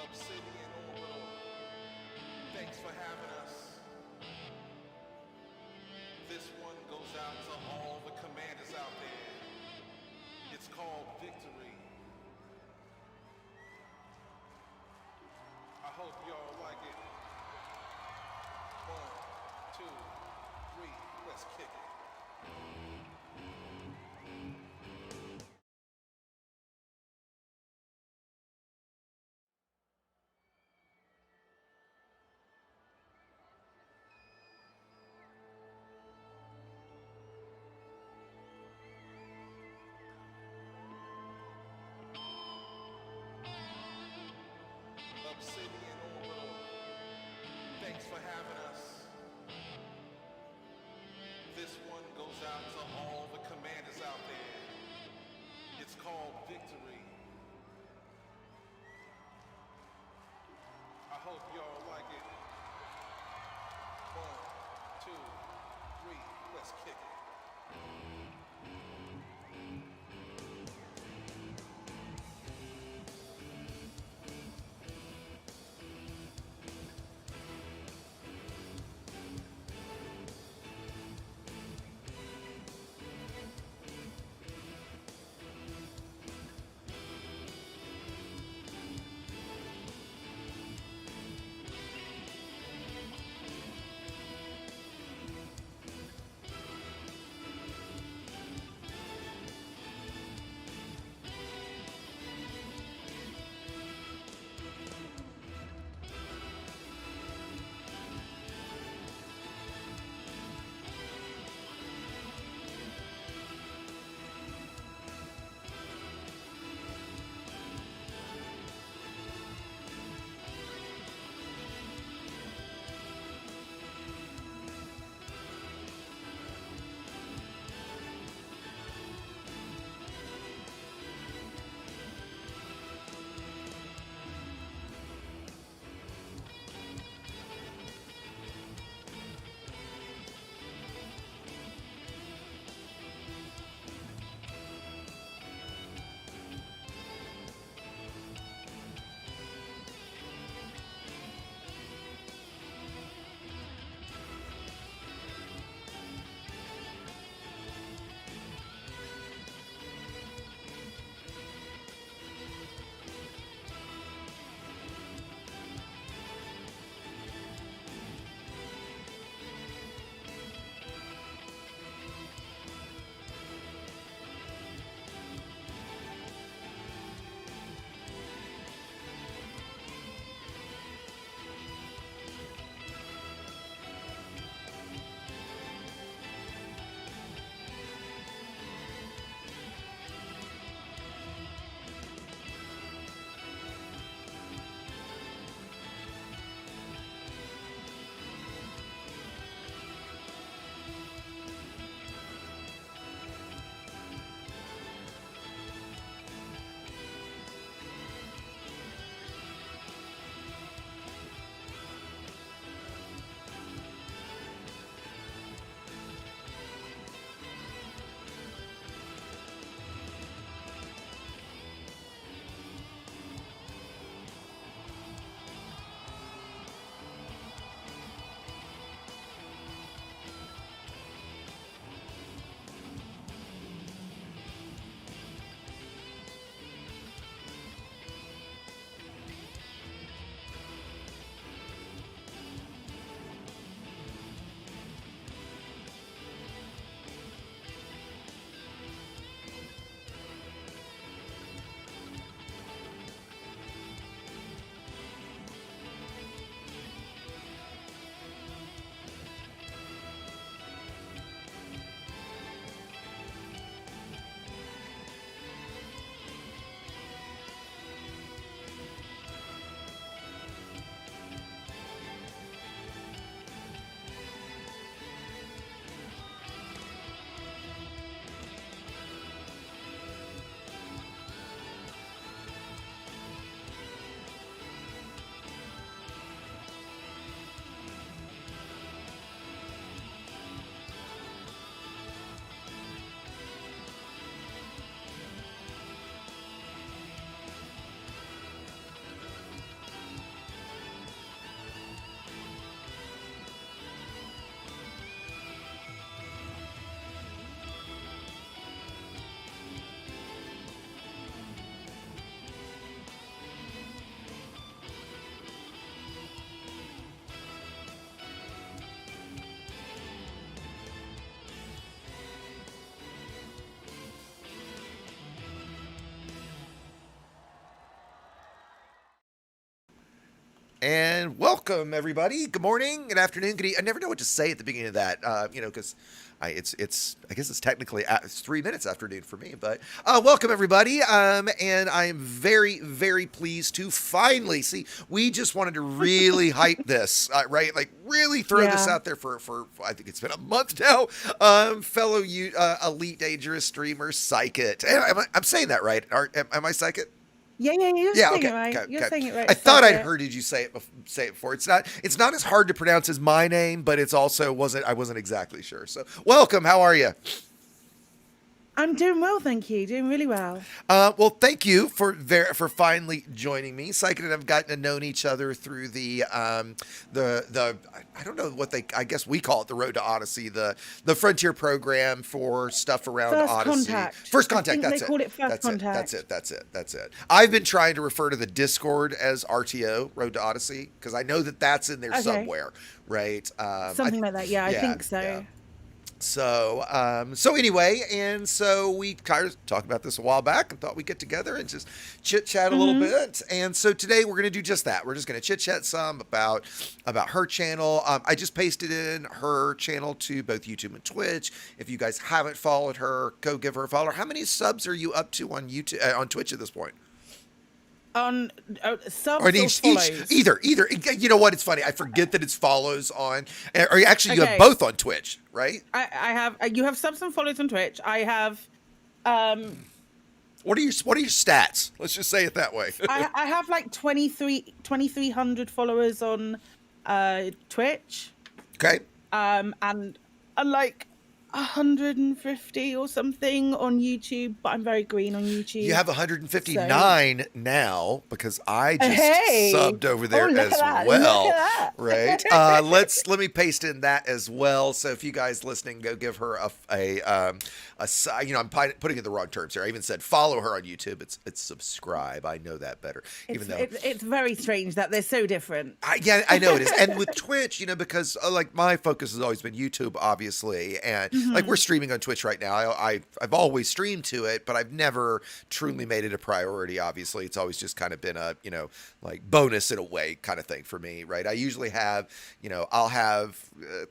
Obsidian Orbital, thanks for having us. This one goes out to all the commanders out there. It's called Victory. I hope y'all like it. 1, 2, 3, let's kick it. Obsidian Orbital, thanks for having us. This one goes out to all the commanders out there. It's called Victory. I hope y'all like it. 1, 2, 3, let's kick it. And welcome, everybody. Good morning, good afternoon, good I never know what to say at the beginning of that, because I guess it's technically it's 3 minutes afternoon for me, but welcome everybody. And I am very, very pleased to finally see. We just wanted to really hype this, right? Like really throw this Yeah. out there for I think it's been a month now. Fellow Elite Dangerous streamer Psykit. I'm saying that right? Am I Psykit? Yeah, you're Yeah. saying Okay. it right. Okay. You're Okay. saying it right. I thought I'd Psykit. heard you say it before. It's not. It's not as hard to pronounce as my name, but it's also wasn't. I wasn't exactly sure. So welcome. How are you? I'm doing well, thank you. Doing really well. Well, thank you for finally joining me. Psychic and I've gotten to know each other through the I don't know what I guess we call it the Road to Odyssey, the Frontier program for stuff around First Odyssey. contact. First I contact. think That's they it. call it first That's contact. it. That's it. I've been trying to refer to the Discord as RTO, Road to Odyssey, because I know that that's in there Okay. somewhere, right? Something like that. Yeah, I think so. Yeah. So anyway, and so we kind of talked about this a while back and thought we'd get together and just chit chat a little bit. And so today we're going to do just that. We're just going to chit chat some about her channel. I just pasted in her channel to both YouTube and Twitch. If you guys haven't followed her, go give her a follow. How many subs are you up to on YouTube, on Twitch at this point? On subs Or or follows? either. You know what? It's funny. I forget that it's follows on, or actually you have Okay. both on Twitch, right? I have. You have subs and follows on Twitch. I have. What are your stats? Let's just say it that way. I have like 2,300 followers on Twitch. Okay. And like 150 or something on YouTube, but I'm very green on YouTube. You have 159 now because I just Hey! subbed over there Oh, look as at that, well, look at that. right? Let me paste in that as well. So if you guys listening, go give her I'm putting in the wrong terms here. I even said follow her on YouTube. It's subscribe. I know that better. It's very strange that they're so different. I know it is. And with Twitch, because like my focus has always been YouTube, obviously, and like we're streaming on Twitch right now. I've always streamed to it, but I've never truly made it a priority. Obviously, it's always just kind of been a like bonus in a way kind of thing for me, right? I usually have I'll have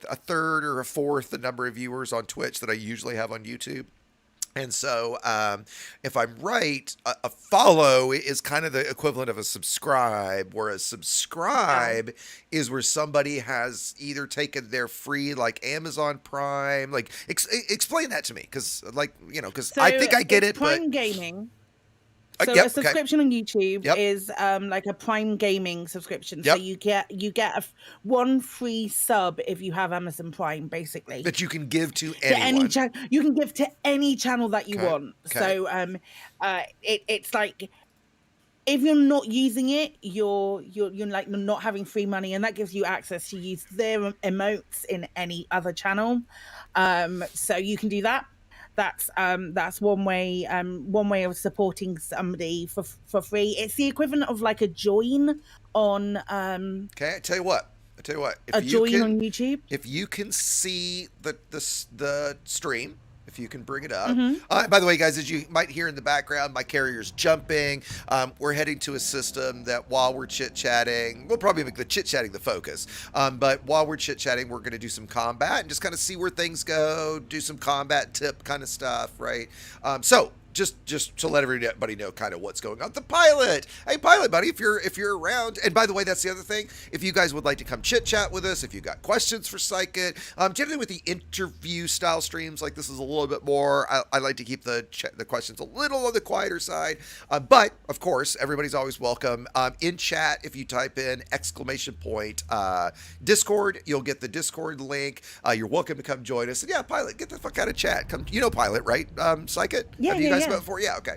a third or a fourth the number of viewers on Twitch that I usually have on YouTube. And so, if I'm right, a follow is kind of the equivalent of a subscribe, whereas subscribe is where somebody has either taken their free, like Amazon Prime, like explain that to me, because because I think I get it, Prime but Gaming. So yep, a subscription on YouTube Yep. is like a Prime Gaming subscription. Yep. So you get one free sub if you have Amazon Prime, basically. that you can give to To anyone. you can give to any channel that you Okay, want. okay. So it's like if you're not using it, you're like not having free money, and that gives you access to use their emotes in any other channel. So you can do that. That's one way of supporting somebody for free. It's the equivalent of like a join on Okay, I tell you what. a join on YouTube. If you can see the stream, if you can bring it up. Mm-hmm. By the way, guys, as you might hear in the background, my carrier's jumping. We're heading to a system that while we're chit-chatting, we'll probably make the chit-chatting the focus. But while we're chit-chatting, we're going to do some combat and just kind of see where things go, do some combat tip kind of stuff, right? So just to let everybody know kind of what's going on. The pilot, hey pilot buddy, if you're around. And by the way, that's the other thing. If you guys would like to come chit chat with us, if you got questions for Psykit, generally with the interview style streams like this is a little bit more. I like to keep the questions a little on the quieter side, but of course everybody's always welcome in chat. If you type in ! Discord, you'll get the Discord link. You're welcome to come join us. And yeah, pilot, get the fuck out of chat. Come, pilot, right? Psykit. Yeah, Have you guys yeah. met before? Yeah, okay.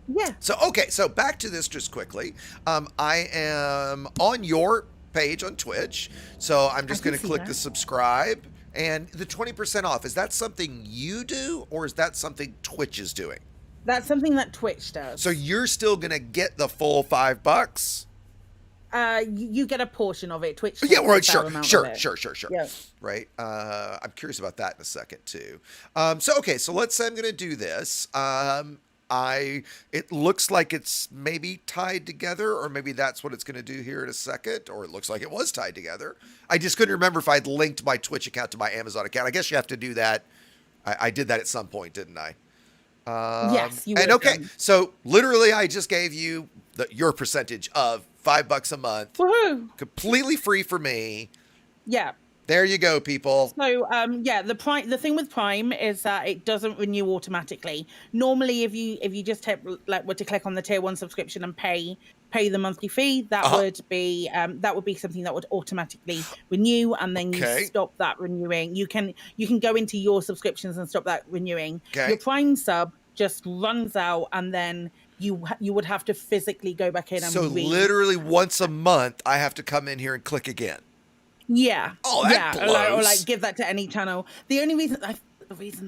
Yeah. So back to this just quickly. I am on your page on Twitch, so I'm just going to click the subscribe and the 20% off. Is that something you do, or is that something Twitch is doing? That's something that Twitch does. So you're still going to get the full $5? You get a portion of it. Twitch. Yeah, right. Sure. Yeah. Right. I'm curious about that in a second too. So let's say I'm going to do this. it looks like it's maybe tied together, or maybe that's what it's going to do here in a second, or it looks like it was tied together. I just couldn't remember if I'd linked my Twitch account to my Amazon account. I guess you have to do that. I did that at some point, didn't I? Yes, you and would okay, have. so literally I just gave you your percentage of $5 a month, Woohoo! completely free for me. Yeah. There you go, people. So the thing with Prime is that it doesn't renew automatically. Normally, if you just were to click on the tier 1 subscription and pay the monthly fee, that would be something that would automatically renew, and then you stop that renewing. You can go into your subscriptions and stop that renewing. Your Prime sub just runs out, and then you would have to physically go back in and literally once a month I have to come in here and click again. Yeah. Oh, that blows. Or give that to any channel. The only reason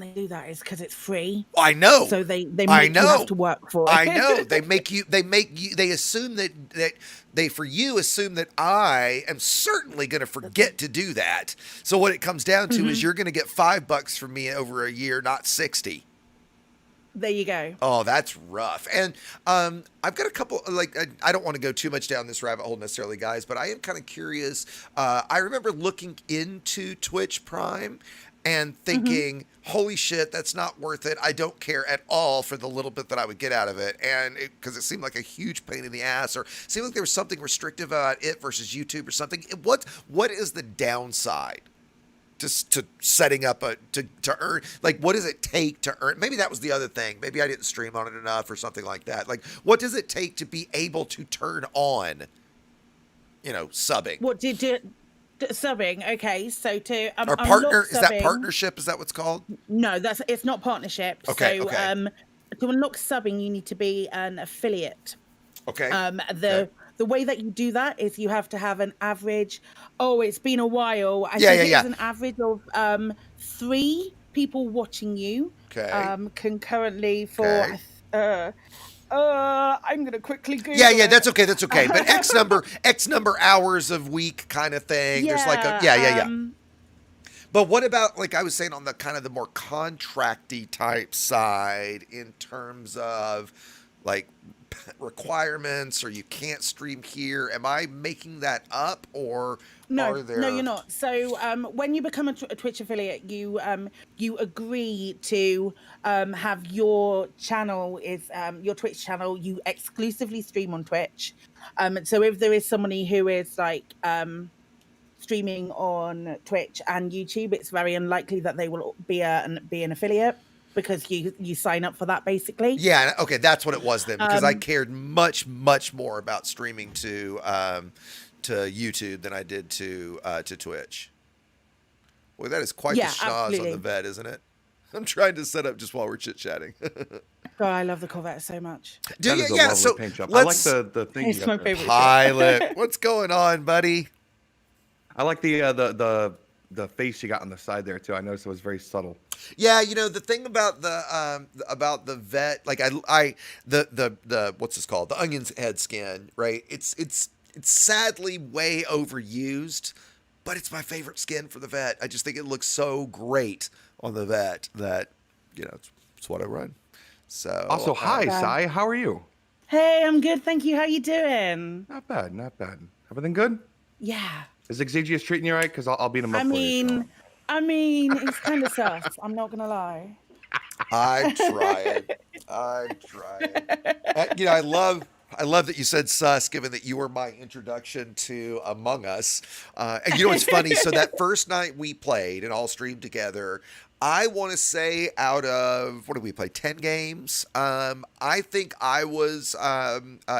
they do that is because it's free. I know. So they make you have to work for it. I know. They assume that they for you assume that I am certainly going to forget to do that. So what it comes down to is you're going to get $5 from me over a year, not 60. There you go. Oh, that's rough. And I've got a couple, I don't want to go too much down this rabbit hole necessarily, guys, but I am kind of curious. I remember looking into Twitch Prime and thinking, holy shit, that's not worth it. I don't care at all for the little bit that I would get out of it. And because it seemed like a huge pain in the ass, or seemed like there was something restrictive about it versus YouTube or something. What is the downside to setting up to earn? Like, what does it take to earn? Maybe that was the other thing. Maybe I didn't stream on it enough or something like that. Like, what does it take to be able to turn on, subbing? What did subbing? Okay, so to or partner, is that partnership? Is that what's called? No, it's not partnership. Okay. So okay. To unlock subbing, you need to be an affiliate. Okay. The way that you do that is you have to have an average. Oh, it's been a while. I think it's an average of 3 people watching you concurrently for. I'm gonna quickly Google. Yeah, that's okay. But X number hours of week kind of thing. Yeah, There's like a But what about, like I was saying, on the kind of the more contracty type side in terms of like requirements, or you can't stream here? Am I making that up, or no, are there... No, you're not. So when you become a Twitch affiliate, you agree to have your channel your Twitch channel. You exclusively stream on Twitch. So if there is somebody who is like streaming on Twitch and YouTube, it's very unlikely that they will be an affiliate, because you sign up for that, basically. Yeah, okay, that's what it was then, because I cared much more about streaming to YouTube than I did to Twitch. Boy, that is quite the schnoz on the vet, isn't it? I'm trying to set up just while we're chit-chatting. God, I love the Corvette so much. So paint job. I like the thing. It's my favorite. Pilot, what's going on, buddy? I like the face you got on the side there too. I noticed it was very subtle. Yeah, the thing about the vet, like the what's this called? The onion's head skin, right? It's sadly way overused, but it's my favorite skin for the vet. I just think it looks so great on the vet that it's what I run. So also, hi, Sai, how are you? Hey, I'm good, thank you. How you doing? Not bad. Everything good? Yeah. Is Exigeous treating you right? Because I'll beat him up for you. I mean, it's kind of sus. I'm not gonna lie. I'm trying. I love that you said sus, given that you were my introduction to Among Us. And what's funny? So that first night we played and all streamed together, I want to say out of, what did we play, 10 games? I think I was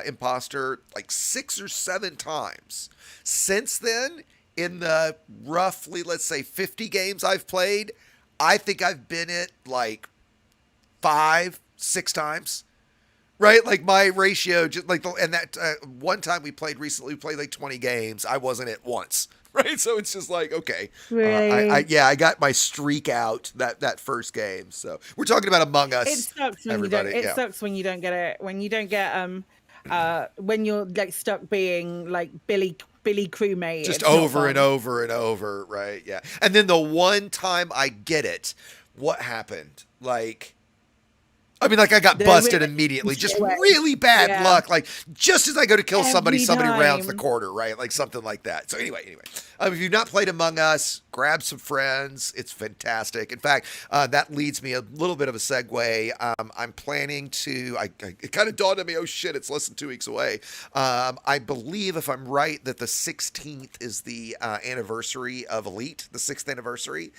imposter like 6 or 7 times. Since then, in the roughly, let's say, 50 games I've played, I think I've been it like 5, 6 times. Right? Like my ratio, just like, and that one time we played recently, we played like 20 games. I wasn't it once. Right? So it's just like, okay. Right. I got my streak out that first game. So we're talking about Among Us. It sucks when sucks when you don't get it. When you don't get when you're like stuck being like Billy crewmate. Just over and over and over, right? Yeah. And then the one time I get it, what happened? Like, I mean, like I got They're busted really immediately, just away. really bad Yeah. luck. Like just as I go to kill somebody, Every somebody rounds the time. corner, right? Like something like that. So anyway, if you've not played Among Us, grab some friends. It's fantastic. In fact, that leads me a little bit of a segue. I'm planning to. It kind of dawned on me. Oh shit! It's less than 2 weeks away. I believe, if I'm right, that the 16th is the anniversary of Elite, the 6th anniversary.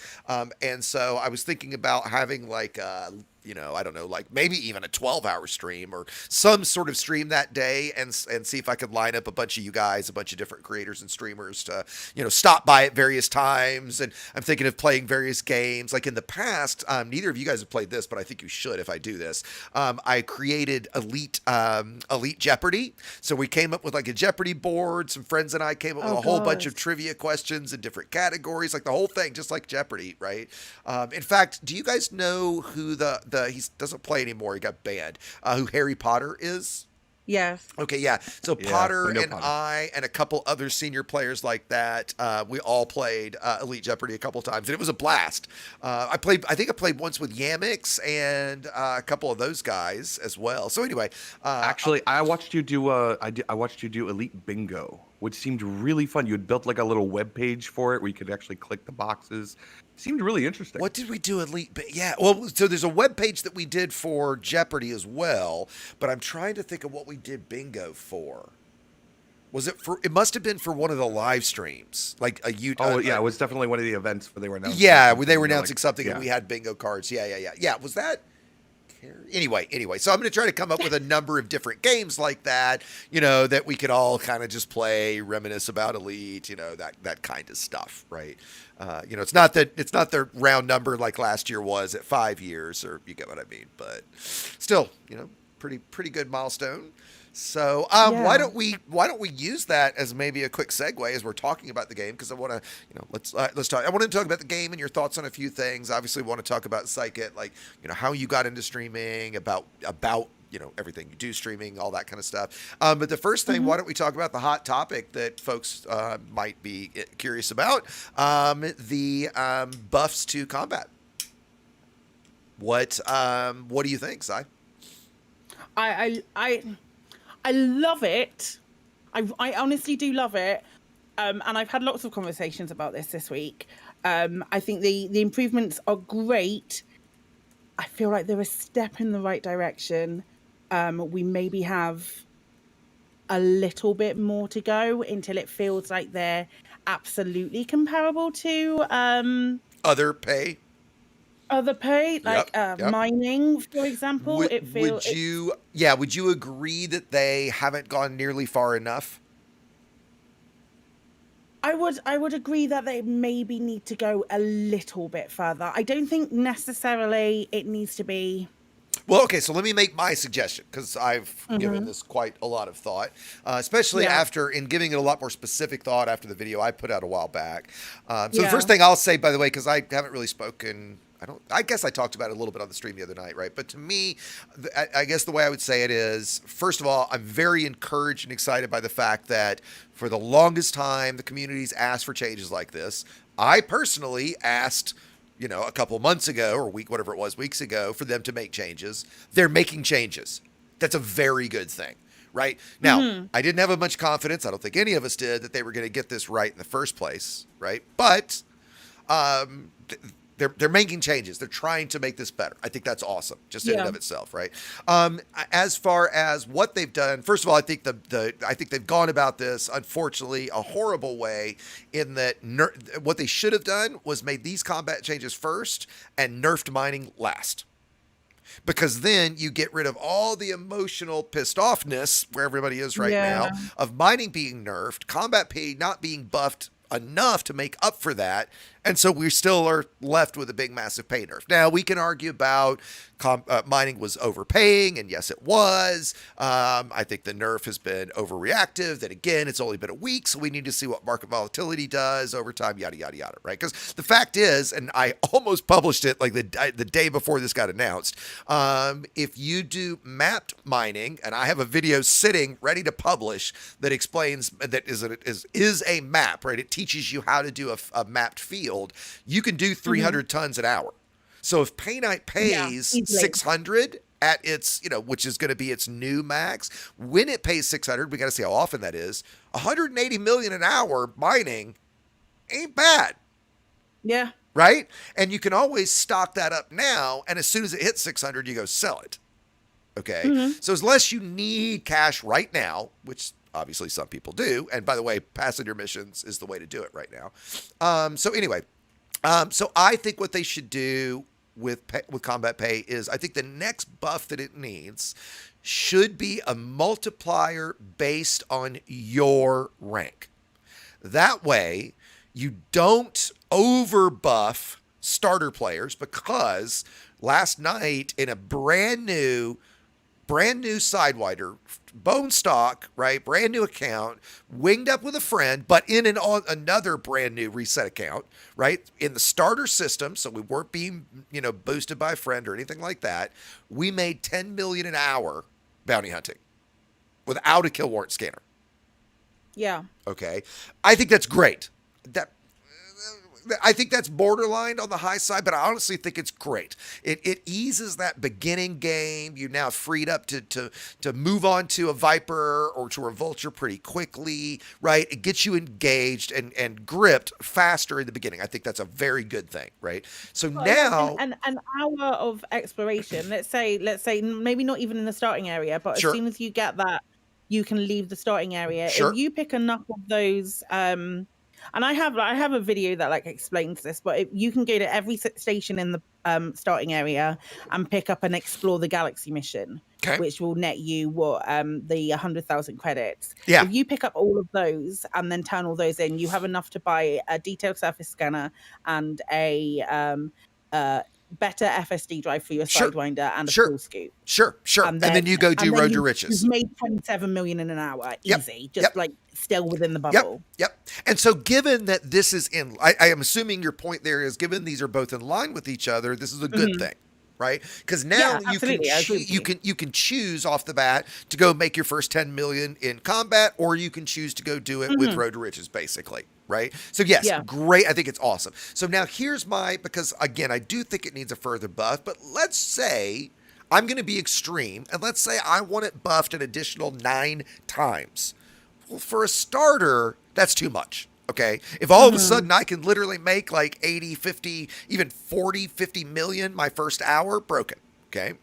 And so I was thinking about having like I don't know, like maybe even a 12-hour stream or some sort of stream that day and see if I could line up a bunch of you guys, a bunch of different creators and streamers to, stop by at various times. And I'm thinking of playing various games. Like in the past, neither of you guys have played this, but I think you should if I do this. I created Elite Jeopardy. So we came up with like a Jeopardy board. Some friends and I came up with a whole bunch of trivia questions in different categories, like the whole thing, just like Jeopardy, right? In fact, do you guys know who he doesn't play anymore? He got banned. Who Harry Potter is? Yes. Okay, yeah. So Yeah, Potter we know and Potter. I and a couple other senior players like that, we all played Elite Jeopardy a couple times, and it was a blast. I think I played once with Yamix and a couple of those guys as well. So anyway, Actually, I watched you do I watched you do Elite Bingo, which seemed really fun. You had built like a little web page for it where you could actually click the boxes. Seemed really interesting. what did we do Yeah, well, so there's a web page that we did for Jeopardy as well, but I'm trying to think of what we did bingo for. Was it for? It must have been for one of the live streams, like a YouTube. Oh yeah, it was definitely one of the events where they were announcing. Yeah, something, they were you know, announcing something, and we had bingo cards. Yeah. Was that? Anyway, so I'm going to try to come up with a number of different games like that, that we could all kind of just play, reminisce about Elite, that kind of stuff, right? It's not the round number like last year was at 5 years, or you get what I mean, but still, pretty good milestone. So why don't we use that as maybe a quick segue as we're talking about the game, because I want to let's talk. I want to talk about the game and your thoughts on a few things. Obviously, want to talk about Psykit, like how you got into streaming, about everything you do streaming, all that kind of stuff. But the first thing, why don't we talk about the hot topic that folks might be curious about, the buffs to combat. What do you think, Si? I love it. I honestly do love it. And I've had lots of conversations about this week. I think the improvements are great. I feel like they're a step in the right direction. We maybe have a little bit more to go until it feels like they're absolutely comparable to Other pay? like Yep. mining, for example. Would you agree that they haven't gone nearly far enough? I would agree that they maybe need to go a little bit further. I don't think necessarily it needs to be. Well, okay, so let me make my suggestion, because I've given this quite a lot of thought, especially in giving it a lot more specific thought after the video I put out a while back. The first thing I'll say, by the way, because I haven't really spoken, I guess I talked about it a little bit on the stream the other night, right? But to me, I guess the way I would say it is, first of all, I'm very encouraged and excited by the fact that for the longest time, the community's asked for changes like this. I personally asked, a couple months ago or weeks ago, for them to make changes. They're making changes. That's a very good thing, right? Now, I didn't have much confidence, I don't think any of us did, that they were going to get this right in the first place, right? But they're making changes. They're trying to make this better. I think that's awesome, just in and of itself, right? As far as what they've done, first of all, I think I think they've gone about this, unfortunately, a horrible way, in that what they should have done was made these combat changes first and nerfed mining last. Because then you get rid of all the emotional pissed offness where everybody is right now of mining being nerfed, combat P not being buffed enough to make up for that, and so we still are left with a big massive pay nerf. Now we can argue about mining was overpaying, and yes it was. I think the nerf has been overreactive, that again it's only been a week, so we need to see what market volatility does over time, yada yada yada, right? Because the fact is, and I almost published it like the day before this got announced, if you do mapped mining, and I have a video sitting ready to publish that explains that is a map, right? It teaches you how to do a mapped field. You can do 300 tons an hour. So if Pay Night pays 600 at its, which is going to be its new max. When it pays 600, we got to see how often that is. 180 million an hour mining ain't bad. Yeah. Right? And you can always stock that up now. And as soon as it hits 600, you go sell it. Okay. Mm-hmm. So unless you need cash right now, which obviously some people do. And by the way, passing your missions is the way to do it right now. So anyway, so I think what they should do with combat pay is I think the next buff that it needs should be a multiplier based on your rank. That way you don't over buff starter players, because last night in a brand new Sidewinder, bone stock, right? Brand new account, winged up with a friend, but in another brand new reset account, right? In the starter system, so we weren't being, boosted by a friend or anything like that. We made 10 million an hour bounty hunting without a kill warrant scanner. Yeah. Okay. I think that's great. I think that's borderline on the high side, but I honestly think it's great. It eases that beginning game. You now freed up to move on to a Viper or to a Vulture pretty quickly, right? It gets you engaged and gripped faster in the beginning. I think that's a very good thing, right? So now an hour of exploration. Let's say maybe not even in the starting area, but Sure. as soon as you get that, you can leave the starting area. Sure. If you pick enough of those, and I have a video that explains this, but if you can go to every station in the starting area and pick up and explore the galaxy mission, Okay. which will net you the 100,000 credits. Yeah. If you pick up all of those and then turn all those in, you have enough to buy a detailed surface scanner and a better FSD drive for your Sure. Sidewinder and a Sure. full scoop. Sure. And then you go do Road to Riches. You've made 27 million in an hour. Yep. Easy. Just still within the bubble. Yep. And so given that this is I am assuming your point there is, given these are both in line with each other, this is a good thing. Right? Because now you can choose off the bat to go make your first 10 million in combat, or you can choose to go do it with Road to Riches, basically. Right? So yes, great. I think it's awesome. So now here's because again, I do think it needs a further buff, but let's say I'm going to be extreme, and let's say I want it buffed an additional 9 times. Well, for a starter, that's too much. Okay. If all of a sudden I can literally make 80, 50, even 40, 50 million my first hour, broken. Okay.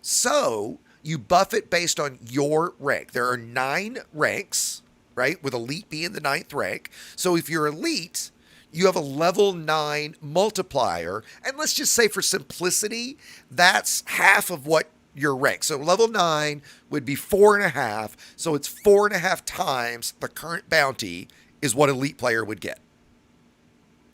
So you buff it based on your rank. There are 9 ranks, right? With elite being the 9th rank. So if you're elite, you have a level 9 multiplier. And let's just say for simplicity, that's half of what your rank. So level 9 would be 4.5. So it's 4.5 times the current bounty is what elite player would get.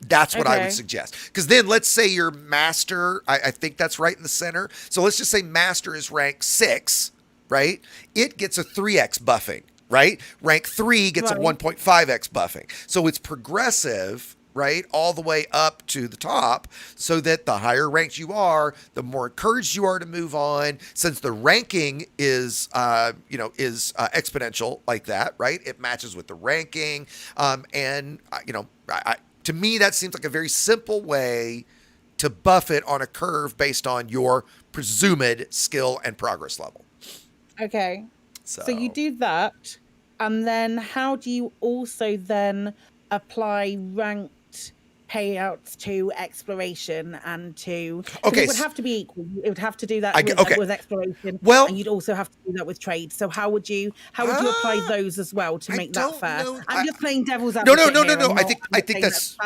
That's what I would suggest. Because then let's say your master, I think that's right in the center. So let's just say master is rank 6, right? It gets a 3x buffing, right? Rank 3 gets a 1.5x buffing. So it's progressive, right? All the way up to the top, so that the higher ranked you are, the more encouraged you are to move on. Since the ranking is exponential like that, right? It matches with the ranking. To me, that seems like a very simple way to buff it on a curve based on your presumed skill and progress level. Okay. So you do that, and then how do you also then apply ranked payouts to exploration and to... It would have to be equal. It would have to do that with exploration. Well, and you'd also have to do that with trade. So how would you apply those as well to make that fair? I'm just playing devil's advocate. No. I think that's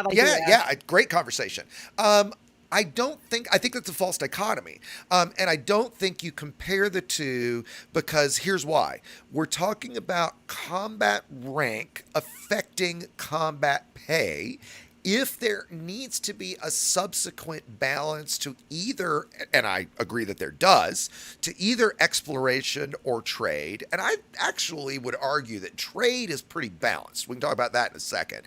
great conversation. I think that's a false dichotomy. And I don't think you compare the two, because here's why. We're talking about combat rank affecting combat pay. If there needs to be a subsequent balance to either, and I agree that there does, to either exploration or trade, and I actually would argue that trade is pretty balanced. We can talk about that in a second.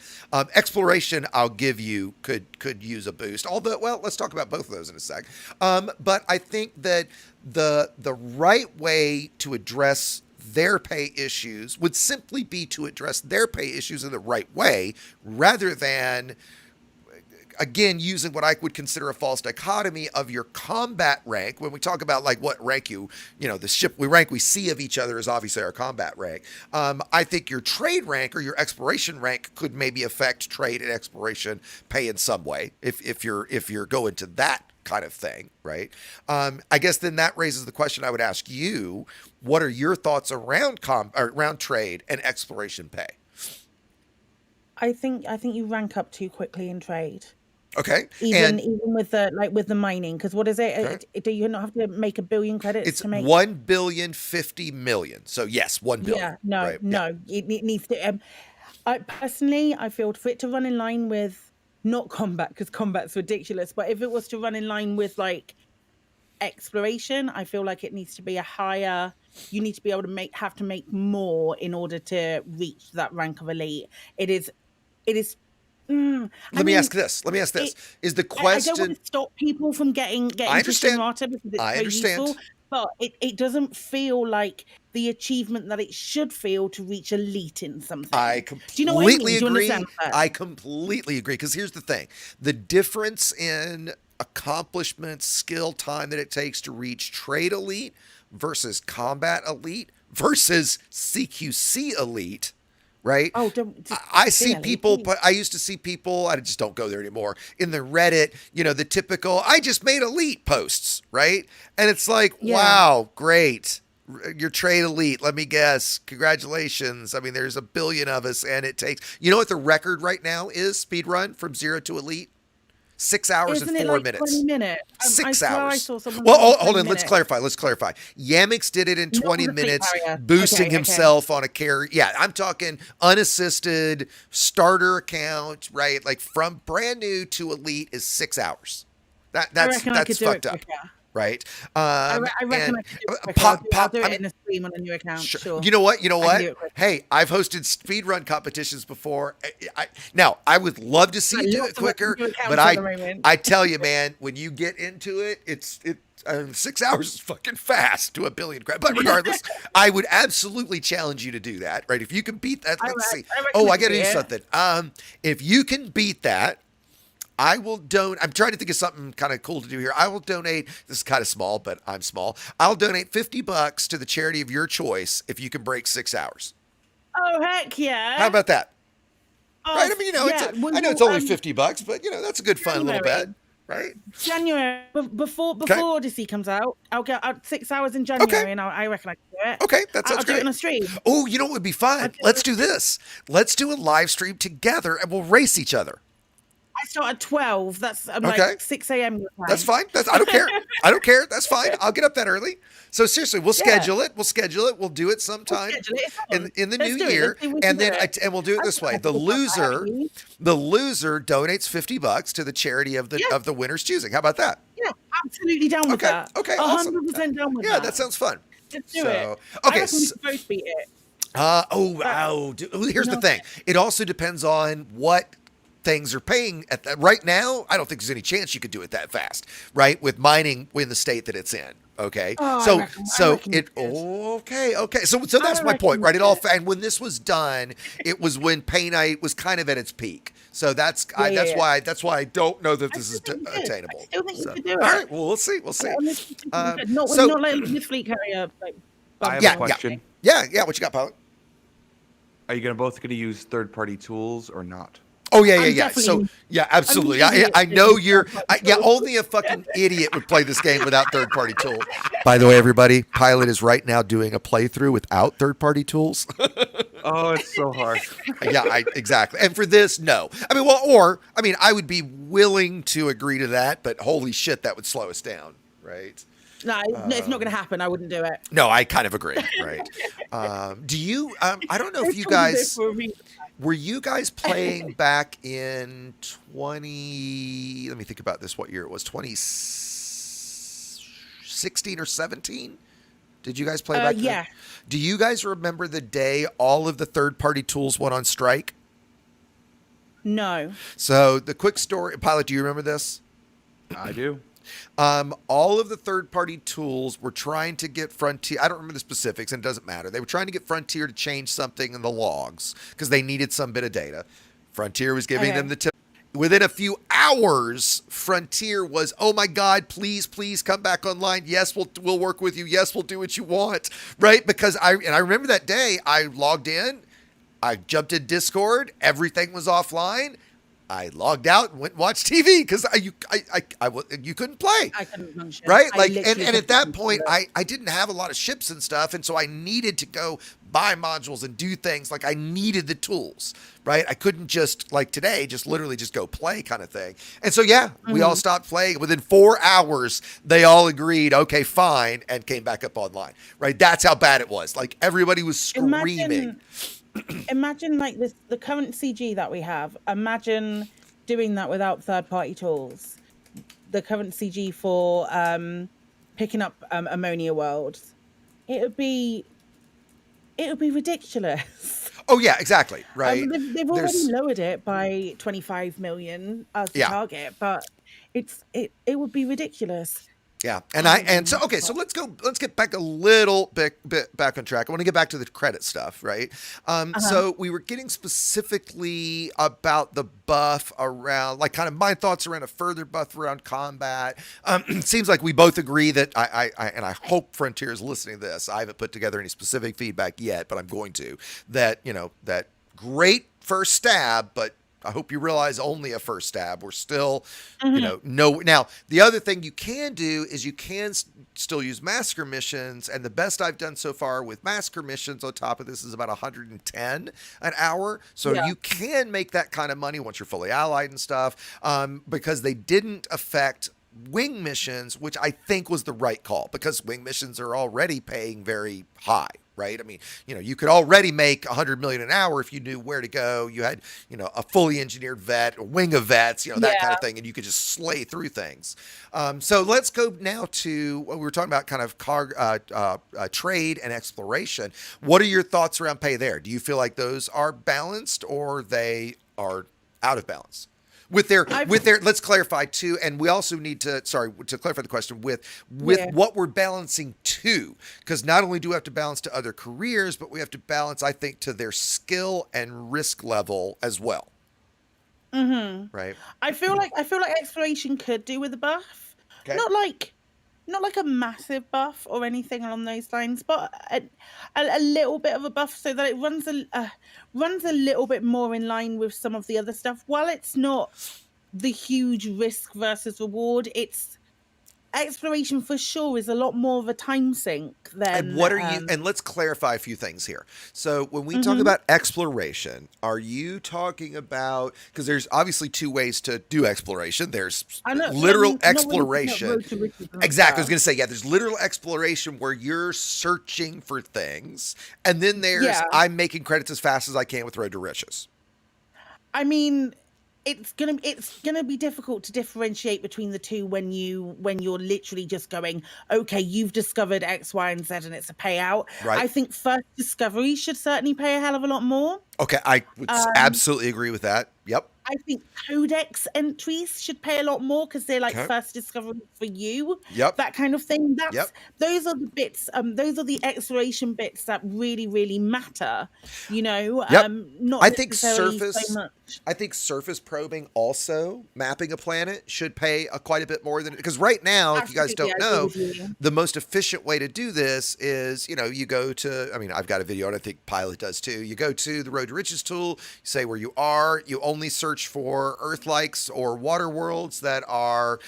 Exploration, I'll give you, could use a boost. Although, well, let's talk about both of those in a sec. But I think that the right way to address their pay issues would simply be to address their pay issues in the right way, rather than again, using what I would consider a false dichotomy of your combat rank. When we talk about like what rank the ship we see of each other is obviously our combat rank. I think your trade rank or your exploration rank could maybe affect trade and exploration pay in some way if you're going to that kind of thing, right? I guess then that raises the question I would ask you: what are your thoughts around around trade and exploration pay? I think you rank up too quickly in trade. Okay, even with the mining, because what is it? Okay. Do you not have to make 1 billion credits It's to make 1,050,000,000. So yes, 1 billion. Yeah, no, right? no, it needs to. I personally, I feel for it to run in line with not combat, because combat's ridiculous. But if it was to run in line with like exploration, I feel like it needs to be a higher. You need to be able to have to make more in order to reach that rank of elite. It is. Let me ask this. Is the question? I don't want to stop people from getting I understand. Strata because it's I very understand. useful, but it doesn't feel like the achievement that it should feel to reach elite in something. I Do you know what I mean? completely Do you agree. understand that? I completely agree. Because here's the thing: the difference in accomplishment, skill, time that it takes to reach trade elite versus combat elite versus CQC elite. Right? Oh, I see people, but I used to see people, I just don't go there anymore, in the Reddit, the typical, I just made elite posts, right? And it's like, wow, great. You're trade elite. Let me guess. Congratulations. I mean, there's 1 billion of us, and it takes, you know what the record right now is, speed run from 0 to elite? 6 hours Isn't and it 4 like minutes. 20 minutes? 6 I hours. saw someone Well, say hold 20 on. Let's minutes. clarify. Yamix did it in Not 20 on the fleet minutes, carrier. boosting Okay. himself on a carry. Yeah, I'm talking unassisted starter account, right? Like from brand new to elite is 6 hours. That's fucked up. Quicker. Right. I reckon I could do it quicker. I'll do it in a stream on a new account. Sure. You know what? I can do it quicker. Hey, I've hosted speedrun competitions before. Now, I would love to see you do it quicker, but I tell you, man, when you get into it, 6 hours is fucking fast to 1 billion credits. But regardless, I would absolutely challenge you to do that, right? If you can beat that, let's see. I got to do something. If you can beat that, I will donate. I'm trying to think of something kind of cool to do here. I will donate. This is kind of small, but I'm small. I'll donate $50 to the charity of your choice if you can break 6 hours. Oh, heck yeah. How about that? Oh, Right? I mean, I know it's only $50, but that's a good fun little bet, right? January, before Odyssey comes out, I'll get out 6 hours in January, and I reckon I can do it. Okay, that sounds I'll do great. it on a stream. Oh, you know what would be fun? Let's do this. Let's do a live stream together, and we'll race each other. I start at 12. That's Okay. like 6 a.m. That's fine. I don't care. I don't care. That's fine. I'll get up that early. So seriously, we'll schedule it. We'll do it sometime in the new year, and then we'll do it this way. The loser donates $50 to the charity of the winner's choosing. How about that? Yeah, absolutely down with that. Okay, awesome. 100% down with that. Yeah, that sounds fun. Let's do it. Okay. I reckon we can both beat it. Here's the thing. It also depends on what things are paying at that right now. I don't think there's any chance you could do it that fast, right? With mining in the state that it's in. Okay. So that's my point, right? And when this was done, it was when Pay Night was kind of at its peak. So that's why I don't know that this is attainable. I still think you could do it. All right. Well, we'll see. Not like this fleet carrier. I have a question. Yeah. What you got, Pilot? Are you both going to use third-party tools or not? Oh yeah. So absolutely. I know only a fucking idiot would play this game without third-party tools. By the way, everybody, Pilot is right now doing a playthrough without third-party tools. Oh, it's so hard. Yeah, exactly. And for this, no. I mean, I would be willing to agree to that, but holy shit, that would slow us down, right? No, it's not going to happen. I wouldn't do it. No, I kind of agree, right? Do you? I don't know if you guys. Were you guys playing back in 20? Let me think about this. What year it was? 2016 or 17? Did you guys play back then? Yeah. Do you guys remember the day all of the third-party tools went on strike? No. So the quick story, Pilot, do you remember this? I do. All of the third-party tools were trying to get Frontier. I don't remember the specifics, and it doesn't matter. They were trying to get Frontier to change something in the logs because they needed some bit of data. Frontier was giving them the tip. Within a few hours, Frontier was, oh my God, please come back online. Yes, we'll work with you. Yes, we'll do what you want, right? Because I remember that day I logged in, I jumped in Discord, everything was offline. I logged out and went and watched TV because you couldn't play. I couldn't function. Right? I Like, literally and at couldn't that function point, with it. I didn't have a lot of ships and stuff. And so I needed to go buy modules and do things. Like, I needed the tools, right? I couldn't just, like today, just literally just go play kind of thing. And so, yeah, we all stopped playing. Within 4 hours, they all agreed, okay, fine, and came back up online, right? That's how bad it was. Like, everybody was screaming. Imagine like this, the current CG that we have. Imagine doing that without third-party tools. The current CG for picking up ammonia worlds. It would be ridiculous. Oh, yeah, exactly, right? They've already lowered it by 25 million as the target, but it would be ridiculous. Yeah, and so let's get back a little bit back on track. I want to get back to the credit stuff, right? So we were getting specifically about the buff around, like, kind of my thoughts around a further buff around combat. It seems like we both agree that I hope Frontier is listening to this. I haven't put together any specific feedback yet, but I'm going to. That great first stab, but I hope you realize only a first stab. We're still, no. Now, the other thing you can do is you can still use massacre missions. And the best I've done so far with massacre missions on top of this is about 110 an hour. So you can make that kind of money once you're fully allied and stuff, because they didn't affect wing missions, which I think was the right call, because wing missions are already paying very high. Right? I mean, you could already make 100 million an hour if you knew where to go. You had, a fully engineered vet, a wing of vets, that kind of thing, and you could just slay through things. So let's go now to what we were talking about, kind of trade and exploration. What are your thoughts around pay there? Do you feel like those are balanced or they are out of balance? With their, let's clarify too, and we also need to clarify the question with what we're balancing to, because not only do we have to balance to other careers, but we have to balance, I think, to their skill and risk level as well. Right. I feel like exploration could do with a buff. Okay. Not like a massive buff or anything along those lines, but a little bit of a buff so that it runs a little bit more in line with some of the other stuff. While it's not the huge risk versus reward, it's exploration for sure is a lot more of a time sink than. And what are you? And let's clarify a few things here. So when we talk about exploration, are you talking about, because there's obviously two ways to do exploration. There's literal exploration. Exactly. I was going to say, there's literal exploration where you're searching for things, and then there's I'm making credits as fast as I can with Road to Riches. I mean, it's gonna be difficult to differentiate between the two when you're literally just going, okay, you've discovered X, Y, and Z, and it's a payout. Right. I think first discovery should certainly pay a hell of a lot more. Okay, I would absolutely agree with that. Yep. I think codex entries should pay a lot more because they're like first discovery for you. Yep. That kind of thing. Those are the bits. Those are the exploration bits that really, really matter. Not I think necessarily surface. so much. I think surface probing, also mapping a planet, should pay quite a bit more than, because right now, if you guys don't know, the most efficient way to do this is, you go to, I've got a video, and I think Pilot does too. You go to the Road to Riches tool, you say where you are, you only search for Earth-likes or water worlds that are,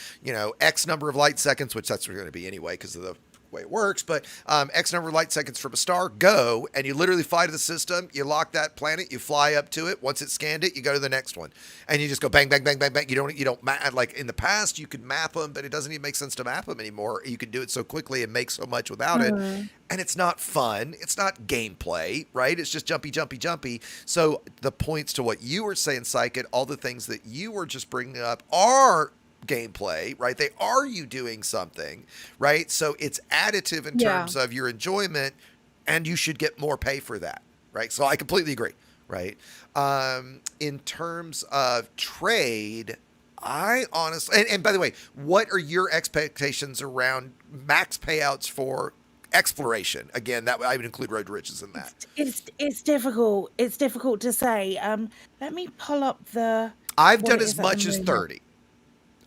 X number of light seconds, which that's what they're going to be anyway because of the way it works, but X number of light seconds from a star, go, and you literally fly to the system, you lock that planet, you fly up to it, once it's scanned it, you go to the next one, and you just go bang, bang, bang, bang, bang. You don't like in the past, you could map them, but it doesn't even make sense to map them anymore. You can do it so quickly and make so much without it, and it's not fun, it's not gameplay, right? It's just jumpy, jumpy, jumpy. So the points to what you were saying, Psykit, all the things that you were just bringing up are gameplay, right? They are you doing something, right? So it's additive in terms of your enjoyment, and you should get more pay for that, right? So I completely agree, right? In terms of trade, I honestly, and by the way, what are your expectations around max payouts for exploration? Again, that I would include Road to Riches in that. It's difficult. It's difficult to say. Let me pull up the. I've what done it as is at the much as moment. 30.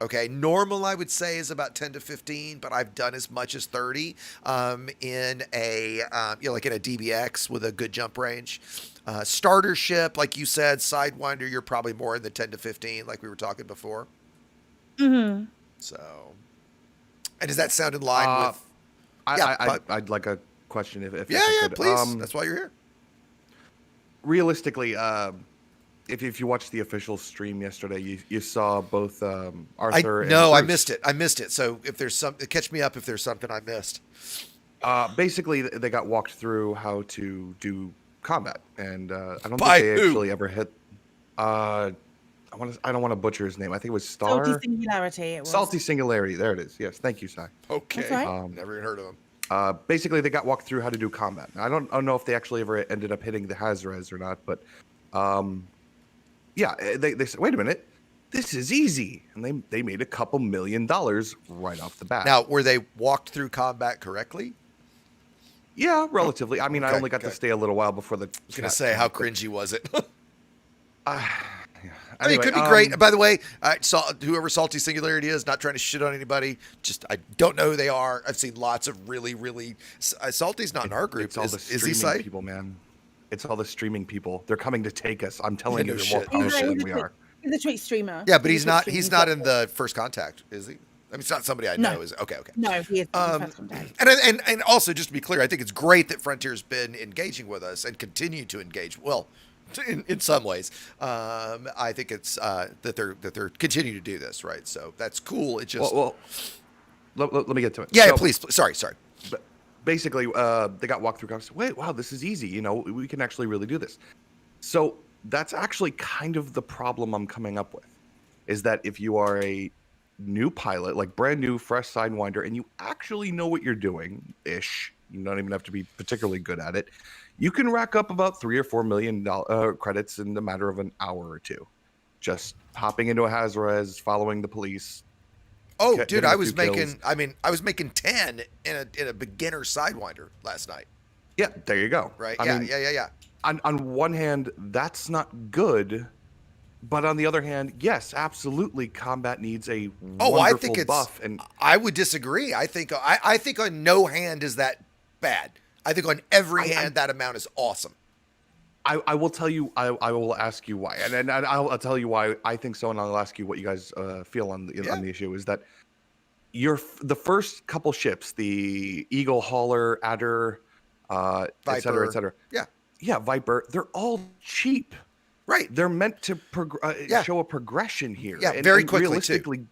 Okay, normal I would say is about 10 to 15, but I've done as much as 30 in a like in a DBX with a good jump range. Starter ship, like you said, Sidewinder, you're probably more in the 10 to 15, like we were talking before. Mm-hmm. So, and does that sound in line with? I'd like a question if Yeah, I yeah, could. please. That's why you're here. Realistically, if you watched the official stream yesterday, you saw both Arthur and No, I Bruce. missed it. I missed it. So if there's catch me up if there's something I missed. Basically, they got walked through how to do combat, and I don't By think they who? actually ever hit. I don't want to butcher his name. I think it was Star. Salty Singularity. It was. Salty Singularity. There it is. Yes, thank you, Sai. Okay. That's right. Never even heard of him. Basically, they got walked through how to do combat. I don't know if they actually ever ended up hitting the Hazres or not, but yeah, they said, wait a minute, this is easy, and they made a couple $1 million right off the bat. Now, were they walked through combat correctly? Yeah, relatively. I mean, I Okay, only got to okay. stay a little while before the. I was gonna say, how cringy was it? I mean, Anyway, it could be great. By the way, I saw whoever Salty Singularity is, not trying to shit on anybody. Just I don't know who they are. I've seen lots of really, really. Salty's not in our group. It's all the Is he? streaming Say? people, man. It's all the streaming people. They're coming to take us. I'm telling Yeah, you, no they're more shit. powerful than He's we a are. He's a Twitch streamer. Yeah, but he's a not. Twitch He's streamer. not in the first contact, is he? I mean, it's not somebody I No. know. Is okay. Okay. No, he is. And also, just to be clear, I think it's great that Frontier's been engaging with us and continue to engage. Well, in some ways, I think it's that they're continuing to do this, right? So that's cool. It just Well, let me get to it. yeah, So, please. Sorry. But basically, they got walked through. I said, wait, wow, this is easy. You know, we can actually really do this. So that's actually kind of the problem I'm coming up with, is that if you are a new pilot, like brand new, fresh Sidewinder, and you actually know what you're doing, you don't even have to be particularly good at it, you can rack up about $3 or $4 million credits in the matter of an hour or two. Just hopping into a Hazres, following the police. Oh, Get- dude, getting a I was few making. kills. I was making 10 in a beginner Sidewinder last night. Yeah, there you go. Right? I mean, Yeah. on one hand, that's not good, but on the other hand, yes, absolutely, combat needs a Oh, I wonderful think it's. buff. And I would disagree. I think on no hand is that bad. I think on every hand that amount is awesome. I will tell you, I will ask you why, and I'll tell you why I think so, and I'll ask you what you guys feel on the issue. Is that the first couple ships, the Eagle, Hauler, Adder, et cetera, Viper. et cetera. Yeah. Viper. They're all cheap. Right. They're meant to Yeah. show a progression here. Yeah, very and quickly, too. realistically,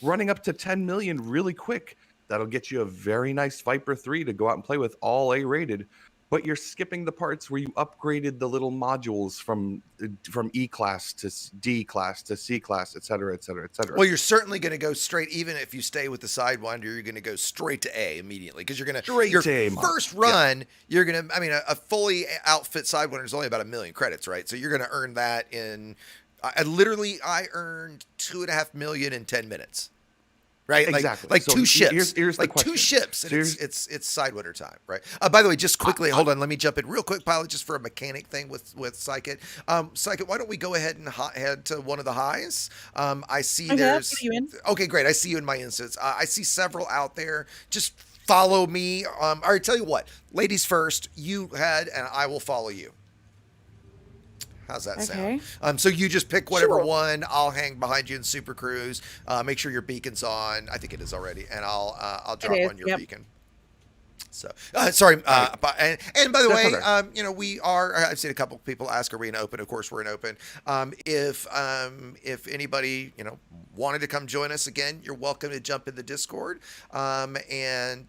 running up to 10 million really quick, that'll get you a very nice Viper 3 to go out and play with, all A-rated. But you're skipping the parts where you upgraded the little modules from E class to D class to C class, et cetera, et cetera, et cetera. Well, you're certainly going to go straight. Even if you stay with the Sidewinder, you're going to go straight to A immediately because you're going to your to A, Mark. first run. You're going to. I mean, a fully outfit Sidewinder is only about 1 million credits, right? So you're going to earn that in. I earned 2.5 million in 10 minutes. Right, Exactly. Like So two ships, here's the like two question. ships, and So it's Sidewinder time, right? By the way, just quickly, hold on, let me jump in real quick, pilot, just for a mechanic thing with Psykit. Psykit, why don't we go ahead and head to one of the highs? I see Okay, I'll there's get you in. okay, great. I see you in my instance. I see several out there. Just follow me. All right, tell you what, ladies first. You head, and I will follow you. How's that Okay. sound? So you just pick whatever Sure. one. I'll hang behind you in Super Cruise. Make sure your beacon's on. I think it is already, and I'll drop is, on your yep. beacon. So sorry, and by the way, That's okay. you know, we are. I've seen a couple people ask, "Are we in open?" Of course, we're in open. If anybody wanted to come join us again, you're welcome to jump in the Discord. And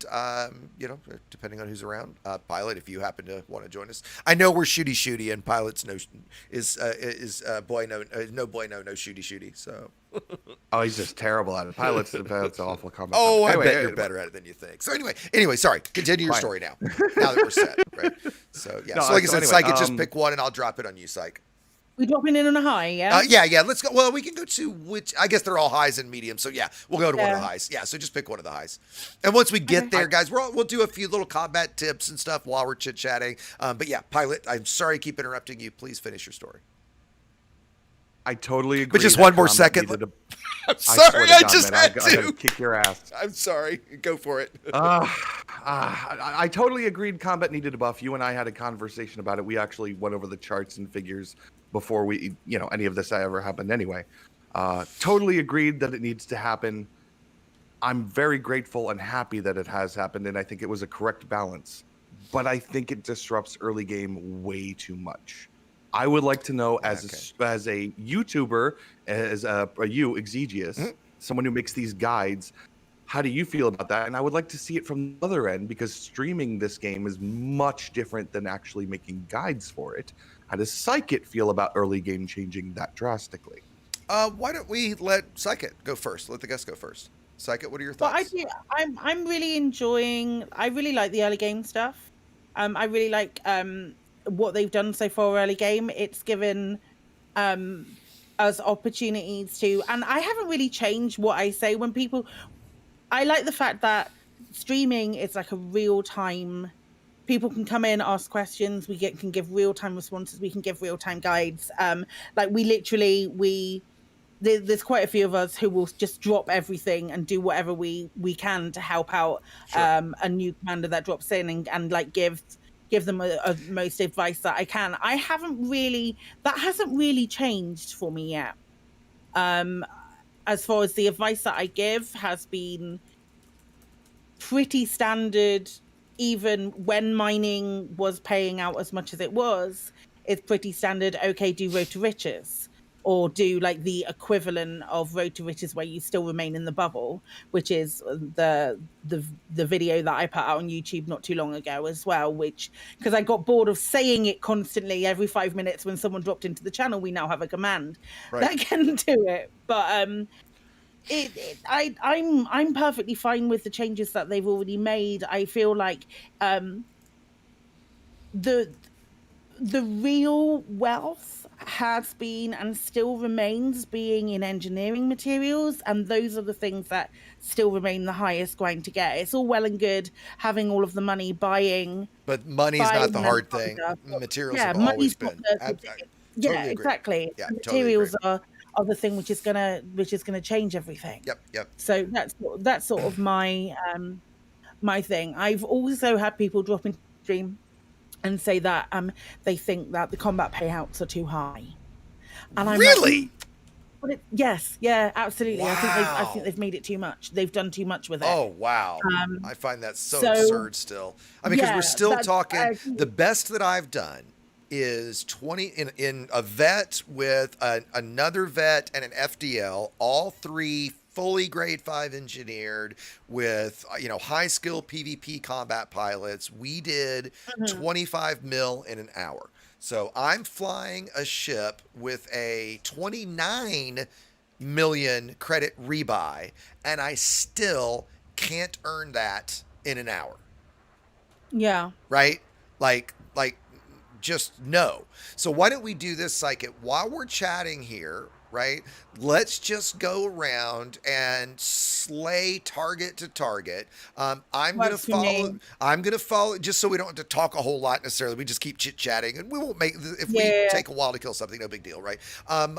depending on who's around, Pilot, if you happen to want to join us, I know we're shooty, and Pilot's no shooty. So. Oh, he's just terrible at it. Pilot's awful comment. Oh, Anyway, I bet you're better at it than you think. So anyway, sorry. Continue your Fine. story now. Now that we're set, right? So yeah. No, so like I said, anyway, Psych, just pick one, and I'll drop it on you, Psych. We dropping in on a high, yeah? Yeah. Let's go. Well, we can go to which I guess they're all highs and mediums. So yeah, we'll go to one of the Yeah. highs. Yeah. So just pick one of the highs, and once we get Okay. there, guys, we'll do a few little combat tips and stuff while we're chit chatting. But yeah, Pilot, I'm sorry to keep interrupting you. Please finish your story. I totally agree. But just that one more comment second. needed I'm I sorry, swear to I God, just man, had I gotta to. kick your ass. I'm sorry. Go for it. I totally agreed combat needed a buff. You and I had a conversation about it. We actually went over the charts and figures before any of this ever happened anyway. Totally agreed that it needs to happen. I'm very grateful and happy that it has happened, and I think it was a correct balance. But I think it disrupts early game way too much. I would like to know, as a YouTuber, as you, Exigeous, someone who makes these guides, how do you feel about that? And I would like to see it from the other end, because streaming this game is much different than actually making guides for it. How does Psykit feel about early game changing that drastically? Why don't we let Psykit go first? Let the guest go first. Psykit, what are your Well, thoughts? I'm really enjoying. I really like the early game stuff. I really like what they've done so far early game. It's given us opportunities to, and I haven't really changed what I say when people. I like the fact that streaming is like a real time. People can come in, ask questions. Can give real time responses. We can give real time guides. Like there's quite a few of us who will just drop everything and do whatever we can to help out a new commander that drops in and like give them a most advice that I can. That hasn't really changed for me yet. As far as the advice that I give has been pretty standard, even when mining was paying out as much as it was. It's pretty standard. Okay, do road to riches, or do like the equivalent of road to riches where you still remain in the bubble, which is the video that I put out on YouTube not too long ago as well, which, because I got bored of saying it constantly every 5 minutes when someone dropped into the channel. We now have a command that can do it. But I'm perfectly fine with the changes that they've already made. I feel like the real wealth has been and still remains being in engineering materials, and those are the things that still remain the highest grind to get. It's all well and good having all of the money buying, but money's not the hard and thing. stuff. Materials Yeah, have always money's not been. yeah, Totally agree. exactly. Yeah, The totally agree. materials are the thing which is gonna change everything. Yep. So that's sort of my thing. I've also had people drop into stream and say that they think that the combat payouts are too high, and I'm Really? Like, yes, yeah, absolutely. Wow. I think they've made it too much. They've done too much with it. Oh wow! I find that so absurd still. I mean, because we're still talking. The best that I've done is 20 in a vet with another vet and an FDL, all three fully grade 5 engineered with high skill PvP combat pilots. We did 25 mil in an hour. So I'm flying a ship with a 29 million credit rebuy, and I still can't earn that in an hour. Yeah. Right? Like just no. So why don't we do this, Psykit, while we're chatting here, right? Let's just go around and slay target to target. I'm gonna follow just so we don't have to talk a whole lot necessarily. We just keep chit chatting, and we won't make if we take a while to kill something, no big deal, right? I'll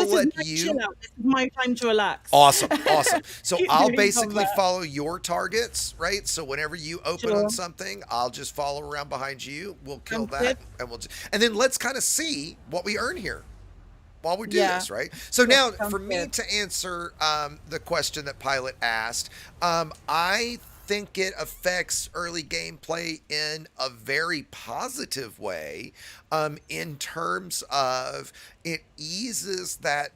let you. This is my time to relax. Awesome. So I'll basically follow your targets, right? So whenever you open on something, I'll just follow around behind you. We'll kill that, and then let's kind of see what we earn here while we do this, right? So now, for me to answer the question that Pilot asked, I think it affects early gameplay in a very positive way, in terms of it eases that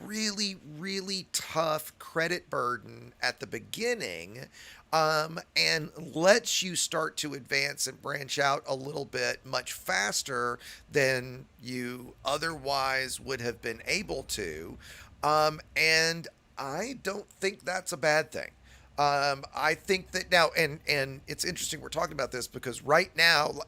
really, really tough credit burden at the beginning, and lets you start to advance and branch out a little bit much faster than you otherwise would have been able to. And I don't think that's a bad thing. I think that now, and it's interesting we're talking about this because right now,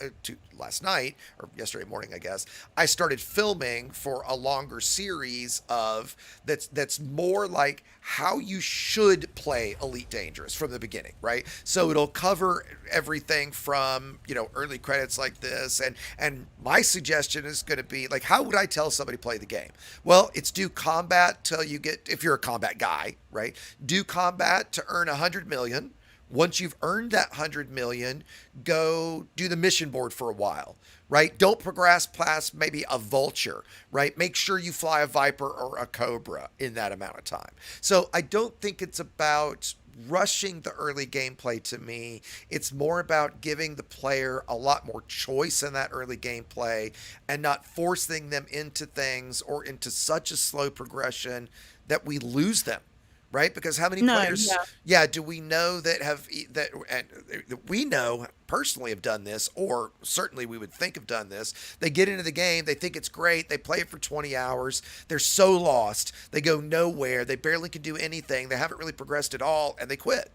last night or yesterday morning, I guess, I started filming for a longer series of that's more like how you should play Elite Dangerous from the beginning, right? So it'll cover everything from, you know, early credits like this, and my suggestion is going to be like, how would I tell somebody to play the game? Well, it's do combat till you get, if you're a combat guy, right? Do combat to earn 100 million. Once you've earned that 100 million, go do the mission board for a while, right? Don't progress past maybe a vulture, right? Make sure you fly a Viper or a Cobra in that amount of time. So I don't think it's about rushing the early gameplay to me. It's more about giving the player a lot more choice in that early gameplay and not forcing them into things or into such a slow progression that we lose them. Right? Because how many players, do we know that and we know personally have done this, or certainly we would think have done this. They get into the game, they think it's great, they play it for 20 hours, they're so lost, they go nowhere, they barely can do anything, they haven't really progressed at all, and they quit.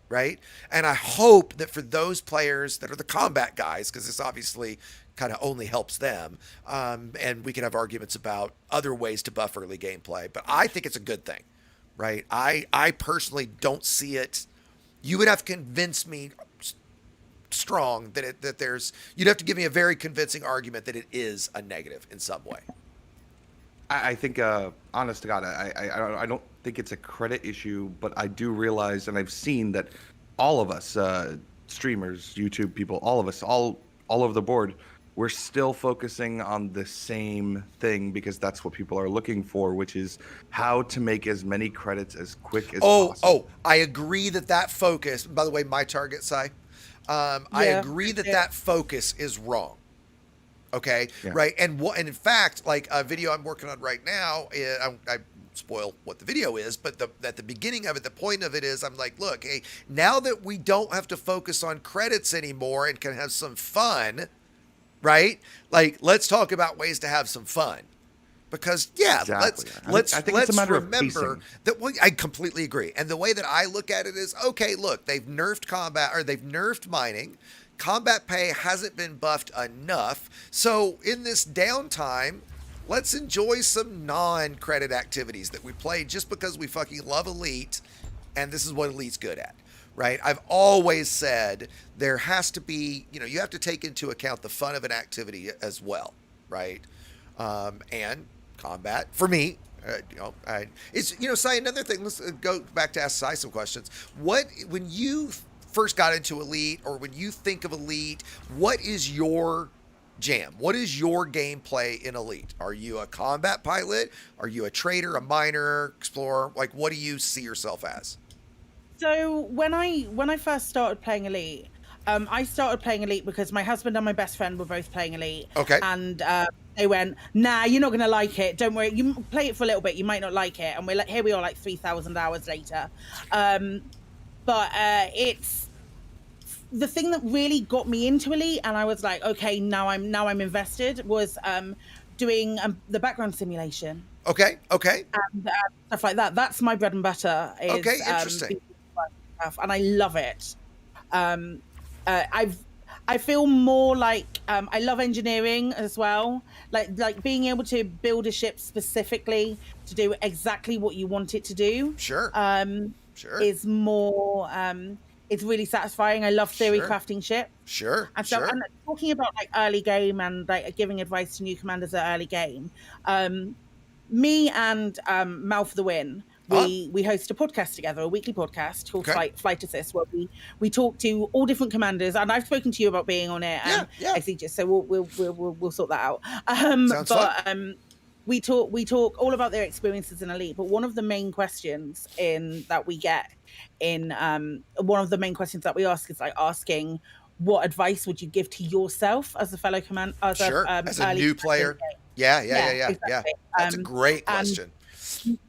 Right? And I hope that for those players that are the combat guys, because this obviously kind of only helps them, and we can have arguments about other ways to buff early gameplay, but I think it's a good thing. Right. I personally don't see it. You would have to convince me strong that there's, you'd have to give me a very convincing argument that it is a negative in some way. I think, honest to God, I don't think it's a credit issue, but I do realize, and I've seen that all of us, streamers, YouTube people, all of us, all over the board, we're still focusing on the same thing because that's what people are looking for, which is how to make as many credits as quick as possible. Oh, I agree that focus, by the way, my target, Sai, I agree that focus is wrong. Okay. Yeah. Right. And in fact, like a video I'm working on right now, I spoil what the video is, but at the beginning of it, the point of it is I'm like, look, hey, now that we don't have to focus on credits anymore and can have some fun, right? Like, let's talk about ways to have some fun, because exactly. let's it's a matter remember of that. Well, I completely agree. And the way that I look at it is, okay, look, they've nerfed combat, or they've nerfed mining. Combat pay hasn't been buffed enough. So in this downtime, let's enjoy some non-credit activities that we play just because we fucking love Elite, and this is what Elite's good at. Right? I've always said there has to be, you have to take into account the fun of an activity as well, right? And combat, for me, Sai, another thing, let's go back to ask Sai some questions. When you first got into Elite, or when you think of Elite, what is your jam? What is your gameplay in Elite? Are you a combat pilot? Are you a trader, a miner, explorer? Like, what do you see yourself as? So when I first started playing Elite, I started playing Elite because my husband and my best friend were both playing Elite. Okay. And they went, nah, you're not going to like it. Don't worry. You play it for a little bit. You might not like it. And we're like, here we are, like 3,000 hours later. But it's the thing that really got me into Elite, and I was like, okay, now I'm invested, was doing the background simulation. Okay. And stuff like that. That's my bread and butter. Okay, interesting. And I love it. I feel more like I love engineering as well. Like being able to build a ship specifically to do exactly what you want it to do. Sure. Is more. It's really satisfying. I love theory crafting ships. Sure. And so, and talking about like early game and like giving advice to new commanders at early game. Me and Mal for the Win. We host a podcast together, a weekly podcast called Flight Assist, where we talk to all different commanders, and I've spoken to you about being on it. Exigeous, so we'll sort that out. Sounds fun. We talk all about their experiences in Elite, but one of the main questions that we ask is like asking, what advice would you give to yourself as a fellow commander, as a new player? Yeah. Exactly. That's a great question.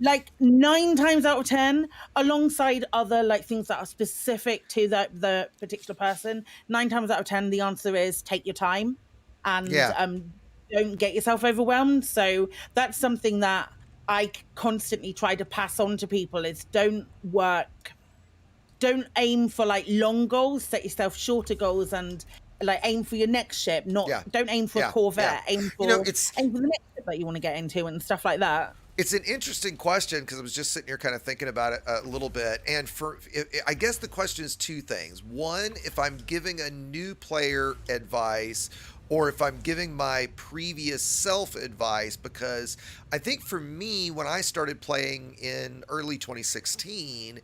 Like 9 times out of 10, alongside other like things that are specific to the particular person, 9 times out of 10, the answer is take your time and don't get yourself overwhelmed. So that's something that I constantly try to pass on to people: is don't aim for like long goals, set yourself shorter goals, and like aim for your next ship, not don't aim for a Corvette. Aim for aim for the next ship that you want to get into and stuff like that. It's an interesting question because I was just sitting here kind of thinking about it a little bit. And I guess the question is two things. One, if I'm giving a new player advice or if I'm giving my previous self advice, because I think for me, when I started playing in early 2016,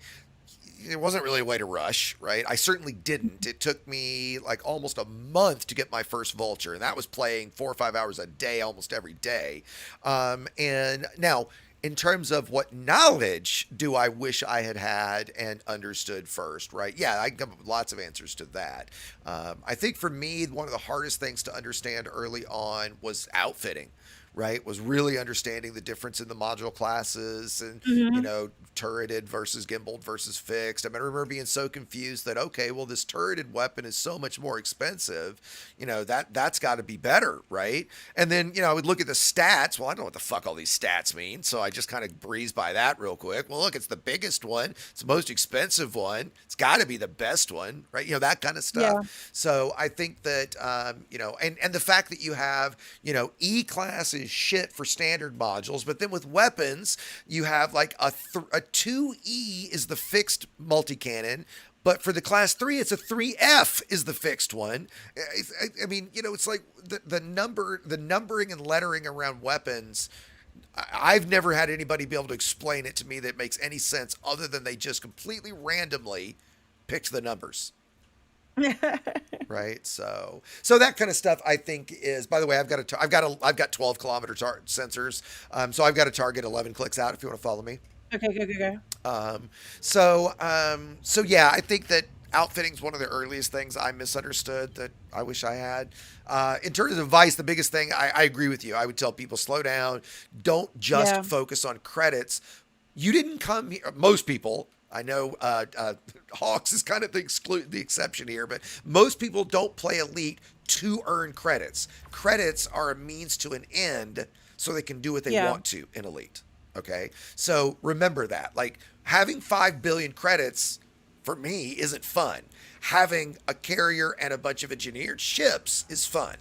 it wasn't really a way to rush, right? I certainly didn't. It took me like almost a month to get my first vulture, and that was playing 4 or 5 hours a day, almost every day. And now, in terms of what knowledge do I wish I had had and understood first, right? Yeah, I can come up with lots of answers to that. I think for me, one of the hardest things to understand early on was outfitting. Right, was really understanding the difference in the module classes and, you know, turreted versus gimbaled versus fixed. I mean, I remember being so confused that, okay, well, this turreted weapon is so much more expensive, you know, that's got to be better, right? And then, you know, I would look at the stats. Well, I don't know what the fuck all these stats mean, so I just kind of breezed by that real quick. Well, look, it's the biggest one. It's the most expensive one. It's got to be the best one, right? You know, that kind of stuff. Yeah. So I think that, you know, and the fact that you have, you know, E-class is shit for standard modules, but then with weapons you have like a 2E is the fixed multi-cannon, but for the class 3 it's a 3F is the fixed one. I mean, you know, it's like the numbering and lettering around weapons, I've never had anybody be able to explain it to me that makes any sense other than they just completely randomly picked the numbers. Right, so that kind of stuff I think is. By the way, I've got 12 kilometer sensors, so I've got a target 11 clicks out if you want to follow me. Okay. So yeah, I think that outfitting is one of the earliest things I misunderstood that I wish I had. In terms of advice, the biggest thing I agree with you. I would tell people slow down, don't just focus on credits. You didn't come here. Most people. I know Hawks is kind of the exception here, but most people don't play Elite to earn credits. Credits are a means to an end so they can do what they want to in Elite. Okay? So remember that. Like, having 5 billion credits, for me, isn't fun. Having a carrier and a bunch of engineered ships is fun.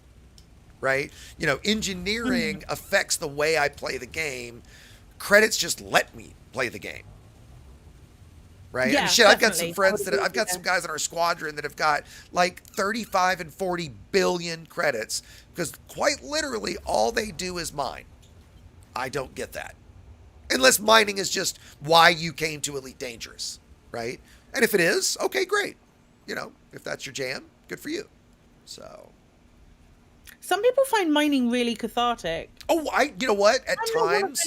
Right? You know, engineering affects the way I play the game. Credits just let me play the game. Right. Yeah, and shit, definitely. I've got some friends I've got some guys in our squadron that have got like 35 and 40 billion credits because quite literally all they do is mine. I don't get that. Unless mining is just why you came to Elite Dangerous. Right. And if it is, okay, great. You know, if that's your jam, good for you. So. Some people find mining really cathartic. Oh, you know what? At times,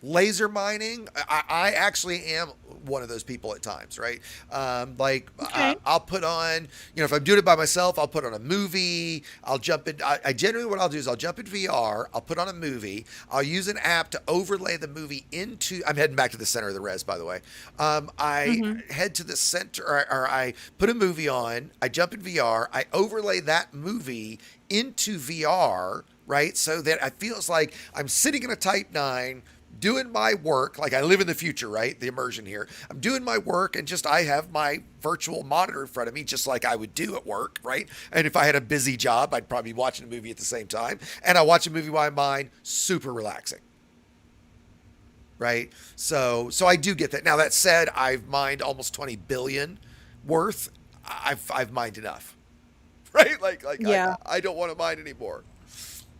laser mining, I actually am one of those people at times, right? I'll put on, you know, if I'm doing it by myself, I'll put on a movie. I'll jump in. I generally, what I'll do is I'll jump in VR. I'll put on a movie. I'll use an app to overlay the movie into. I'm heading back to the center of the res, by the way. I head to the center, or I put a movie on. I jump in VR. I overlay that movie into VR, right? So that it feels like I'm sitting in a Type 9. Doing my work, like I live in the future, right? The immersion here. I'm doing my work and just I have my virtual monitor in front of me, just like I would do at work, right? And if I had a busy job, I'd probably be watching a movie at the same time. And I watch a movie while I mine, super relaxing. Right? So I do get that. Now that said, I've mined almost 20 billion worth. I've mined enough. Right? Like yeah. I don't want to mine anymore.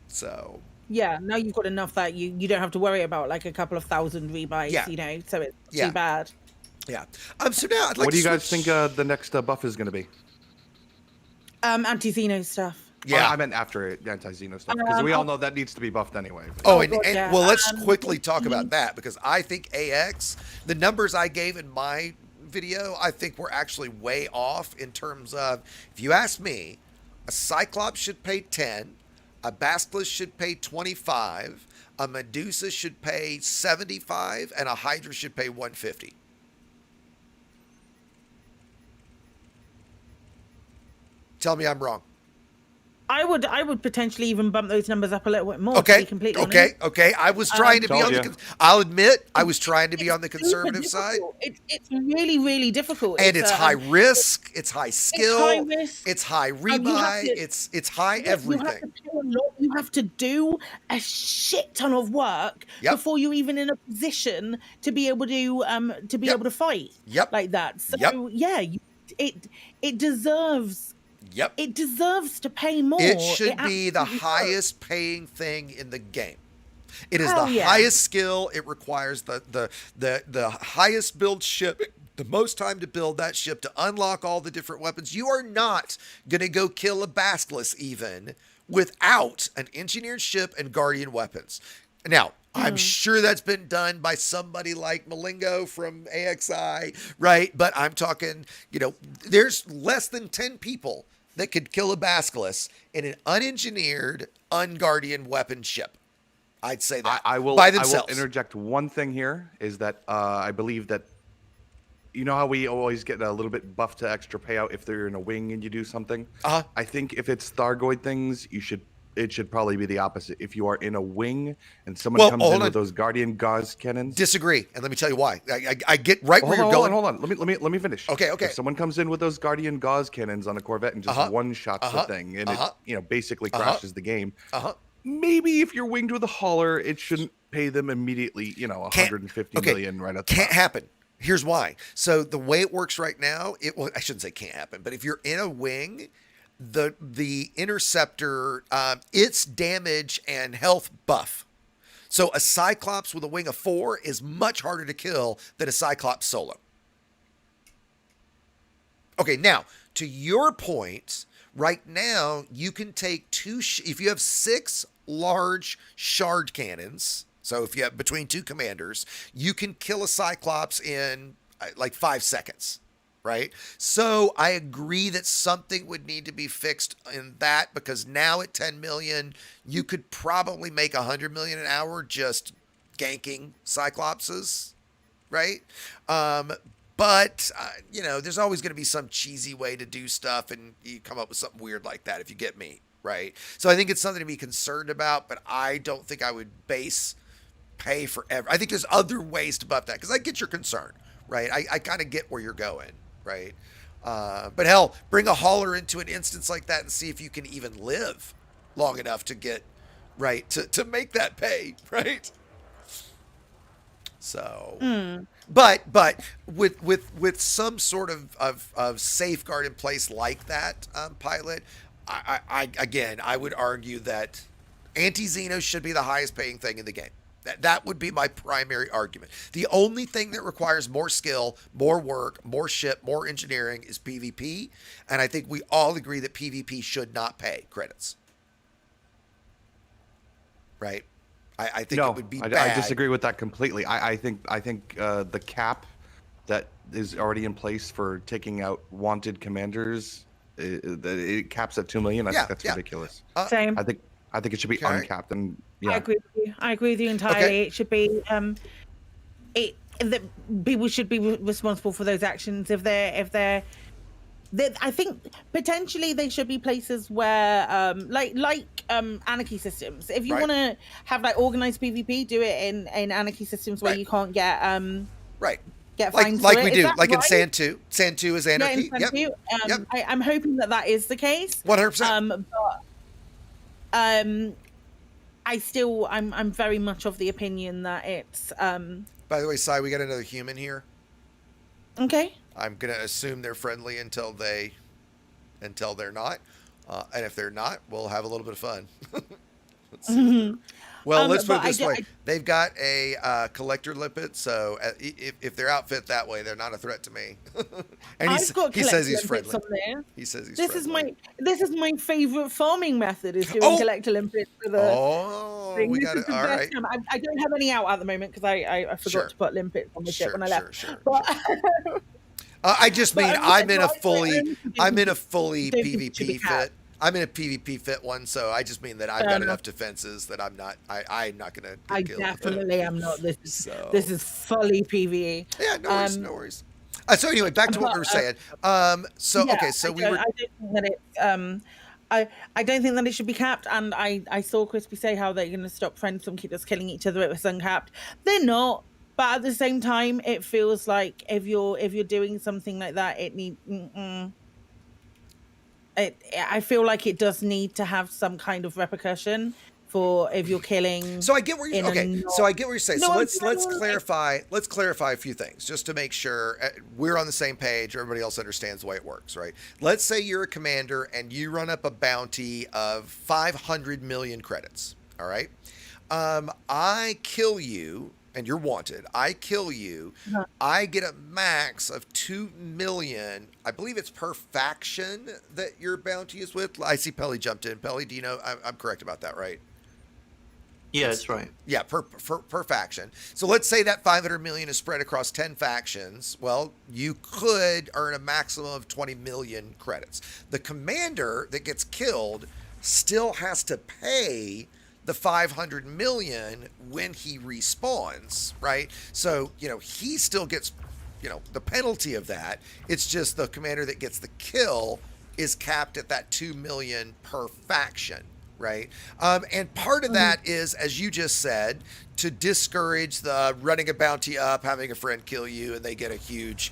So yeah, now you've got enough that you don't have to worry about like a couple of thousand rebuys, you know, so it's too bad. Yeah. So now I'd like what do you guys think the next buff is going to be? Anti-Xeno stuff. Yeah, I meant after anti-Xeno stuff because we all know that needs to be buffed anyway. Oh, well, let's quickly talk about that because I think AX, the numbers I gave in my video, I think we're actually way off in terms of, if you ask me, a Cyclops should pay 10. A Basilisk should pay 25, a Medusa should pay 75, and a Hydra should pay 150. Tell me I'm wrong. I would potentially even bump those numbers up a little bit more. To Okay, be completely okay, honest. okay. I was trying to be on Told the. ya. I'll admit, I was trying to be on the Super conservative side, difficult. It's really, really difficult. and it's high a, risk, it's high skill, high risk. it's high You have rebuy, to- it's high You have everything. to do a lot. You have to do a shit ton of work Yep. before you're even in a position to be able to Yep. able to fight Yep. like that. So Yep. yeah, it deserves Yep. to pay more. It should be the absolutely does. highest paying thing in the game. It is Hell the yeah. highest skill. It requires the highest build ship, the most time to build that ship, to unlock all the different weapons. You are not going to go kill a Basilisk even without an engineered ship and guardian weapons. Now, I'm sure that's been done by somebody like Malingo from AXI, right? But I'm talking, there's less than 10 people that could kill a Basilisk in an unengineered, unguardian weapon ship. I'd say that I will. by I themselves. will interject one thing here. Is that I believe that you know how we always get a little bit buff to extra payout if they're in a wing and you do something. Uh-huh. I think if it's Thargoid things, it should probably be the opposite. If you are in a wing and someone comes in with those Guardian Gauss cannons. Disagree, and let me tell you why. I get right where you're going. Hold on. Let me finish. Okay. If someone comes in with those Guardian Gauss cannons on a Corvette and just one shots the thing, and it basically crashes the game. Maybe if you're winged with a hauler, it shouldn't pay them immediately. 150 million right at the Can't top. happen. Here's why. So the way it works right now, I shouldn't say can't happen, but if you're in a wing, the interceptor, its damage and health buff. So a Cyclops with a wing of 4 is much harder to kill than a Cyclops solo. Okay, now to your point, right now you can take if you have 6 large shard cannons. So if you have between 2 commanders, you can kill a Cyclops in like 5 seconds. Right? So I agree that something would need to be fixed in that, because now at 10 million, you could probably make 100 million an hour just ganking Cyclopses, right? But there's always going to be some cheesy way to do stuff, and you come up with something weird like that, if you get me, right? So I think it's something to be concerned about, but I don't think I would base pay forever. I think there's other ways to buff that, because I get your concern, right? I kind of get where you're going. Right. But hell, bring a hauler into an instance like that and see if you can even live long enough to get right to make that pay. Right. So, but with some sort of safeguard in place like that, pilot, I would argue that anti-Xeno should be the highest paying thing in the game. That would be my primary argument. The only thing that requires more skill, more work, more ship, more engineering is PvP. And I think we all agree that PvP should not pay credits. Right? I think it would be bad. I disagree with that completely. I think the cap that is already in place for taking out wanted commanders, it caps at 2 million. I think that's ridiculous. Same. I think it should be uncapped, and yeah. I agree with you entirely. Okay. It should be that people should be responsible for those actions if they're I think potentially they should be places where like anarchy systems. If you want to have like organized PvP, do it in anarchy systems where you can't get get fines like for we it. do, Is that like in right? Sand 2. Sand 2 is anarchy. Yeah, in Sand 2. Yep. I'm hoping that is the case. 100%. But I'm very much of the opinion that it's By the way, Sai, we got another human here. okay. I'm gonna assume they're friendly until they're not, and if they're not, we'll have a little bit of fun. Let's see. Well, let's put it this way: they've got a collector limpet, so if they're outfit that way, they're not a threat to me. And he says he's friendly. He says he's friendly. This is my favorite farming method: is doing collector limpets with a. Oh, we got it. All right. I don't have any out at the moment because I forgot to put limpets on the ship when I left. Sure. But, I just mean I'm in a fully PvP PvP fit. I'm in a PvP fit one, so I just mean that I've got enough defenses that I'm not gonna get I killed. definitely am not. This is fully PvE. Yeah, no worries. So anyway, back to what we were saying. So we were. I don't think that it's I don't think that it should be capped. And I saw Crispy say how they're going to stop friends from just killing each other if it's uncapped. They're not. But at the same time, it feels like if you're doing something like that, it need. I feel like it does need to have some kind of repercussion for if you're killing. So I get where you're okay. So I get what you're saying. No, So I'm let's trying to, clarify. Let's clarify a few things just to make sure we're on the same page. Everybody else understands the way it works, right? Let's say you're a commander and you run up a bounty of 500 million credits. All right. I kill you. And you're wanted. I kill you. Uh-huh. I get a max of 2 million. I believe it's per faction that your bounty is with. I see Pelly jumped in. Pelly, do you know? I'm correct about that, right? Yeah, that's right. Yeah, per faction. So let's say that 500 million is spread across 10 factions. Well, you could earn a maximum of 20 million credits. The commander that gets killed still has to pay the 500 million when he respawns, right? So, he still gets, the penalty of that. It's just the commander that gets the kill is capped at that 2 million per faction, right? And part of that is, as you just said, to discourage the running a bounty up, having a friend kill you, and they get a huge,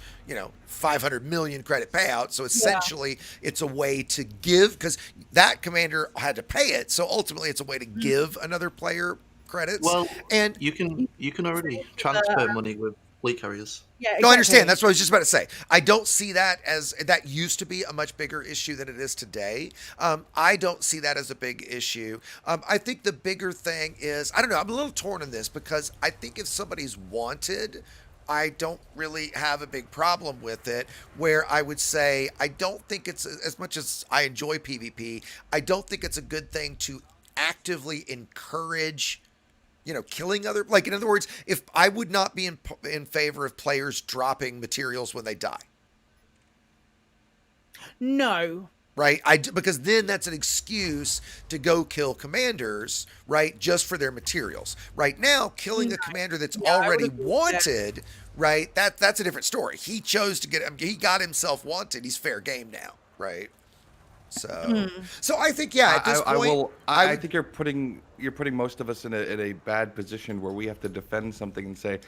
500 million credit payout. So essentially, it's a way to give, because that commander had to pay it. So ultimately, it's a way to give another player credits. Well, and you can already transfer money with fleet carriers. Yeah, exactly. No, I understand. That's what I was just about to say. I don't see that as that used to be a much bigger issue than it is today. I don't see that as a big issue. I think the bigger thing is, I don't know, I'm a little torn on this because I think if somebody's wanted, I don't really have a big problem with it, where I would say I don't think it's, as much as I enjoy PvP, I don't think it's a good thing to actively encourage killing other, like, in other words, if I would not be in favor of players dropping materials when they die. No. Right? Because then that's an excuse to go kill commanders, right? Just for their materials. Right now, killing a commander that's already wanted, right? That's a different story. He chose to he got himself wanted. He's fair game now, right? So, so I think, at this point, I think you're putting most of us in a bad position where we have to defend something and say,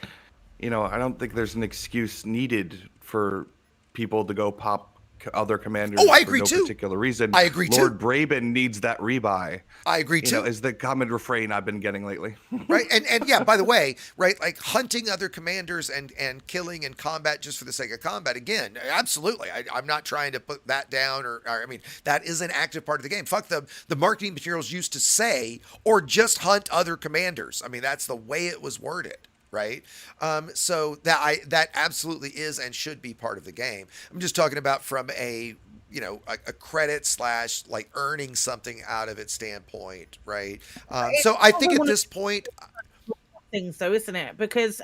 I don't think there's an excuse needed for people to go pop other commanders I for agree no too. particular reason. I agree too. Lord Braben needs that rebuy. I agree too. Is the common refrain I've been getting lately. Right. And yeah, by the way, right, like hunting other commanders and killing in combat just for the sake of combat, again, absolutely. I'm not trying to put that down or I mean, that is an active part of the game. Fuck the marketing materials used to say, or just hunt other commanders. I mean, that's the way it was worded. Right. So that absolutely is and should be part of the game. I'm just talking about from a credit / like earning something out of it standpoint. Right. So I think at this point, things though, isn't it? Because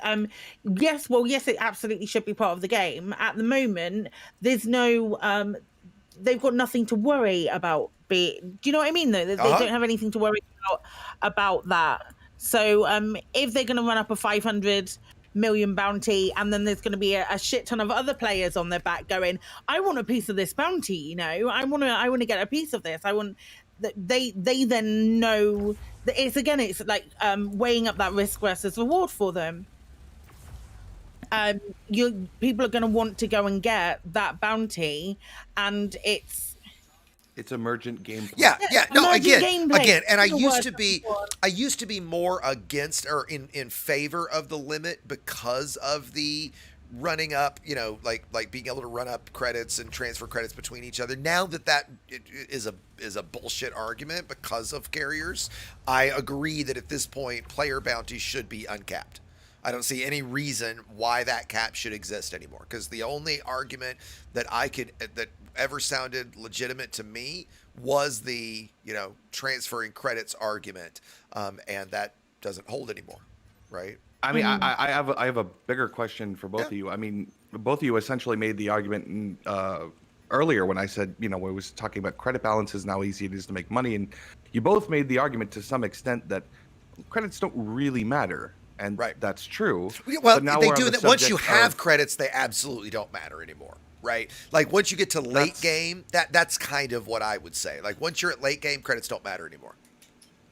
yes, it absolutely should be part of the game. At the moment, there's no they've got nothing to worry about. Do you know what I mean though? They don't have anything to worry about that. So if they're going to run up a 500 million bounty and then there's going to be a shit ton of other players on their back going, I want a piece of this bounty, I want to get a piece of this. I want that they then know that it's like weighing up that risk versus reward for them. People are going to want to go and get that bounty, and it's emergent gameplay. Yeah. No, again, and I I used to be more against or in favor of the limit because of the running up, like being able to run up credits and transfer credits between each other. Now that is a bullshit argument because of carriers, I agree that at this point, player bounties should be uncapped. I don't see any reason why that cap should exist anymore, because the only argument that that ever sounded legitimate to me was the transferring credits argument, and that doesn't hold anymore, right? I mean, I have a bigger question for both of you. I mean, both of you essentially made the argument earlier when I said, I was talking about credit balances and how easy it is to make money, and you both made the argument to some extent that credits don't really matter. And that's true. Well, but now they we're do on the that once you subject have of credits, they absolutely don't matter anymore. right? Like once you get to late That's- game, that's kind of what I would say. Like once you're at late game, credits don't matter anymore.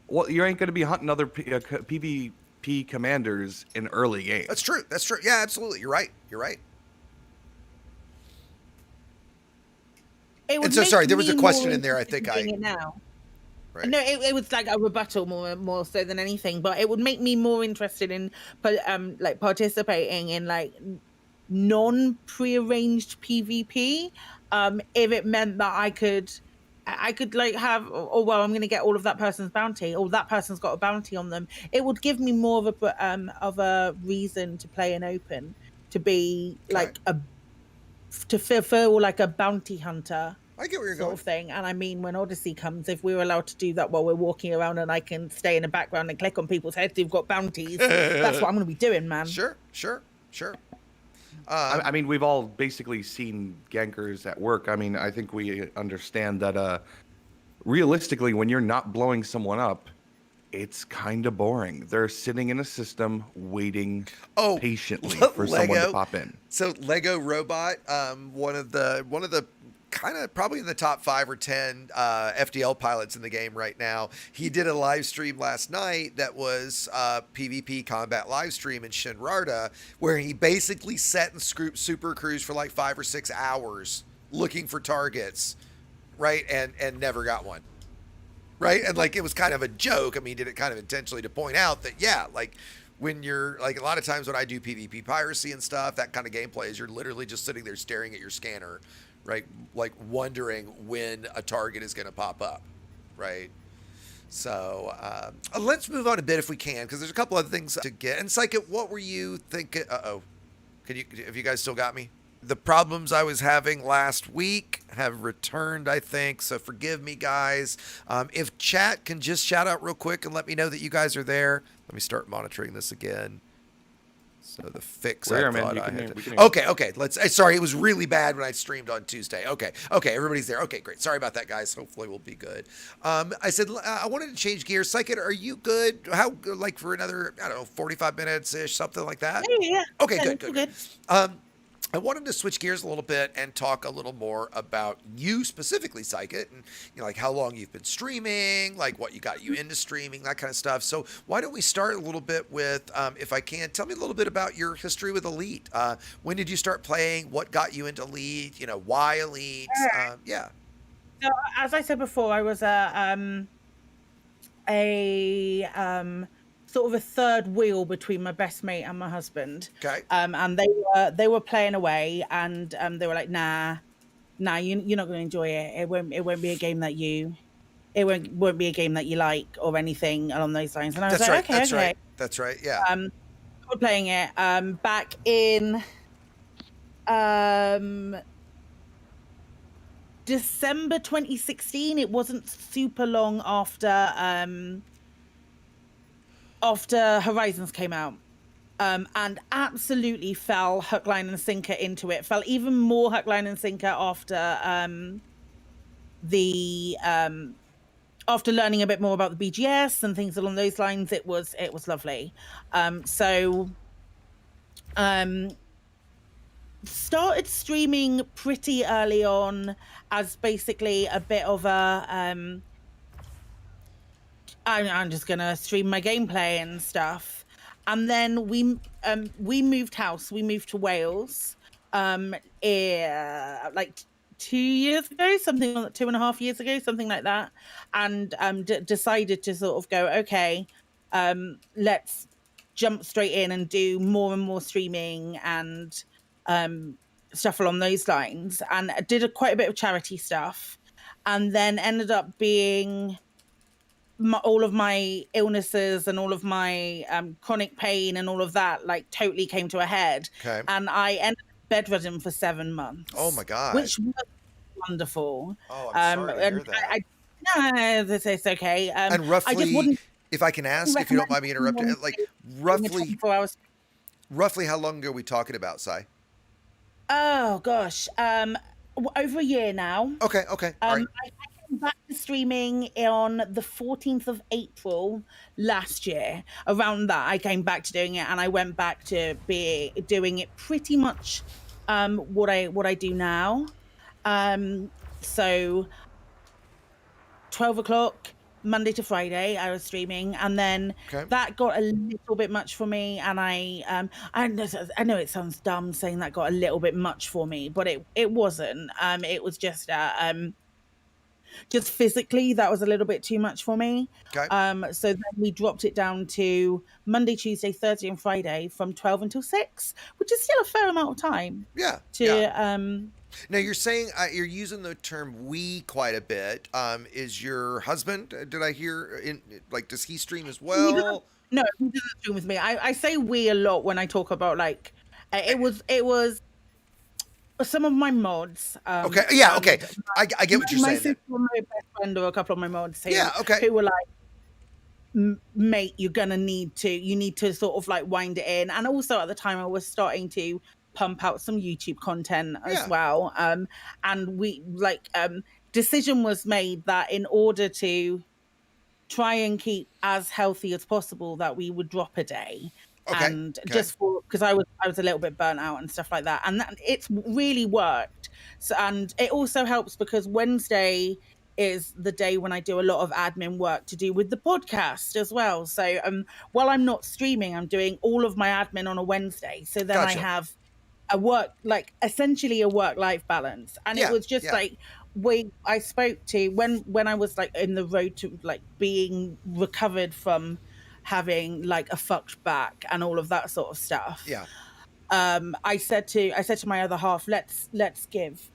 Well, you ain't going to be hunting other PvP commanders in early game. That's true. That's true. Yeah, absolutely. You're right. You're right. It would And so, make sorry, there was a me question more in there. I interested think in doing it now. Right. No, it was like a rebuttal more so than anything, but it would make me more interested in like participating in like non-prearranged PvP if it meant that I could like have, oh well, I'm going to get all of that person's bounty, or that person's got a bounty on them. It would give me more of a reason to play an open, to be like to feel like a bounty hunter. I get where you're Sort going. of thing. And I mean, when Odyssey comes, if we're allowed to do that while we're walking around and I can stay in the background and click on people's heads who've got bounties, that's what I'm going to be doing, man. Sure. I mean, we've all basically seen gankers at work. I mean, I think we understand that realistically, when you're not blowing someone up, it's kind of boring. They're sitting in a system waiting patiently for someone to pop in. So Lego Robot, one of the kind of probably in the top 5 or 10 FDL pilots in the game right now. He did a live stream last night that was PvP combat live stream in Shinrarta, where he basically sat and super cruise for like 5 or 6 hours looking for targets, right? And never got one. Right? And like it was kind of a joke. I mean, did it kind of intentionally to point out that, yeah, like when you're like a lot of times when I do PvP piracy and stuff, that kind of gameplay is you're literally just sitting there staring at your scanner, right? Like wondering when a target is going to pop up, right? So let's move on a bit if we can, because there's a couple other things to get. And Psykit, what were you thinking? Have you guys still got me? The problems I was having last week have returned, I think. So forgive me, guys. If chat can just shout out real quick and let me know that you guys are there. Let me start monitoring this again. So the fix I thought I had to... Okay. Sorry, it was really bad when I streamed on Tuesday. Okay, everybody's there. Okay, great. Sorry about that, guys. Hopefully we'll be good. I said I wanted to change gears. Psykit, are you good? How, like, for another, I don't know, 45 minutes-ish, something like that? Yeah. Okay, good. I wanted to switch gears a little bit and talk a little more about you specifically, Psykit, and like how long you've been streaming, like what got you into streaming, that kind of stuff. So why don't we start a little bit with, if I can, tell me a little bit about your history with Elite. When did you start playing? What got you into Elite? Why Elite? Yeah. So as I said before, I was sort of a third wheel between my best mate and my husband. Okay. And they were playing away, and they were like, nah, you're not going to enjoy it. It won't be a game that won't be a game that you like or anything along those lines. And I was like, okay. That's right. Yeah. We're playing it back in December 2016. It wasn't super long after Horizons came out, and absolutely fell hook, line, and sinker into it. Fell even more hook, line, and sinker after after learning a bit more about the BGS and things along those lines. It was lovely. Started streaming pretty early on as basically a bit of a I'm just gonna stream my gameplay and stuff, and then we moved house. We moved to Wales, like 2 years ago, something like 2.5 years ago, something like that, and decided to sort of go, okay, let's jump straight in and do more and more streaming and stuff along those lines, and I did quite a bit of charity stuff, and then ended up being. All of my illnesses and all of my chronic pain and all of that like totally came to a head. Okay. And I ended up bedridden for 7 months. Oh my God. Which was wonderful. Oh, I'm sorry to hear that. No, it's okay. And roughly, I just wouldn't if I can ask, if you don't mind me interrupting, like roughly 24 hours. Roughly how long ago are we talking about, Sai? Oh gosh. Over a year now. Okay. All right. I came back to streaming on the 14th of April last year. Around that, I came back to doing it, and I went back to doing it pretty much what I do now. So 12 o'clock Monday to Friday I was streaming, and then Okay. that got a little bit much for me, and I know it sounds dumb saying that got a little bit much for me, but it wasn't. It was just physically that was a little bit too much for me. Okay. So then we dropped it down to Monday, Tuesday, Thursday, and Friday from 12 until 6, which is still a fair amount of time Yeah. to Yeah. Now you're saying you're using the term "we" quite a bit. Is your husband? Did I hear? Does he stream as He doesn't, well? no, he doesn't stream with me. I say we a lot when I talk about like it was some of my mods. Okay. Yeah. Okay. And I get what you're my saying. sister Then. and my best friend or a couple of my mods who, Yeah. Okay. who were like, mate, you need to sort of like wind it in. And also at the time I was starting to pump out some YouTube content as Yeah. well. And we decision was made that in order to try and keep as healthy as possible that we would drop a day. Okay. And Okay. just because I was a little bit burnt out and stuff like that, and it's really worked. So, and it also helps because Wednesday is the day when I do a lot of admin work to do with the podcast as well. So while I'm not streaming, I'm doing all of my admin on a Wednesday. So then Gotcha. I have essentially a work-life balance. And Yeah, it was just yeah. like I spoke to when I was like in the road to like being recovered from having like a fucked back and all of that sort of stuff. Yeah. I said to my other half, let's give,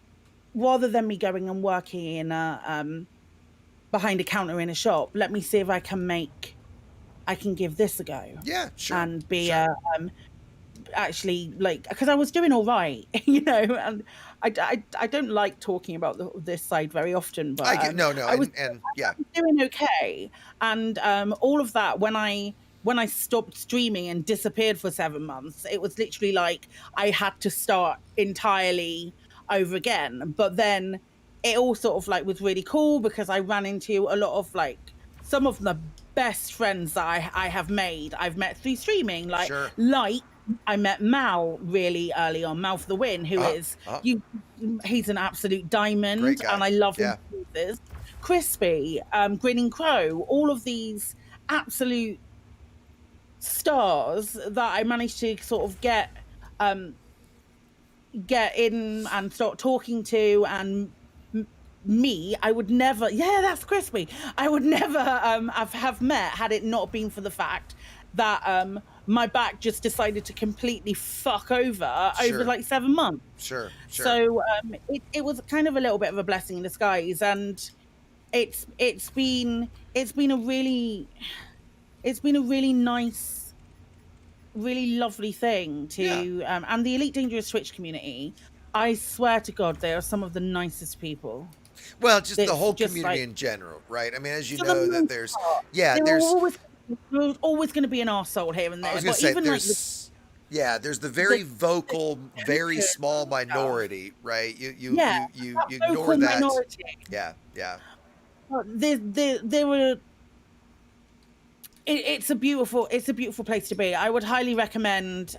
rather than me going and working in a behind a counter in a shop, let me see if I can give this a go. Yeah. Sure. And be sure. actually like, because I was doing all right, you know, and I don't like talking about this side very often, but I get no. I was And yeah. doing okay. And all of that, when I stopped streaming and disappeared for 7 months, it was literally like I had to start entirely over again. But then it all sort of like was really cool because I ran into a lot of like some of the best friends that I've met through streaming. Like Sure. I met Mal really early on, Mal for the Win, who is he's an absolute diamond. Great guy. And I love Yeah. him to pieces. Crispy, Grinning Crow, all of these absolute stars that I managed to sort of get in and start talking to. And me, I would never, that's Crispy, I would never have met had it not been for the fact that my back just decided to completely fuck over Sure. like 7 months. Sure. So it was kind of a little bit of a blessing in disguise, and it's been a really nice, really lovely thing to and the Elite Dangerous Twitch community, I swear to God, they are some of the nicest people. Well, just the It's whole just community like, in general, right? I mean, as you for the know, that most there's part, there's there's always going to be an arsehole here and there. I was gonna But say even like there's the very the vocal, very haters small and stuff. minority, right? You that ignore vocal that. minority. Yeah. There were. It's a beautiful place to be. I would highly recommend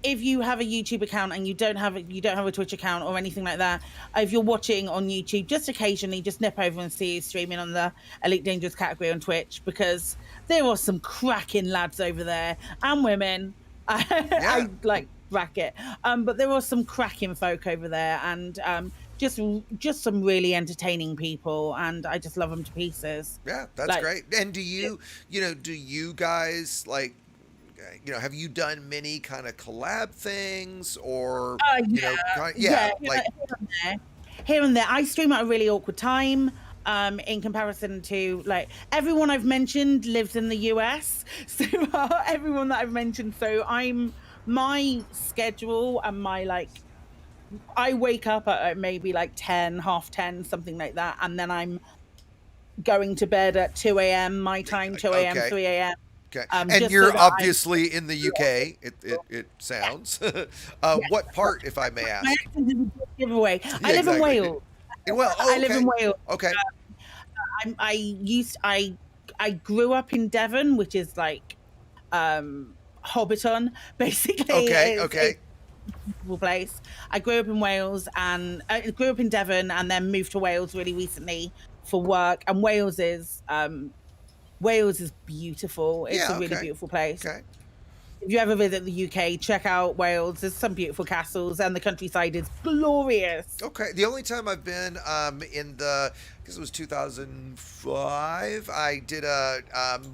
if you have a YouTube account and you don't have a Twitch account or anything like that. If you're watching on YouTube, just occasionally just nip over and see streaming on the Elite Dangerous category on Twitch, because there are some cracking lads over there and women. I like bracket, but there are some cracking folk over there, and just some really entertaining people, and I just love them to pieces. Yeah, that's Like, great. And do you guys like, have you done many kind of collab things or, like here and there. I stream at a really awkward time. In comparison to like everyone I've mentioned lives in the US, so everyone that I've mentioned. So my schedule and my I wake up at maybe like 10, half 10, something like that, and then I'm going to bed at 2 a.m. my time, 2 a.m., Okay. 3 a.m. Okay. just And so you're that obviously in the UK. It sounds. What part, if I may ask? My accent is a big giveaway. I live in exactly. Wales. Well, I live in okay. Wales. Okay. I grew up in Devon, which is like Hobbiton, basically. Okay. beautiful place. I grew up in Wales and I grew up in Devon and then moved to Wales really recently for work. And Wales is beautiful. It's Yeah. a really Okay. beautiful place. Okay. If you ever visit the UK, check out Wales. There's some beautiful castles and the countryside is glorious. Okay. The only time I've been in the, because it was 2005, I did a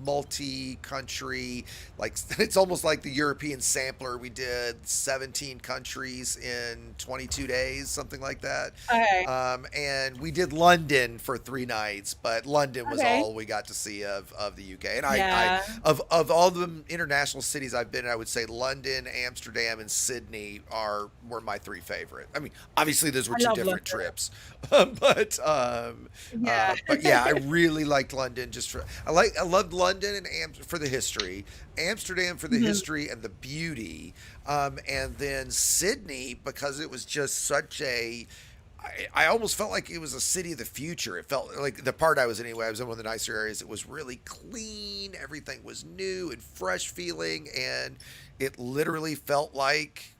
multi-country, like it's almost like the European sampler. We did 17 countries in 22 days, something like that. Okay. And we did London for 3 nights, but London was Okay. all we got to see of the UK. And Yeah. of all the international cities I've been in, I would say London, Amsterdam, and Sydney were my 3 favorite. I mean, obviously those were I 2 love different London. trips, but Yeah. but yeah, I really liked London. I loved London and for the history, Amsterdam for the Mhm. history and the beauty, and then Sydney because it was just such a. I almost felt like it was a city of the future. It felt like the part I was in anyway. I was in one of the nicer areas. It was really clean. Everything was new and fresh feeling, and it literally felt like,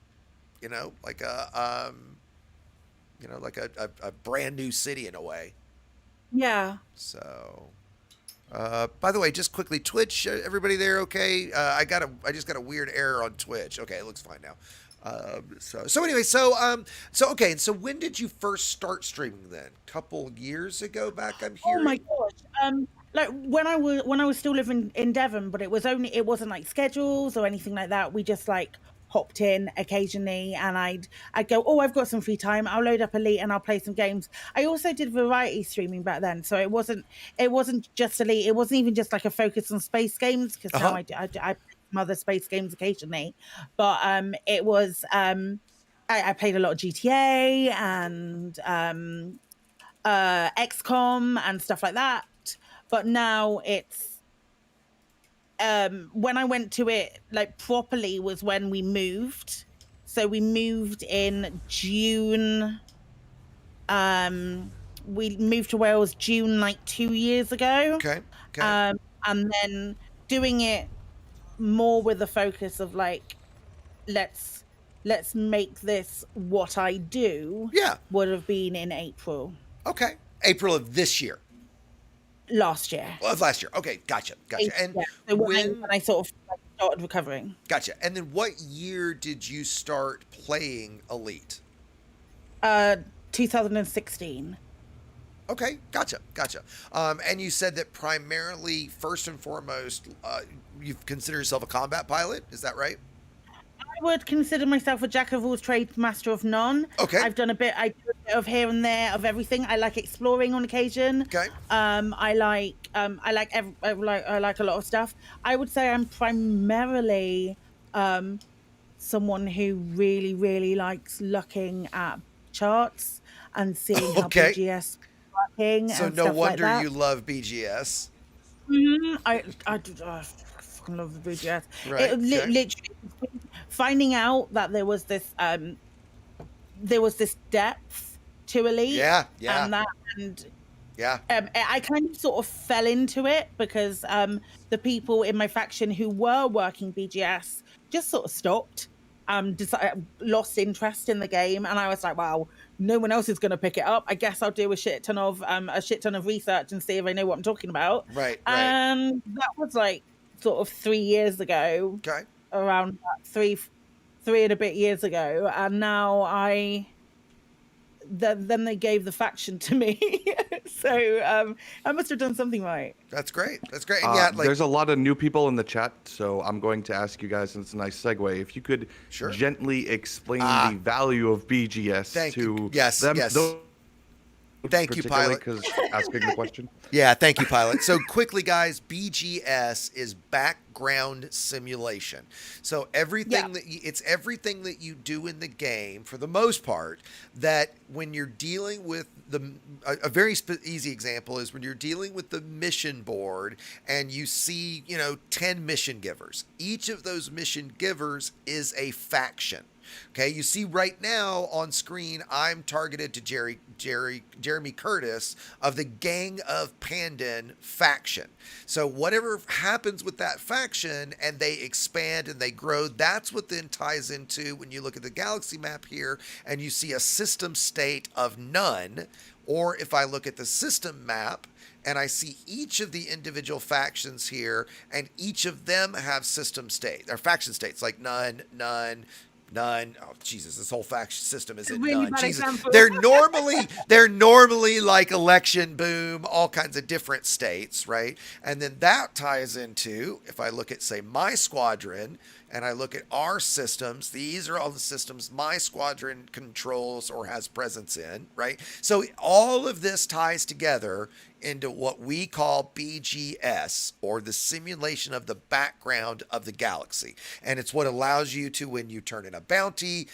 like a brand new city in a way. Yeah. So, by the way, just quickly, Twitch, everybody there, okay? I just got a weird error on Twitch. Okay, it looks fine now. So anyway, okay. So when did you first start streaming then? Couple years ago back, I'm Oh hearing. my gosh. Like when I was still living in Devon, but it wasn't like schedules or anything like that. We just like hopped in occasionally and I'd go, oh, I've got some free time. I'll load up Elite and I'll play some games. I also did variety streaming back then. So it wasn't just Elite. It wasn't even just like a focus on space games because now I play some other space games occasionally. But it was I played a lot of GTA and XCOM and stuff like that. But now it's when I went to it like properly was when we moved. So we moved in June. We moved to Wales June like 2 years ago. Okay. And then doing it more with the focus of like let's make this what I do. Yeah. Would have been in April. Okay. April of this year. Last year. Well, of last year. Okay, gotcha. And yeah. So when I sort of like, started recovering. Gotcha. And then what year did you start playing Elite? 2016. Okay, gotcha. And you said that primarily, first and foremost, you consider yourself a combat pilot. Is that right? I would consider myself a jack of all trades, master of none. Okay. I do a bit of here and there of everything. I like exploring on occasion. Okay. I like a lot of stuff. I would say I'm primarily someone who really, really likes looking at charts and seeing how Okay. BGS is working. So and no stuff wonder like that. you love BGS. I fucking love the BGS. Right. Literally finding out that there was this depth to Elite. Yeah. I kind of sort of fell into it because the people in my faction who were working BGS just sort of stopped, lost interest in the game, and I was like, wow, no one else is going to pick it up. I guess I'll do a shit ton of research and see if I know what I'm talking about. Right. And that was like sort of 3 years ago. Okay. Around that, three and a bit years ago, and now then they gave the faction to me. So I must have done something right. That's great. And yeah, there's a lot of new people in the chat, so I'm going to ask you guys, and it's a nice segue, if you could gently explain the value of BGS to yes. Thank you, Pilot. Because asking the question. Yeah, thank you, Pilot. So quickly, guys, BGS is background simulation. So everything it's everything that you do in the game, for the most part, that when you're dealing with a very easy example is when you're dealing with the mission board and you see, 10 mission givers. Each of those mission givers is a faction. Okay, you see right now on screen, I'm targeted to Jeremy Curtis of the Gang of Pandan faction. So whatever happens with that faction and they expand and they grow, that's what then ties into when you look at the galaxy map here and you see a system state of none. Or if I look at the system map and I see each of the individual factions here, and each of them have system state, or faction states, like none, none, none. Oh Jesus, this whole faction system is in Really none. bad Jesus, example. they're normally like election boom, all kinds of different states, right? And then that ties into, if I look at say my squadron and I look at our systems, these are all the systems my squadron controls or has presence in, right? So all of this ties together into what we call BGS, or the simulation of the background of the galaxy. And it's what allows you to, when you turn in a bounty,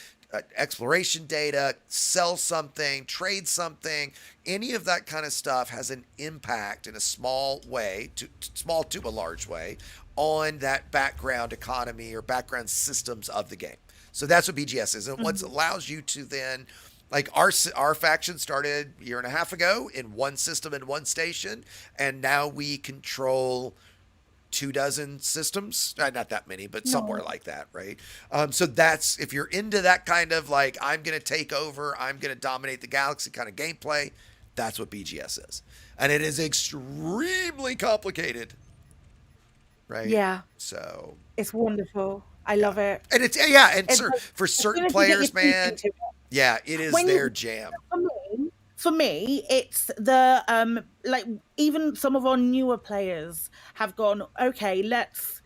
exploration data, sell something, trade something, any of that kind of stuff has an impact in a small way, small to a large way, on that background economy or background systems of the game. So that's what BGS is. And what allows you to then, like our faction started a year and a half ago in one system and one station, and now we control 24 systems, not that many, but somewhere like that, right? So that's, if you're into that kind of like, I'm going to take over, I'm going to dominate the galaxy kind of gameplay, that's what BGS is. And it is extremely complicated, right? Yeah. So it's wonderful. I love it. and it's, yeah, and It's for as certain soon as you get players, your teeth man, into it. yeah, it is When you- their jam. For me, it's the like, even some of our newer players have gone, okay, let's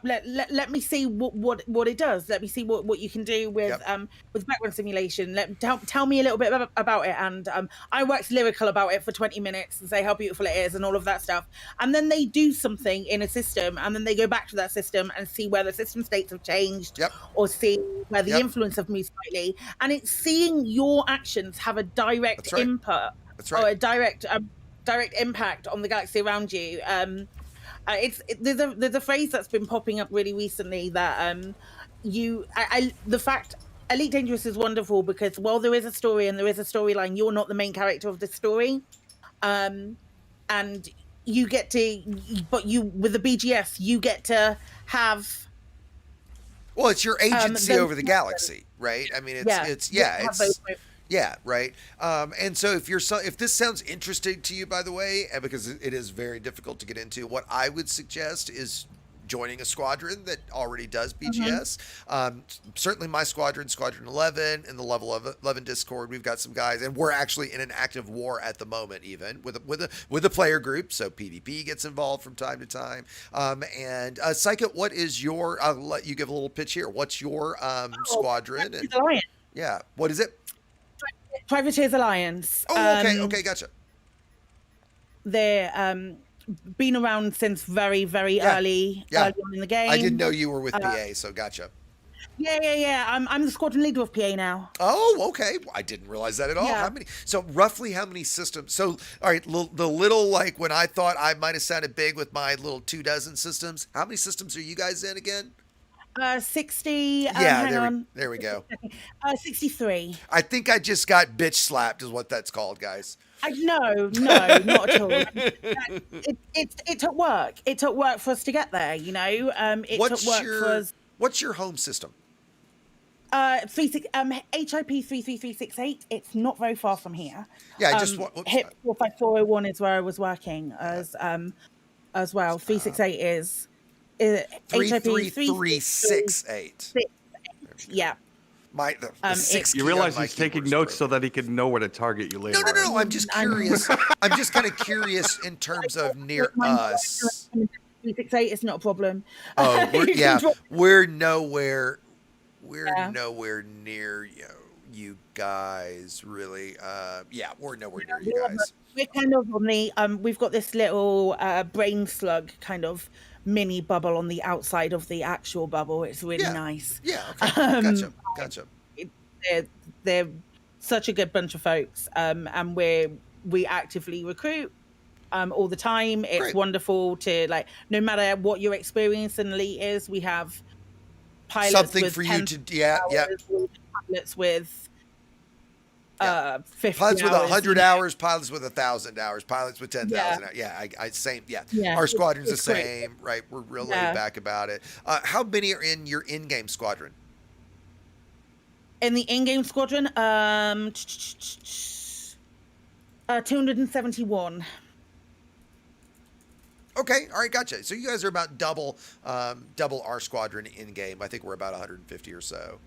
let me see what it does. Let me see what you can do with background simulation. Tell me a little bit about it. And I waxed lyrical about it for 20 minutes and say how beautiful it is and all of that stuff. And then they do something in a system, and then they go back to that system and see where the system states have changed, or see where the influence have moved slightly. And it's seeing your actions have a direct input or a direct impact on the galaxy around you. There's a phrase that's been popping up really recently that the fact Elite Dangerous is wonderful because while there is a story and there is a storyline, you're not the main character of the story, and you get to, but you with the BGS you get to have. Well, it's your agency over the galaxy, right? I mean, it's yeah, right. And so if this sounds interesting to you, by the way, and because it is very difficult to get into, what I would suggest is joining a squadron that already does BGS. Certainly my squadron, Squadron 11, in the Level 11 Discord, we've got some guys, and we're actually in an active war at the moment, even with a player group. So PvP gets involved from time to time. And Psykit, what is your? I'll let you give a little pitch here. What's your squadron? And, yeah, what is it? Privateers Alliance. Oh, okay, gotcha. They're been around since very early on in the game. I didn't know you were with PA, so gotcha. Yeah. I'm the squadron leader of PA now. Oh, okay. I didn't realize that at all. Yeah. How many? So roughly how many systems? So all right, the little, like when I thought I might have sounded big with my little 24 systems. How many systems are you guys in again? 60. Yeah, there we go. 63. I think I just got bitch slapped, is what that's called, guys. No, not at all. It took work. It took work for us to get there. You know, took work for us. What's your home system? HIP 33368. It's not very far from here. Yeah, HIP 45401 is where I was working as well. 368 is. 33368. Yeah. You realize he's taking notes so that he can know where to target you later. No. I'm just curious. I'm just kind of curious in terms of near us. 368 is not a problem. Oh, we're nowhere. We're nowhere near you guys, really. We're nowhere near you guys. We're kind of on the we've got this little brain slug kind of mini bubble on the outside of the actual bubble. It's really nice. Yeah, okay. Gotcha. They're such a good bunch of folks, and we actively recruit all the time. It's wonderful to, like, no matter what your experience in Elite is, we have pilots Something with for you 10 to, yeah, yeah. hours, pilots with 50 Pilots with hours. 100 hours, pilots with 1,000 hours, pilots with 10,000 Yeah. hours. Yeah, I same. Yeah, Yeah, our squadron's the it's great. same, right? We're real Yeah. laid back about it. How many are in your in-game squadron? In the in-game squadron, 271. Okay, all right, gotcha. So you guys are about double our squadron in game. I think we're about 150 or so.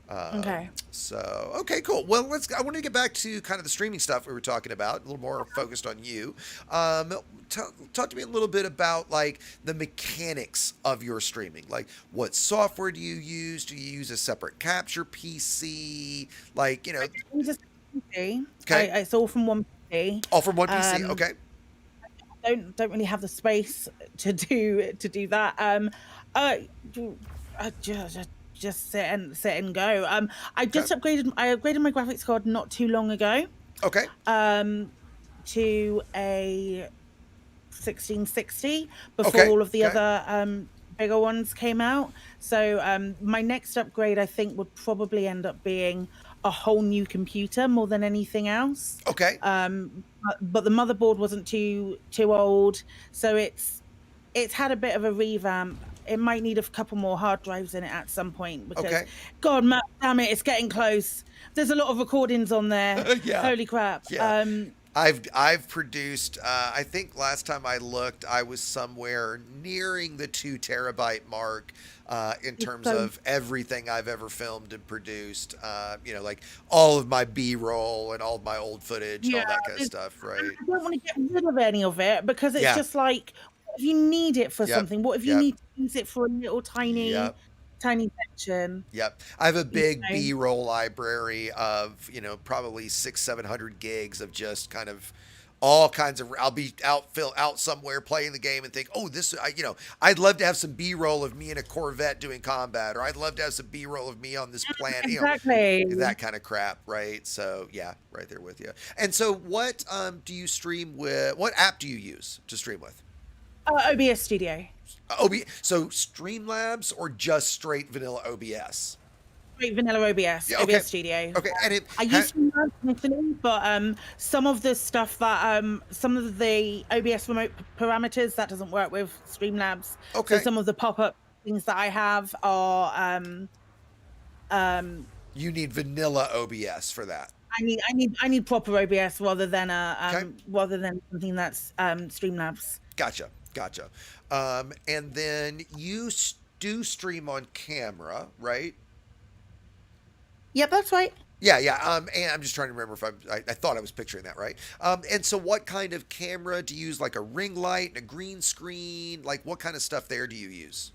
Okay. So okay, cool. Well, I want to get back to kind of the streaming stuff we were talking about, a little more focused on you. Talk to me a little bit about like the mechanics of your streaming. Like, what software do you use? Do you use a separate capture PC? Like, you know. Okay. Okay. It's all from one PC. All from one PC. Okay. Don't really have the space to do that. I just sit and go. I upgraded my graphics card not too long ago. Okay. To a 1660 before all of the other bigger ones came out. So my next upgrade, I think, would probably end up being a whole new computer more than anything else. Okay. But the motherboard wasn't too old, so it's had a bit of a revamp. It might need a couple more hard drives in it at some point because, God, damn it, it's getting close. There's a lot of recordings on there. Yeah. Holy crap. Yeah. I've produced, I think last time I looked, I was somewhere nearing the 2 terabyte mark in terms of everything I've ever filmed and produced. You know, like all of my B-roll and all of my old footage and all that kind of stuff, right? I don't want to get rid of any of it because it's just like, what if you need it for something? What if you need to use it for a little tiny section? Yep. I have a big B-roll library of, you know, probably 600-700 gigs of just kind of all kinds of, I'll be out somewhere playing the game and think, oh, this, you know, I'd love to have some B-roll of me in a Corvette doing combat, or I'd love to have some B-roll of me on this planet, Exactly. you know, that kind of crap, right? So yeah, right there with you. And so what do you stream with? What app do you use to stream with? OBS Studio. So Streamlabs or just straight vanilla OBS? Straight vanilla OBS. Yeah, okay. OBS Studio. Okay, and I used Streamlabs initially, but some of the stuff that some of the OBS remote parameters that doesn't work with Streamlabs. Okay. So some of the pop-up things that I have are you need vanilla OBS for that. I need proper OBS rather than something that's Streamlabs. Gotcha. And then you do stream on camera, right? Yep, that's right. Yeah. And I'm just trying to remember if I thought I was picturing that right. And so what kind of camera do you use? Like a ring light and a green screen? Like what kind of stuff there do you use?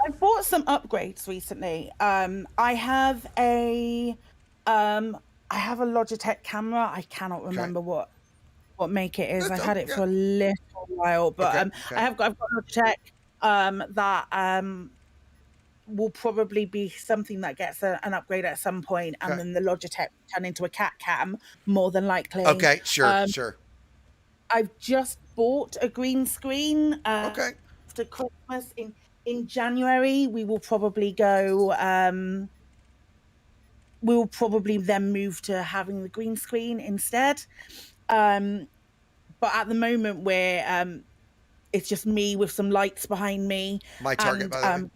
I bought some upgrades recently. I have a Logitech camera. I cannot remember what make it is. I've had it for a little while, but I've got Logitech that will probably be something that gets an upgrade at some point, and then the Logitech turn into a cat cam more than likely. Okay, sure. I've just bought a green screen. After Christmas in January, we will probably go. We will probably then move to having the green screen instead. But at the moment, where it's just me with some lights behind me. My target, by the way.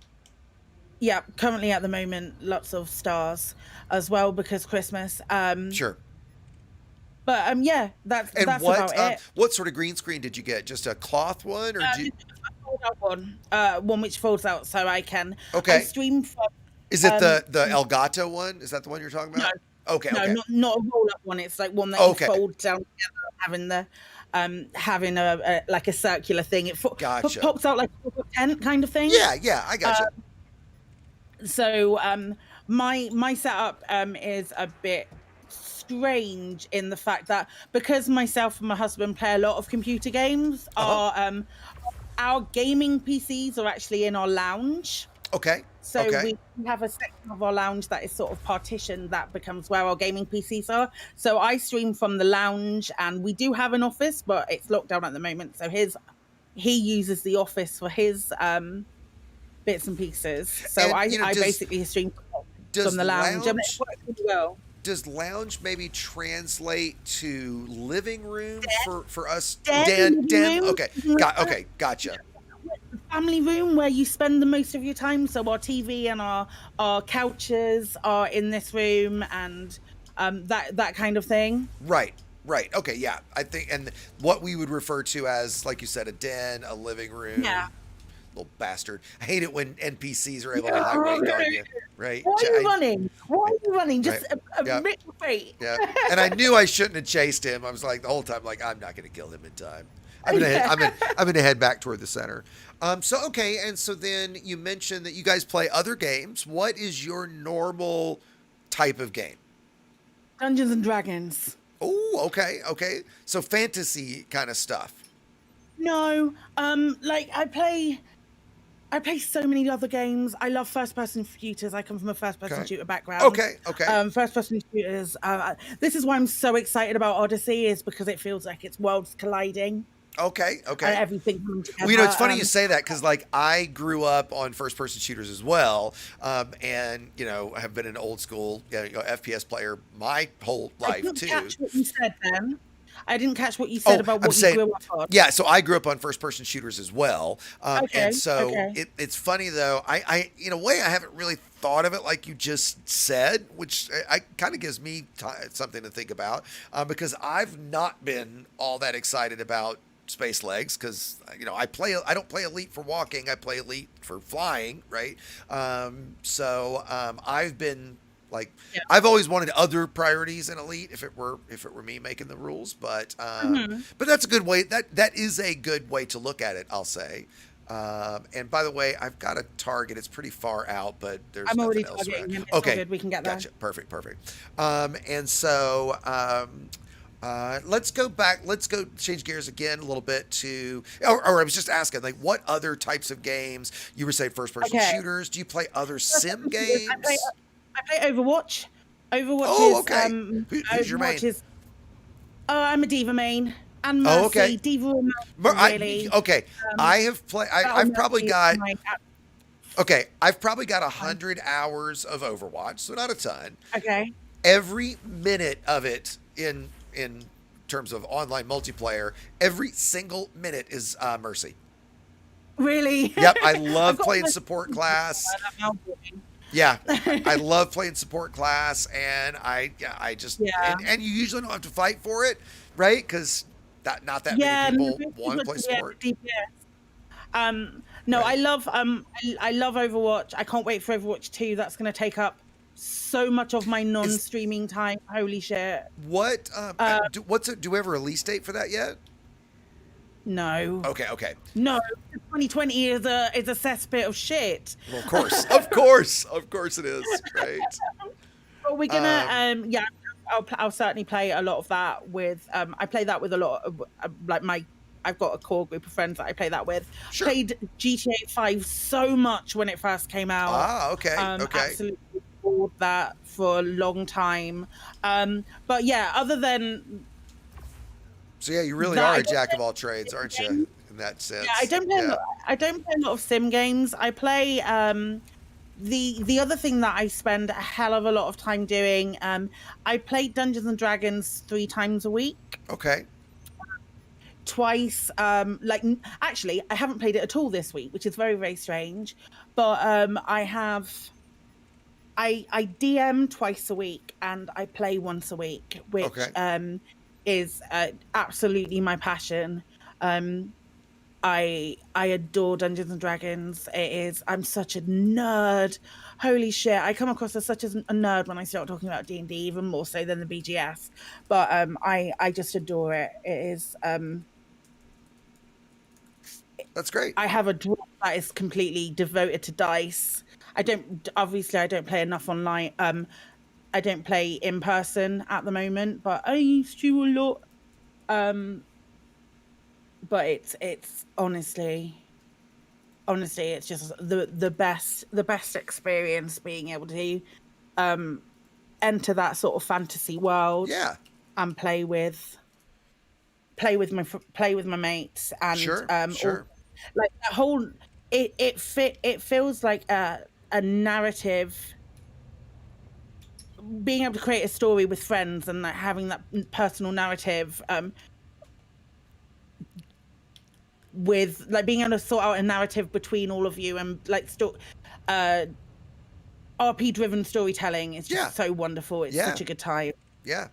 Yeah, currently at the moment, lots of stars as well because Christmas. Sure. But yeah, that's about it. What sort of green screen did you get? Just a cloth one, or a fold-out one which folds out so I can. Okay. I stream from. Is it the Elgato one? Is that the one you're talking about? No. Okay. Not a roll-up one. It's like one that you fold down together, having a like a circular thing. It pops out like a tent kind of thing. Yeah, I gotcha. So my setup is a bit strange in the fact that because myself and my husband play a lot of computer games, our gaming PCs are actually in our lounge. Okay. So we have a section of our lounge that is sort of partitioned that becomes where our gaming PCs are. So I stream from the lounge, and we do have an office, but it's locked down at the moment. So he uses the office for his bits and pieces. So And, I you know, basically stream does from the lounge. I mean, lounge it works really well. does lounge maybe translate to living room for us? Den, living room. Okay, gotcha. Family room where you spend the most of your time. So our TV and our couches are in this room, and that kind of thing. Right. Okay, yeah. I think, and what we would refer to as, like you said, a den, a living room. Yeah. Little bastard. I hate it when NPCs are able to high rank on you. Right? Why are you running? Why are you running? Just Right. admit your fate. Yeah. And I knew I shouldn't have chased him. I was like the whole time, like, I'm not going to kill him in time. I'm gonna head back toward the center. So okay, and so then you mentioned that you guys play other games. What is your normal type of game? Dungeons and Dragons. Oh, okay. So fantasy kind of stuff. No, like I play so many other games. I love first-person shooters. I come from a first-person shooter background. Okay. First-person shooters. This is why I'm so excited about Odyssey, is because it feels like it's worlds colliding. Okay. And everything coming together. Well, you know, it's funny you say that, because like I grew up on first-person shooters as well, and you know, have been an old school FPS player my whole life I didn't too. catch what you said then. I didn't catch what you said about what you grew up on. Yeah, so I grew up on first-person shooters as well, and so it's funny though. I in a way I haven't really thought of it like you just said, which I kind of gives me something to think about, because I've not been all that excited about Space Legs, because you know I don't play Elite for walking, I play Elite for flying, right? I've been like, I've always wanted other priorities in Elite if it were me making the rules, but that's a good way, that is a good way to look at it, I'll say. And by the way, I've got a target. It's pretty far out, but there's I'm nothing already else targeting around. him. It's all good. We can get there. Gotcha. Perfect. And so let's go back. Let's go change gears again a little bit to, or I was just asking, like, what other types of games? You were saying first-person shooters. Do you play other sim games? I play Overwatch. Who's your main? I'm a Diva main. And Mercy. Diva or Mercy, really. I've probably got 100 hours of Overwatch, so not a ton. Okay. Every minute of it in terms of online multiplayer, every single minute is Mercy. Really? Yep, I love playing support class. Yeah, I love playing support class, and I just and you usually don't have to fight for it, right? Because not that many people want to play support. No, right. I love Overwatch. I can't wait for Overwatch 2. That's going to take up so much of my non-streaming time. Holy shit! What? Do we have a release date for that yet? No. Okay. No, 2020 is a cesspit of shit. Well, of course it is, right? But we're gonna, I'll certainly play a lot of that with. I play that with a lot of I've got a core group of friends that I play that with. Sure. Played GTA 5 so much when it first came out. Okay. Absolutely adored that for a long time. But yeah, other than. So yeah, you really are a jack of all trades, aren't you? In that sense. Yeah, I don't play a lot of sim games. I play the other thing that I spend a hell of a lot of time doing. I play Dungeons and Dragons 3 times a week. Okay. Twice. Actually, I haven't played it at all this week, which is very, very strange. But I DM twice a week and I play once a week, which is absolutely my passion. I adore Dungeons and Dragons. I'm such a nerd. Holy shit! I come across as such a nerd when I start talking about D&D, even more so than the BGS. But I just adore it. It is. That's great. I have a draw that is completely devoted to dice. I don't play enough online. I don't play in person at the moment, but I used to a lot. But it's honestly, it's just the best experience being able to enter that sort of fantasy world. Yeah. And play with my mates and sure. like that whole it feels like a narrative. Being able to create a story with friends and like having that personal narrative, with like being able to sort out a narrative between all of you and like RP driven storytelling is just so wonderful. It's such a good time. Yeah,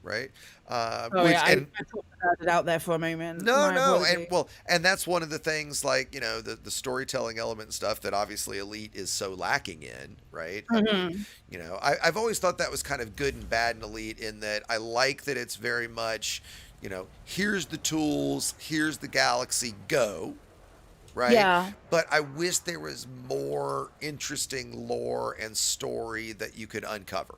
right. Sorry, I talked about it out there for a moment. No, and that's one of the things, like, you know, the storytelling element and stuff that obviously Elite is so lacking in, right? I mean, you know, I've always thought that was kind of good and bad in Elite, in that I like that it's very much, you know, here's the tools, here's the galaxy, go, right? Yeah. But I wish there was more interesting lore and story that you could uncover,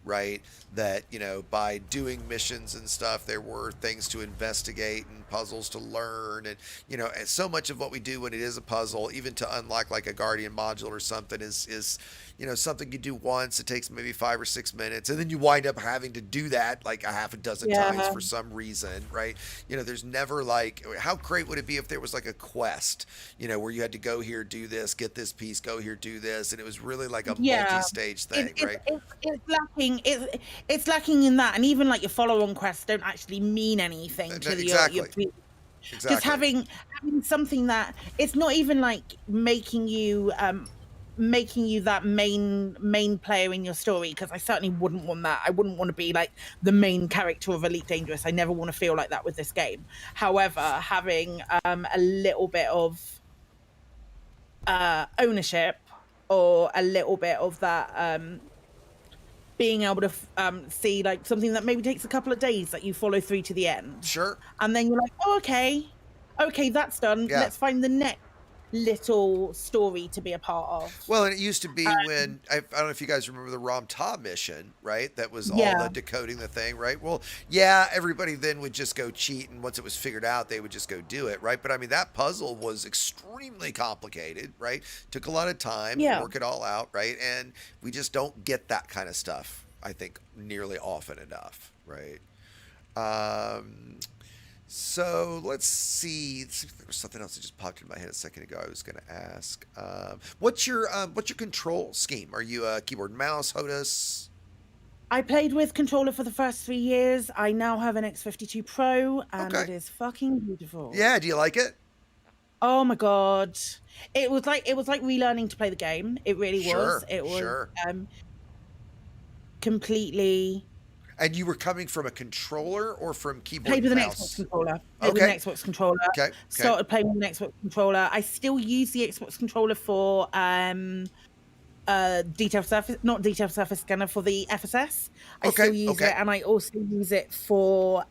right? That, you know, by doing missions and stuff, there were things to investigate and puzzles to learn. And, you know, and so much of what we do when it is a puzzle, even to unlock like a Guardian module or something, is you know, something you do once, it takes maybe 5 or 6 minutes, and then you wind up having to do that like a half a dozen times for some reason, right? You know, there's never like, how great would it be if there was like a quest, you know, where you had to go here, do this, get this piece, go here, do this, and it was really like a multi-stage thing, right? It's lacking in that, and even like your follow-on quests don't actually mean anything to your just having something that it's not even like making you that main player in your story, because I certainly wouldn't want that. I wouldn't want to be like the main character of Elite Dangerous. I never want to feel like that with this game. However, having a little bit of ownership, or a little bit of that being able to see like something that maybe takes a couple of days that you follow through to the end. Sure. And then you're like, oh, okay, that's done. Yeah. Let's find the next little story to be a part of. Well, and it used to be when I don't know if you guys remember the Rom-Ta mission, right? That was all the decoding the thing, right? Well, yeah, everybody then would just go cheat, and once it was figured out, they would just go do it, right? But I mean, that puzzle was extremely complicated, right? Took a lot of time to work it all out, right? And we just don't get that kind of stuff, I think, nearly often enough, right? So let's see. There was something else that just popped in my head a second ago. I was going to ask, what's your control scheme? Are you a keyboard and mouse, HOTAS? I played with controller for the first 3 years. I now have an X52 Pro, and it is fucking beautiful. Yeah, do you like it? Oh my god, it was like relearning to play the game. It really was. It was completely. And you were coming from a controller or from keyboard Played with and an mouse? Xbox controller. Played with an Xbox controller. Okay. Started playing with an Xbox controller. I still use the Xbox controller for detail surface scanner for the FSS. I still use it, and I also use it for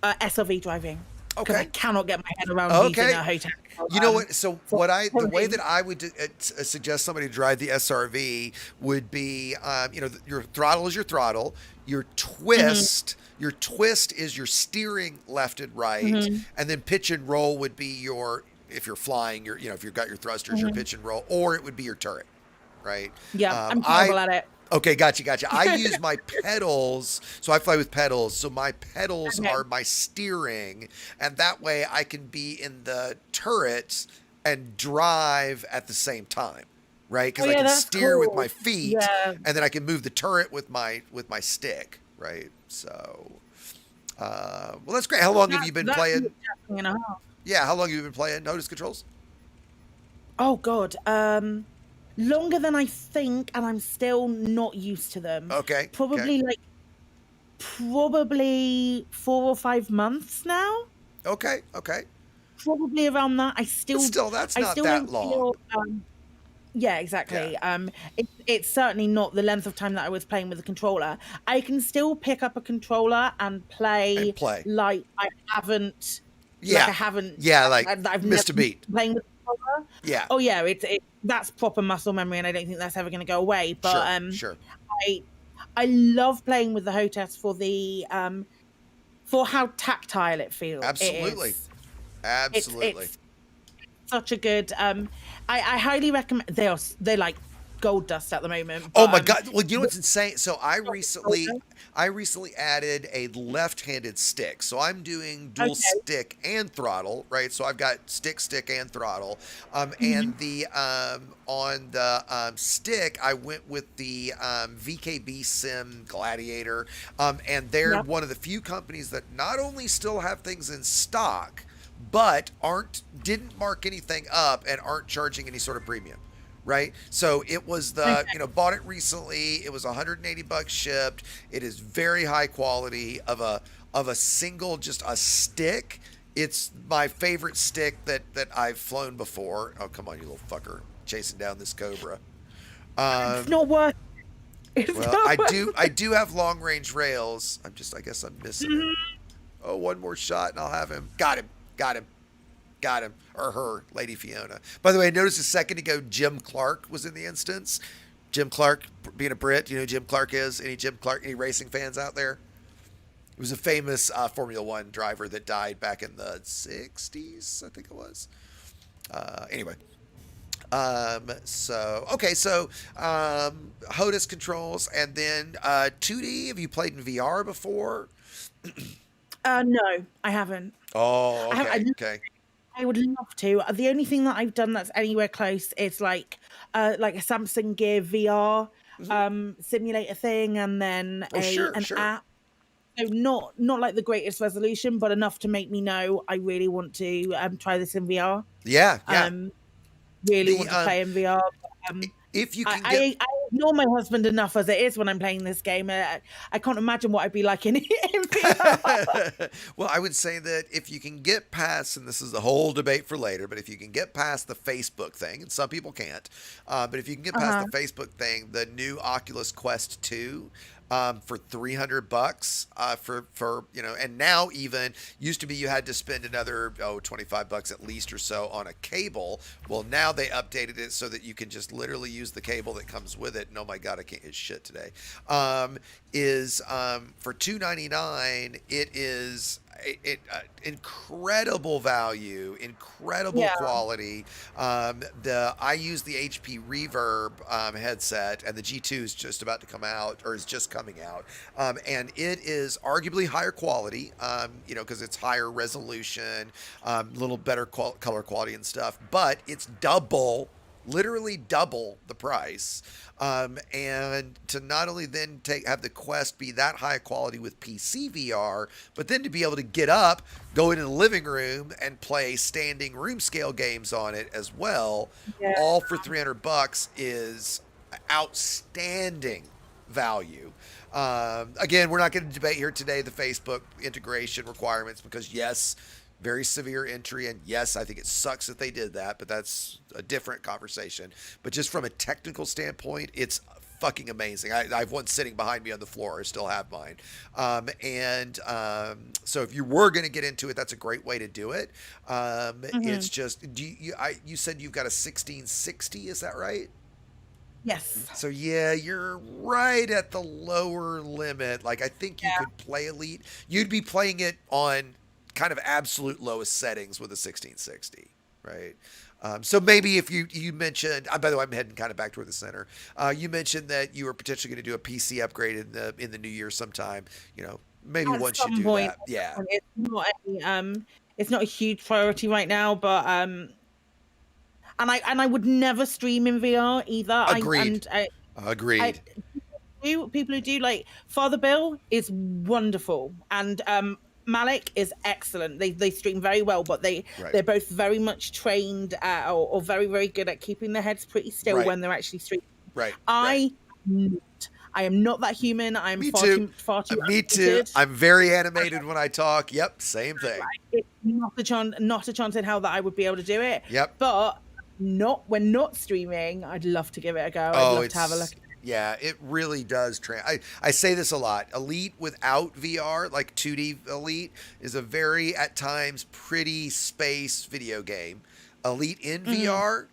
SRV driving. Because I cannot get my head around using a HOTAS. You know what? So the way that I would suggest somebody to drive the SRV would be, you know, your throttle is your throttle. Your twist, your twist is your steering left and right, and then pitch and roll would be your, if you're flying, your, you know, if you've got your thrusters, your pitch and roll, or it would be your turret, right? Yeah, I'm terrible at it. Okay, gotcha. I use my pedals, so I fly with pedals. So my pedals are my steering, and that way I can be in the turret and drive at the same time, right? Because I can steer with my feet, and then I can move the turret with my stick, right? So, well, that's great. How long have you been playing? Yeah, how long have you been playing HOTAS controls? Oh God. Longer than I think, and I'm still not used to them. Okay. Probably 4 or 5 months now. Okay. Probably around that. That's not that long. Yeah, exactly. Yeah. It's certainly not the length of time that I was playing with the controller. I can still pick up a controller and play. Like I haven't. Yeah. Like I haven't. Yeah, like I've missed a beat. Playing with the controller. Yeah. Oh yeah, that's proper muscle memory, and I don't think that's ever going to go away. But sure. I love playing with the HOTAS for the for how tactile it feels. Absolutely. It's such a good. I highly recommend. They're like gold dust at the moment. Oh but, my god! Well, you know what's insane? So I recently added a left-handed stick. So I'm doing dual Okay. stick and throttle, right? So I've got stick, and throttle. Mm-hmm. And the on the stick, I went with the VKB Sim Gladiator, and they're Yep. one of the few companies that not only still have things in stock, but didn't mark anything up and aren't charging any sort of premium. Right, so it was the bought it recently. It was $180 shipped. It is very high quality of a single, just a stick. It's my favorite stick that I've flown before. Oh come on, you little fucker, chasing down this cobra. It's not worth. It's Well, not I do have long range rails. I guess I'm missing it. Oh, one more shot and I'll have him. Got him. Or her, Lady Fiona. By the way, I noticed a second ago Jim Clark was in the instance. Jim Clark, being a Brit, you know who Jim Clark is? Any racing fans out there? He was a famous Formula One driver that died back in the 60s, I think it was. Anyway. So HOTAS controls, and then 2D. Have you played in VR before? No, I haven't. Oh, I okay. I would love to. The only thing that I've done that's anywhere close is like a Samsung Gear VR simulator thing, and then sure. app. So not like the greatest resolution, but enough to make me know I really want to try this in VR. Yeah. Really want to play in VR. But, if you can I ignore my husband enough as it is when I'm playing this game. I can't imagine what I'd be like in VR. Well, I would say that if you can get past, and this is a whole debate for later, but if you can get past the Facebook thing, and some people can't, but if you can get past the Facebook thing, the new Oculus Quest 2 for $300 for and now even used to be you had to spend another $25 at least or so on a cable. Well, now they updated it so that you can just literally use the cable that comes with it. And oh my god, I can't hit shit today. Is for $299. It is incredible value, incredible quality. I use the HP Reverb headset, and the G2 is just about to come out, or is just coming out, and it is arguably higher quality, because it's higher resolution, a little better color quality and stuff, but it's literally double the price. And to not only then have the Quest be that high quality with PC VR, but then to be able to get up, go into the living room and play standing room scale games on it as well, all for $300 is outstanding value. Again, we're not going to debate here today the Facebook integration requirements, because yes, very severe entry, and yes, I think it sucks that they did that, but that's a different conversation. But just from a technical standpoint, it's fucking amazing. I have one sitting behind me on the floor. I still have mine. So if you were going to get into it, that's a great way to do it. It's just, you said you've got a 1660, is that right? Yes. So yeah, you're right at the lower limit. Like, I think you could play Elite. You'd be playing it on kind of absolute lowest settings with a 1660, right? So maybe if you mentioned, by the way, I'm heading kind of back toward the center. You mentioned that you were potentially going to do a PC upgrade in the new year sometime. Maybe At once you some do point, that, yeah. It's not a huge priority right now, but and I would never stream in VR either. Agreed. Agreed. People who do, like Father Bill is wonderful, and Malik is excellent. They stream very well, but they're both very much trained or very, very good at keeping their heads pretty still when they're actually streaming. Right. I am not that human. I am far too Me too. I'm very animated when I talk. Yep, same thing. It's not a chance in hell that I would be able to do it. Yep. But when not streaming, I'd love to give it a go. I'd love to have a look. Yeah, it really does. I say this a lot. Elite without VR, like 2D Elite, is a very, at times, pretty space video game. Elite in VR,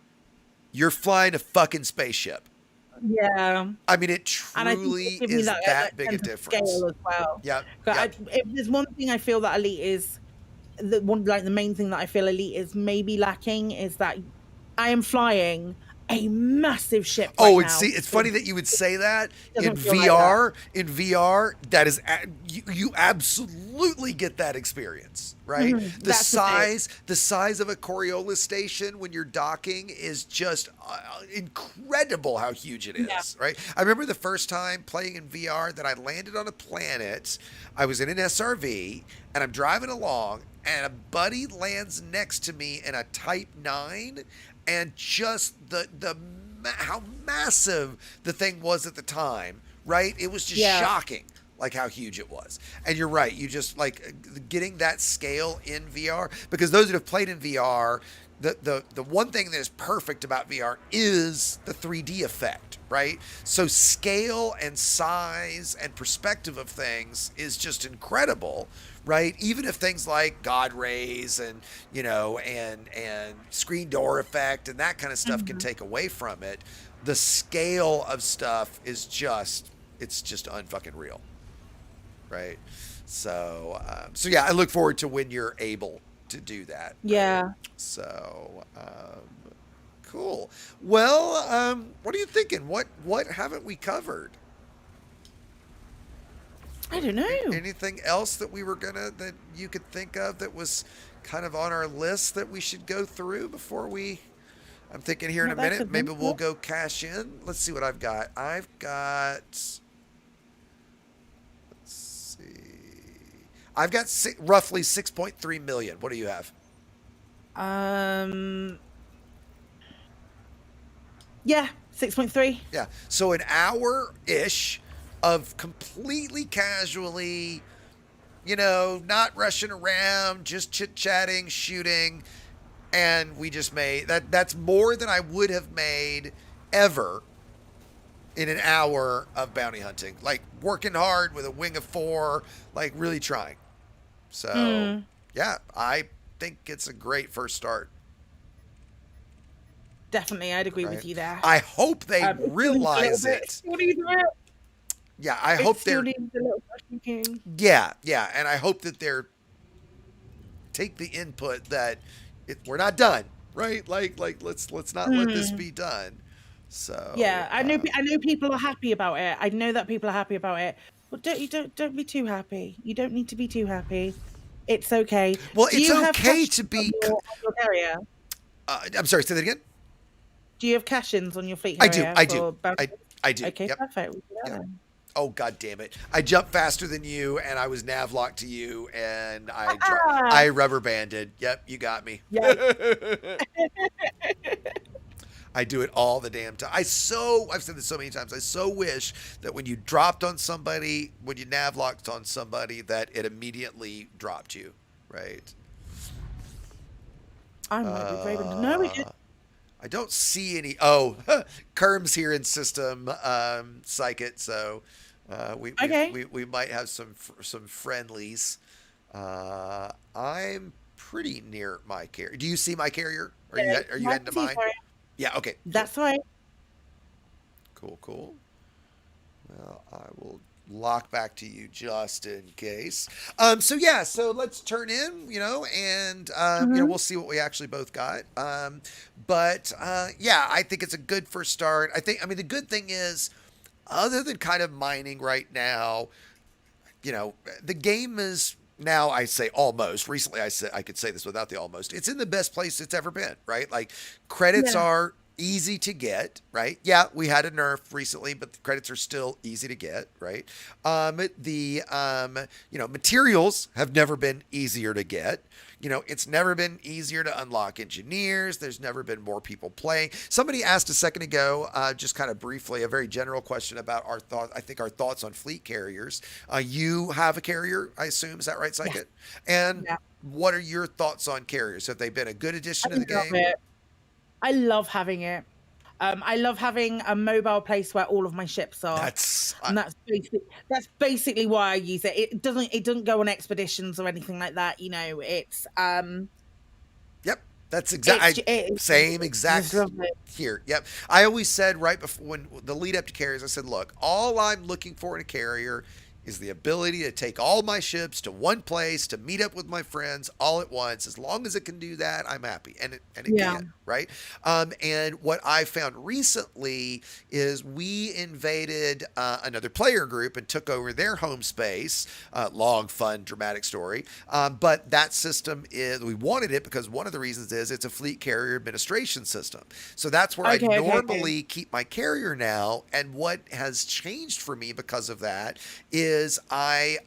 you're flying a fucking spaceship. Yeah. I mean, it truly is that big a difference. Scale as well. Yeah. If there's one thing I feel that Elite is, the main thing that I feel Elite is maybe lacking is that I am flying a massive ship. Oh, right and now. see, it's funny that you would say that in doesn't feel like VR. In VR, that is you absolutely get that experience, right? Mhm, The that's the thing. size of a Coriolis station when you're docking is just incredible how huge it is, Yeah. right? I remember the first time playing in VR that I landed on a planet. I was in an SRV and I'm driving along, and a buddy lands next to me in a Type 9, and just how massive the thing was at the time, right? It was just Yeah. shocking, like how huge it was. And you're right, you just like getting that scale in VR, because those that have played in VR, the one thing that is perfect about VR is the 3D effect, right? So scale and size and perspective of things is just incredible, right? Even if things like God rays and and screen door effect and that kind of stuff can take away from it, the scale of stuff is just unfucking real, right? So so yeah, I look forward to when you're able to do that. Yeah. So cool. Well, what are you thinking? What haven't we covered? I don't know. Anything else that that you could think of that was kind of on our list that we should go through before we? I'm thinking here in a Not that minute. Maybe we'll convincing. go cash in. Let's see what I've got. I've got. Let's see. I've got roughly 6.3 million. What do you have? Yeah, 6.3. Yeah. So an hour ish of completely casually, not rushing around, just chit chatting, shooting. And we just made that's more than I would have made ever in an hour of bounty hunting. Like working hard with a wing of 4, like really trying. So yeah, I think it's a great first start. Definitely, I'd agree Right. with you there. I hope they It still needs a realize little bit- it. still needs a bit- Yeah, I it hope still they're. needs a little tweaking. Yeah, and I hope that they're take the input that we're not done, right? Like let's not let this be done. So Yeah, I know people are happy about it. I know that people are happy about it. But don't be too happy. You don't need to be too happy. It's okay. Well, Do it's you have okay cash to be. on your carrier? I'm sorry. Say that again. Do you have cash-ins on your fleet I do. carrier? I do. for bounty? I do. Okay, Yep. perfect. We'll do that Yep. then. Oh God damn it! I jumped faster than you, and I was nav locked to you, and I Ah! I rubber banded. Yep, you got me. Yeah. I do it all the damn time. I've said this so many times. I so wish that when you dropped on somebody, when you nav locked on somebody, that it immediately dropped you, right? I might be brave enough. No, we did. I don't see any. Oh, Kerm's here in system, Psykit. So we might have some friendlies. I'm pretty near my carrier. Do you see my carrier? Are you heading to mine? Yeah. Okay. That's right. Cool. Well, I will lock back to you just in case. So let's turn in, and we'll see what we actually both got. But I think it's a good first start. The good thing is, other than kind of mining right now, the game is now, I say almost. Recently, I could say this without the almost. It's in the best place it's ever been, right? Like credits are easy to get, right? Yeah, we had a nerf recently, but the credits are still easy to get, right? Materials have never been easier to get. It's never been easier to unlock engineers. There's never been more people playing. Somebody asked a second ago, just kind of briefly, a very general question about our thoughts on fleet carriers. You have a carrier, I assume. Is that right, Psykit? Yeah. And what are your thoughts on carriers? Have they been a good addition to the game? I love having it. I love having a mobile place where all of my ships are. That's basically why I use it. It doesn't go on expeditions or anything like that. It's Yep. That's exactly same exact here. Yep. I always said right before, when the lead up to carriers, I said, look, all I'm looking for in a carrier is the ability to take all my ships to one place to meet up with my friends all at once. As long as it can do that, I'm happy, and it Yeah. can, right? And what I found recently is we invaded another player group and took over their home space. Long, fun, dramatic story. But that system is, we wanted it because one of the reasons is it's a fleet carrier administration system. So that's where I normally keep my carrier now. And what has changed for me because of that is I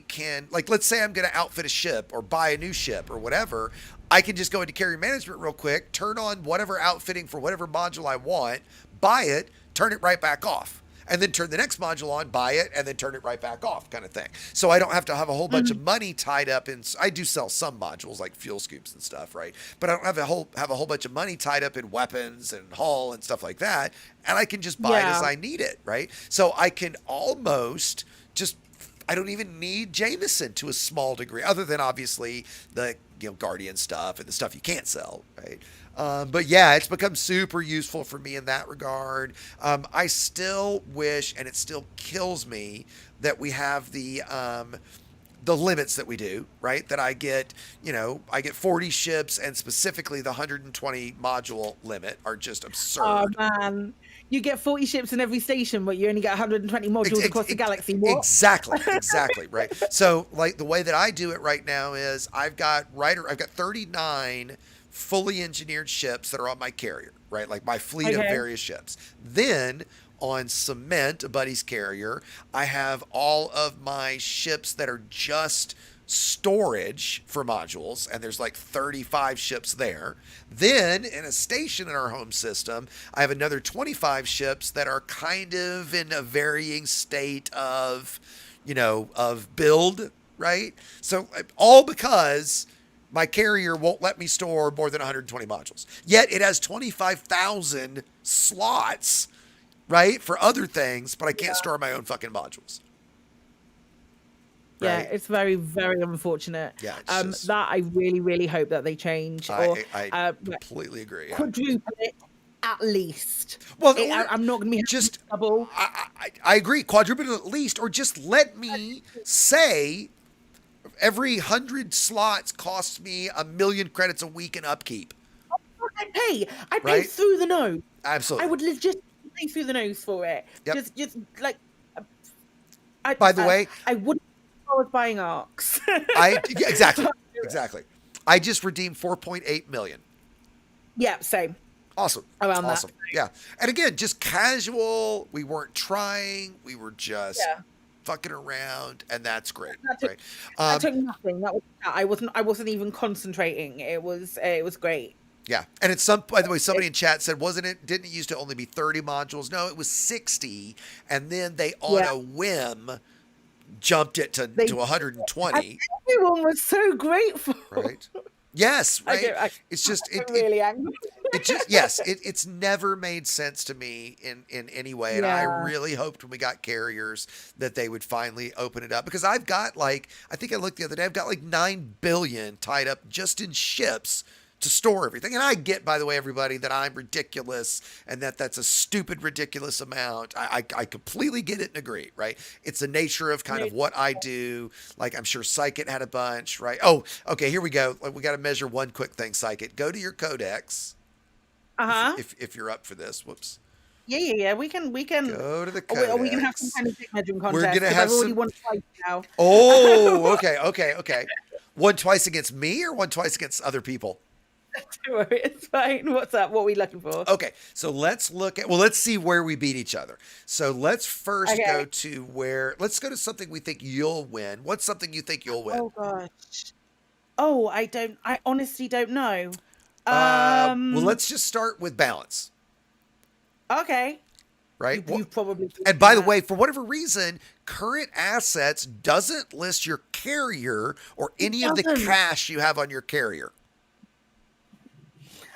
can, like, let's say I'm going to outfit a ship or buy a new ship or whatever. I can just go into carrier management real quick, turn on whatever outfitting for whatever module I want, buy it, turn it right back off, and then turn the next module on, buy it, and then turn it right back off, kind of thing. So I don't have to have a whole bunch of money tied up in. I do sell some modules like fuel scoops and stuff, right? But I don't have a whole bunch of money tied up in weapons and hull and stuff like that. And I can just buy it as I need it, right? So I can almost just. I don't even need Jameson to a small degree, other than obviously the Guardian stuff and the stuff you can't sell, right? But yeah, it's become super useful for me in that regard. I still wish, and it still kills me, that we have the limits that we do, right? That I get 40 ships, and specifically the 120 module limit are just absurd. Oh man, you get 40 ships in every station, but you only get 120 modules across the galaxy. What? Exactly, right? So, like, the way that I do it right now is I've got 39 fully engineered ships that are on my carrier, right? Like my fleet of various ships. Then on Cement, a buddy's carrier, I have all of my ships that are just storage for modules, and there's like 35 ships there. Then in a station in our home system, I have another 25 ships that are kind of in a varying state of build, right? So all because my carrier won't let me store more than 120 modules. Yet it has 25,000 slots, right, for other things, but I can't store my own fucking modules. Yeah, Right? it's very, very unfortunate. Yeah, it's just- that I really, really hope that they change, I completely agree. Yeah. quadruple it at least. Well, I'm not going to be just double. I agree, quadruple it at least, or just let me say every 100 slots costs me 1 million credits a week in upkeep. I pay Right? through the nose. Absolutely. I would legit pay through the nose for it. Yep. Just like. By the way, I wouldn't. I was buying arcs. Exactly. I just redeemed 4.8 million. Yeah, same. Awesome. Around that. Awesome. Yeah. And again, just casual. We weren't trying. We were just fucking around, and that's great. Right. That took nothing. I wasn't even concentrating. It was great. Yeah. And by the way, somebody in chat said, didn't it used to only be 30 modules? No, it was 60. And then they on a whim jumped it to 120. Everyone was so grateful. Right. Yes, right. It's just really angry. It's never made sense to me in any way, and I really hoped when we got carriers that they would finally open it up, because I've got I think I looked the other day, I've got like 9 billion tied up just in ships to store everything. And I get, by the way, everybody, that I'm ridiculous and that's a stupid, ridiculous amount. I completely get it and agree, right? It's the nature of kind of what I do. Like, I'm sure Psykit had a bunch, right? Oh, okay, here we go. We got to measure one quick thing, Psykit. Go to your codex. If you're up for this. Whoops. Yeah. We can go to the codex. We can have some kind of big measuring contest. We're gonna have I've already won twice now. Oh, okay. One twice against me or one twice against other people? Don't worry, it's fine. What's up? What are we looking for? Okay, so let's see where we beat each other. So let's first go to let's go to something we think you'll win. What's something you think you'll win? Oh gosh. Oh, I honestly don't know. Well, let's just start with balance. Okay. Right? You probably. And by the way, for whatever reason, current assets doesn't list your carrier or any of the cash you have on your carrier.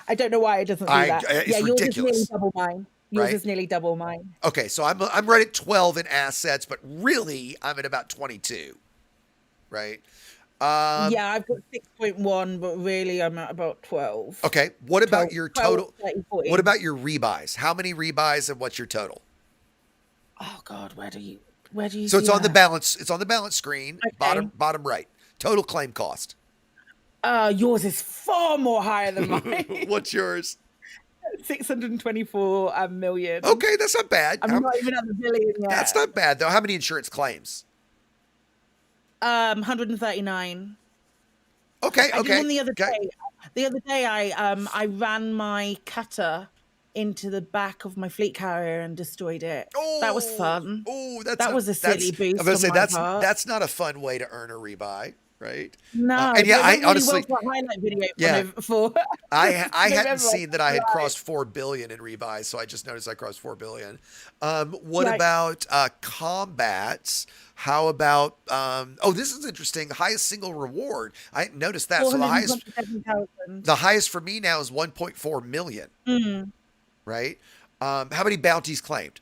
I don't know why it doesn't do that. It's yours ridiculous. is nearly double mine. Yours is nearly double mine. Okay, so I'm right at 12 in assets, but really I'm at about 22. Right? Yeah, I've got 6.1, but really I'm at about 12. Okay, what about your total? 30, 40. What about your rebuys? How many rebuys and what's your total? Oh God, where do you? Where do you So see it's on the that? balance. It's on the balance screen, Okay. bottom right. Total claim cost. Yours is far more higher than mine. What's yours? 624 million. Okay, that's not bad. I'm not even at the billion yet. That's not bad though. How many insurance claims? 139. Okay, I did okay. one the other okay. day. The other day, I ran my cutter into the back of my fleet carrier and destroyed it. That was fun. Oh, That was a silly boost. I'm gonna say on my part. that's not a fun way to earn a rebuy, right? No, and yeah, but it I went really honestly, well for a highlight video Yeah. for I hadn't November. seen that I had crossed 4 billion in rebuys, so I just noticed I crossed 4 billion. What Right. about combats? How about oh, this is interesting. Highest single reward. I noticed that. So the highest for me now is 1.4 million. Mm. Right? How many bounties claimed?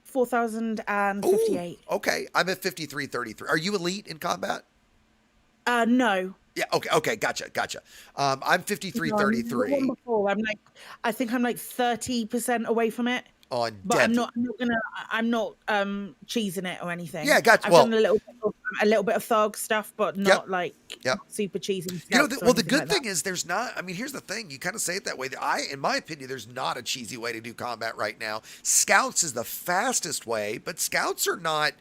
4,058. Ooh, okay, I'm at 5333. Are you elite in combat? No. Yeah. Okay. Gotcha. I'm 5333 I think I'm like 30% away from it. on But deadly. I'm not cheesing it or anything. Yeah, gotcha. I've done a little bit of thug stuff, but not like Yep. super cheesy. You know, the good thing is there's not. I mean, here's the thing. You kind of say it that way. In my opinion, there's not a cheesy way to do combat right now. Scouts is the fastest way, but scouts are not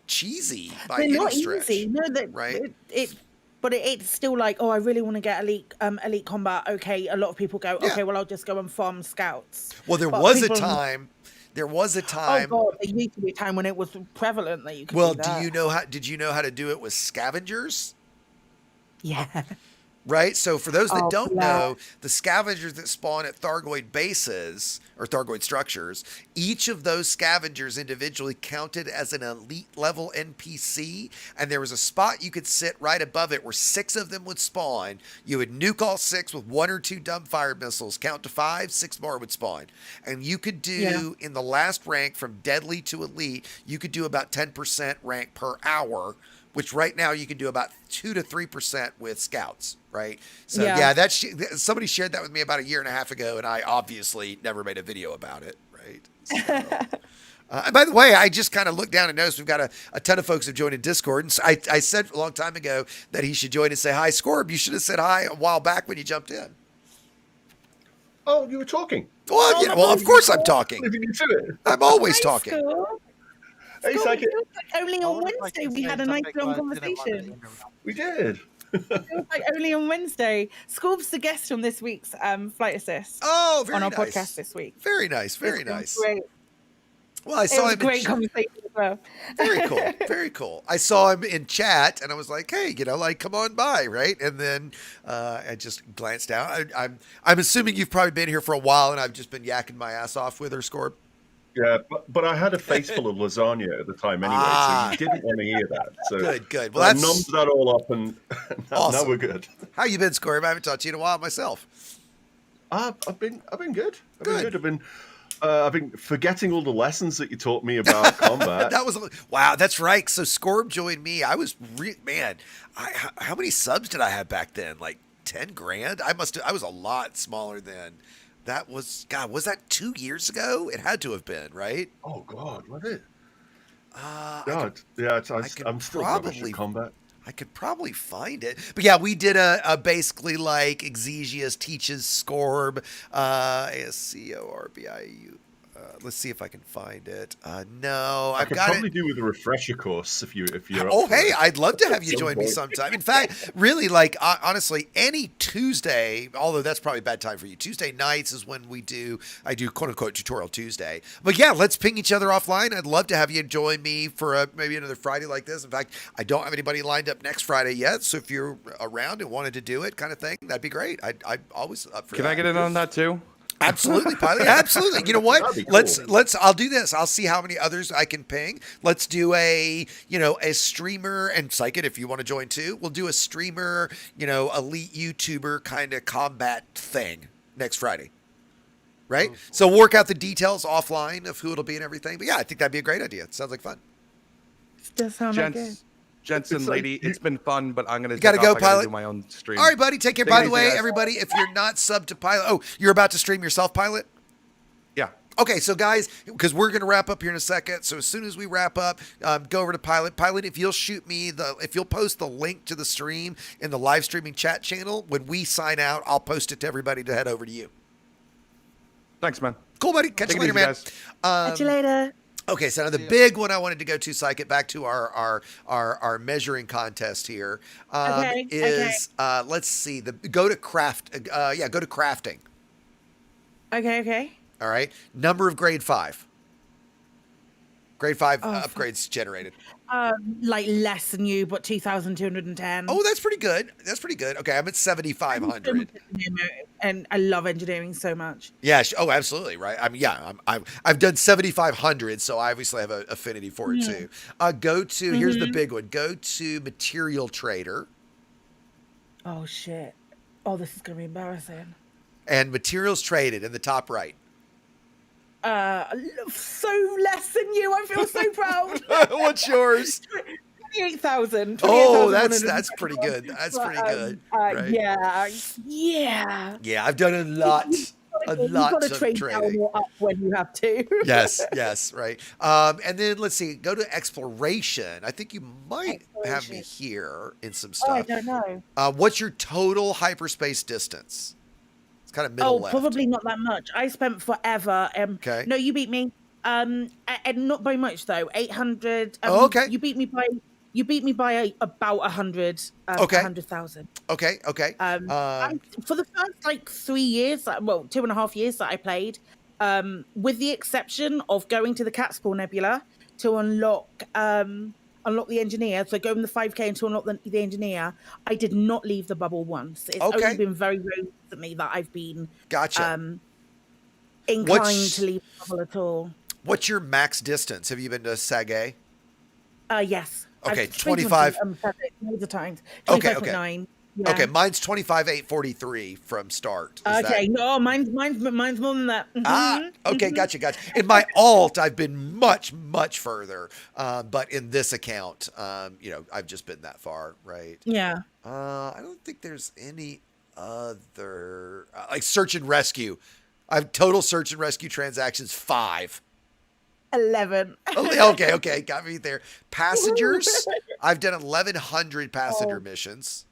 cheesy by They're any not stretch. easy. No, right? It's still like, oh, I really want to get elite combat. Okay, a lot of people go, Yeah. okay, well, I'll just go and farm scouts. Well, there But was a people- time. There was a Oh time. god, there used to be a time when it was prevalent that you could. Well, do that. do you know how? Did you know how to do it with scavengers? Yeah. Right? So for those that Oh, don't yeah. know, the scavengers that spawn at Thargoid bases or Thargoid structures, each of those scavengers individually counted as an elite level NPC, and there was a spot you could sit right above it where 6 of them would spawn. You would nuke all 6 with 1 or 2 dumbfire missiles, count to 5, 6 more would spawn. And you could do, in the last rank from deadly to elite, you could do about 10% rank per hour, which right now you can do about 2 to 3% with scouts, right? So Yeah. somebody shared that with me about a year and a half ago, and I obviously never made a video about it, right? So, and by the way, I just kind of looked down and noticed we've got a ton of folks who joined in Discord. And so I said a long time ago that he should join and say hi. Scorb, you should have said hi a while back when you jumped in. Oh, you were talking. Well, yeah, well, of course I'm talking. Leaving you to it. I'm always Hi, talking. Scorb. Hey, Scorb, Psykit. it feels like only I on would like Wednesday to we say had a nice something, long but I didn't want to conversation. interrupt. We did. It feels like only on Wednesday. Scorb's the guest on this week's Flight Assist Oh, very on our nice. podcast this week. Very nice. Very It's been nice. Great. Well, I It saw was a him in great conversation as well. Very cool. Very cool. I saw him in chat and I was like, hey, like, come on by, right? And then I just glanced down. I'm assuming you've probably been here for a while and I've just been yakking my ass off with her, Scorb. Yeah, but I had a face full of lasagna at the time anyway, so you didn't want to hear that. So Good. Well, I that's numbed that all up, and now Awesome. we're good. How you been, Scorb? I haven't talked to you in a while myself. I've been good. Good. I've been forgetting all the lessons that you taught me about combat. That was wow. That's right. So Scorb joined me. I was how many subs did I have back then? Like 10 grand. I was a lot smaller then. That was was that 2 years ago? It had to have been, right? Oh God, was it? I'm I'm still rubbish at combat. I could probably find it. But yeah, we did a basically like Exigeous teaches Scorb, ASCORBIU. Let's see if I can find it. No, I I've could got probably it. do with a refresher course if you're. Oh, up for hey, it. I'd love to have you Some join me point. sometime. In fact, really, like, honestly, any Tuesday, although that's probably a bad time for you, Tuesday nights is when I do quote unquote tutorial Tuesday. But yeah, let's ping each other offline. I'd love to have you join me for maybe another Friday like this. In fact, I don't have anybody lined up next Friday yet. So if you're around and wanted to do it kind of thing, that'd be great. I'm always up for that. Can I get in on that too? Absolutely, Pilot. Absolutely. You know what? That'd be cool. Let's I'll do this. I'll see how many others I can ping. Let's do a streamer, and Psykit, if you want to join too. We'll do a streamer, elite YouTuber kind of combat thing next Friday. Right? So we'll work out the details offline of who it'll be and everything. But yeah, I think that'd be a great idea. It sounds like fun. Does sound like it. Gents and It's like lady, it's been fun, but I'm gonna gotta take go, off. I gotta Pilot. do my own stream. All right, buddy. Take care. Take By it the easy, way, guys. everybody, if you're not subbed to Pilot, you're about to stream yourself, Pilot? Yeah. Okay, so guys, because we're going to wrap up here in a second. So as soon as we wrap up, go over to Pilot. Pilot, if you'll if you'll post the link to the stream in the live streaming chat channel, when we sign out, I'll post it to everybody to head over to you. Thanks, man. Cool, buddy. Catch Take you it later, easy, man. guys. Catch you later. Okay, so now the big one I wanted to go to, Psykit, back to our measuring contest here, is let's see, go to crafting. Okay. All right, number of grade 5. Grade 5 upgrades generated. Like less than you, but 2,210. Oh, that's pretty good. Okay, I'm at 7,500. And I love engineering so much. Yeah. Oh, absolutely. Right. I mean, yeah. I've done 7,500, so I obviously have an affinity for it too. Go to here's the big one. Go to Material Trader. Oh shit. Oh, this is gonna be embarrassing. And materials traded in the top right. So less than you. I feel so proud. What's yours? 28,000. Oh, that's pretty good. That's pretty good. Right? Yeah. Yeah, I've done a lot. You've got to trade down or up when you have to. Yes, right. And then let's see. Go to exploration. I think you might have me here in some stuff. Oh, I don't know. What's your total hyperspace distance? Kind of middle left. Probably not that much. I spent forever. Okay. No, you beat me. And not by much though. 800. Okay. You beat me by about 100. 100,000. Okay. For the first 3 years, 2.5 years that I played, with the exception of going to the Catskill Nebula to unlock the engineer, so going the 5K and to unlock the engineer, I did not leave the bubble once. It's only been very recently that I've been inclined to leave the bubble at all. What's your max distance? Have you been to Sage? Yes. Okay, 25. Loads of times. 25.9. Yeah. Okay, mine's 25,843 from start. No, mine's more than that. Okay, gotcha. In my alt, I've been much further, but in this account, I've just been that far, right? Yeah. I don't think there's any other like search and rescue. I've total search and rescue transactions 5. 11. Okay, got me there. Passengers, I've done 1,100 passenger missions.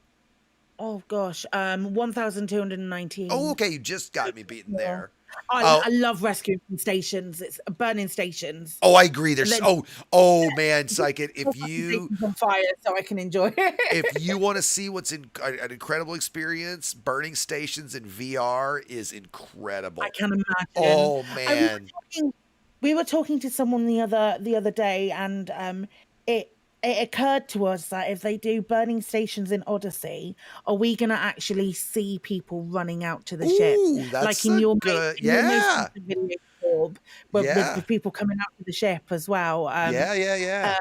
Oh gosh, 1,219. Oh, okay, you just got me beaten there. I love rescuing stations. It's burning stations. Oh, I agree. There's man, Psykit. If you on fire, so I can enjoy it. If you want to see what's an incredible experience, burning stations in VR is incredible. I can imagine. Oh man, we were talking to someone the other day, and it occurred to us that if they do burning stations in Odyssey, are we going to actually see people running out to the ship? That's like in your good, video with people coming out to the ship as well. Yeah.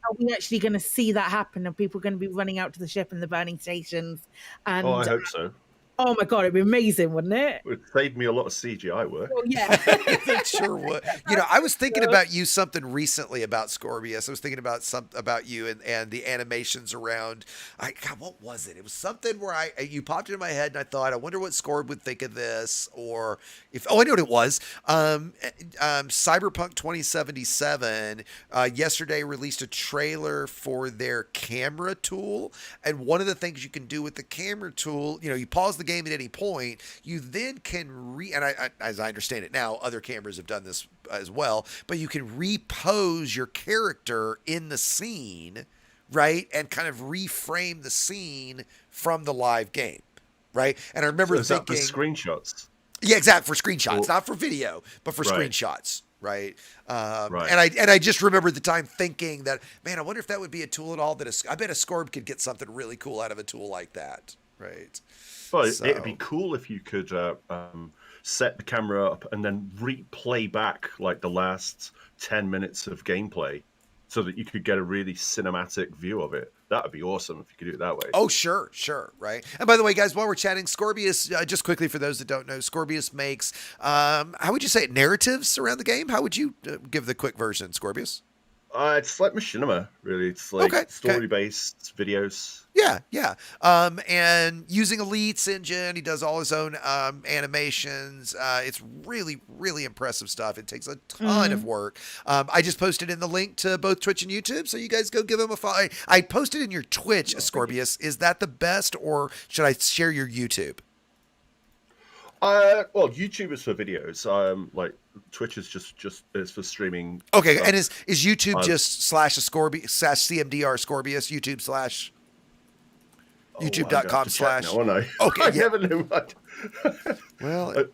Are we actually going to see that happen? Are people going to be running out to the ship and the burning stations? And, I hope so. Oh my God, it'd be amazing, wouldn't it? It would save me a lot of CGI work. Well, yeah. It sure would. I was thinking about you something recently about Scorpius. I was thinking about you and the animations around. God, what was it? It was something where you popped into my head and I thought, I wonder what Scorb would think of this, or if I know what it was. Cyberpunk 2077 yesterday released a trailer for their camera tool, and one of the things you can do with the camera tool, you pause the game at any point, you then can as I understand it now, other cameras have done this as well, but you can repose your character in the scene, right, and kind of reframe the scene from the live game, right? And I remember thinking, for screenshots. Yeah, exactly, for screenshots, not for video, but for screenshots. Right. And I just remember at the time thinking that, man, I wonder if that would be a tool at all I bet a Scorb could get something really cool out of a tool like that. Right. Well, it'd be cool if you could set the camera up and then replay back like the last 10 minutes of gameplay so that you could get a really cinematic view of it. That would be awesome if you could do it that way. Oh, sure. Right. And by the way, guys, while we're chatting, Scorpius, just quickly for those that don't know, Scorpius makes, how would you say it, narratives around the game? How would you give the quick version, Scorpius? It's like machinima, really. It's like Okay, okay. story-based videos. Yeah, yeah. And using Elite's engine, he does all his own animations. It's really, really impressive stuff. It takes a ton of work. I just posted in the link to both Twitch and YouTube, so you guys go give him a follow. I posted in your Twitch, Scorpius. Is that the best, or should I share your YouTube? Well, YouTube is for videos. Like Twitch is just is for streaming. Okay, stuff. and is YouTube just /CMDR Scorpius? YouTube / YouTube.com/ No, Okay, I yeah. never knew what. Well,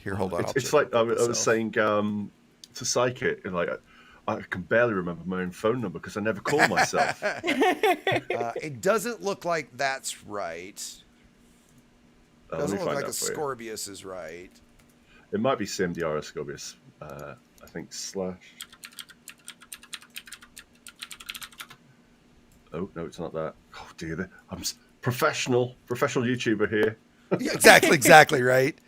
here, hold on. It's like I was saying to Psykit, and like I can barely remember my own phone number because I never call myself. It doesn't look like that's right. Let Doesn't me look find like that the for you. Scorpius is right. It might be CMDR or Scorpius. I think / Oh no, it's not that. Oh dear, I'm professional YouTuber here. Yeah, exactly right.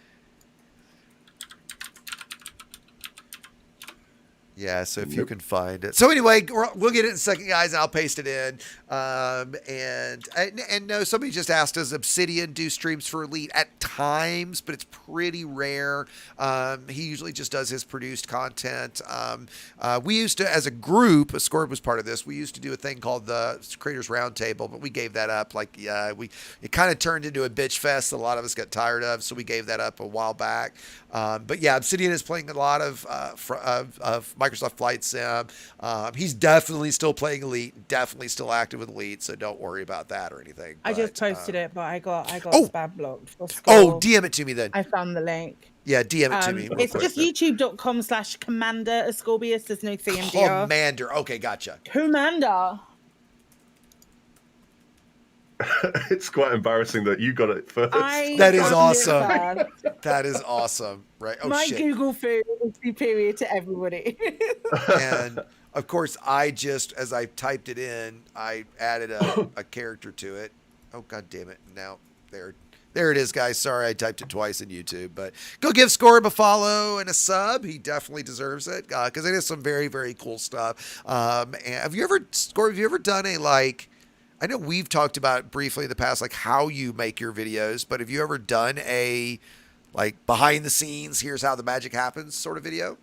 Yeah, so if you can find it. So anyway, we'll get it in a second, guys, and I'll paste it in. And no, somebody just asked, does Obsidian do streams for Elite? At times, but it's pretty rare. He usually just does his produced content. We used to, as a group, Scorp was part of this, we used to do a thing called the Creators Roundtable, but we gave that up. Like, it kind of turned into a bitch fest that a lot of us got tired of, so we gave that up a while back. But yeah, Obsidian is playing a lot of Microsoft Flight Sim. He's definitely still playing Elite, definitely still active with Elite, so don't worry about that or anything. I just But, posted it, but I got Oh! spam blocked. for Oh, Skull. DM it to me then. I found the link. Yeah, DM it to me. real It's quick. just youtube.com/Commander Ascorbius. There's no CMDR. Commander. Okay, gotcha. Commander. It's quite embarrassing that you got it first. That is found it awesome. first. That is awesome. Right. Oh, My shit. Google food is superior to everybody. And of course, I just, as I typed it in, I added a character to it. Oh, God damn it. Now, there it is, guys. Sorry, I typed it twice in YouTube, but go give Scorb a follow and a sub. He definitely deserves it because it is some very, very cool stuff. And have you ever done I know we've talked about briefly in the past, like how you make your videos, but have you ever done a behind the scenes, here's how the magic happens sort of video?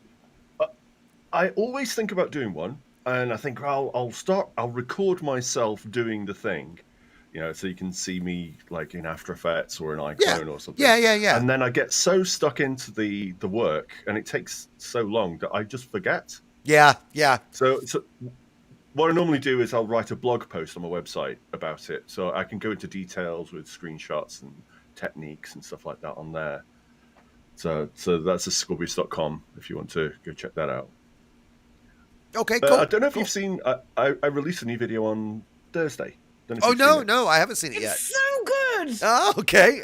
I always think about doing one, and I think I'll record myself doing the thing, so you can see me like in After Effects or an iClone or something. Yeah. And then I get so stuck into the work, and it takes so long that I just forget. Yeah. So what I normally do is I'll write a blog post on my website about it, so I can go into details with screenshots and techniques and stuff like that on there. So that's scorpius.com if you want to go check that out. Okay, cool. I don't know if you've seen. I released a new video on Thursday. Oh no, I haven't seen it yet. It's so good. Oh, okay.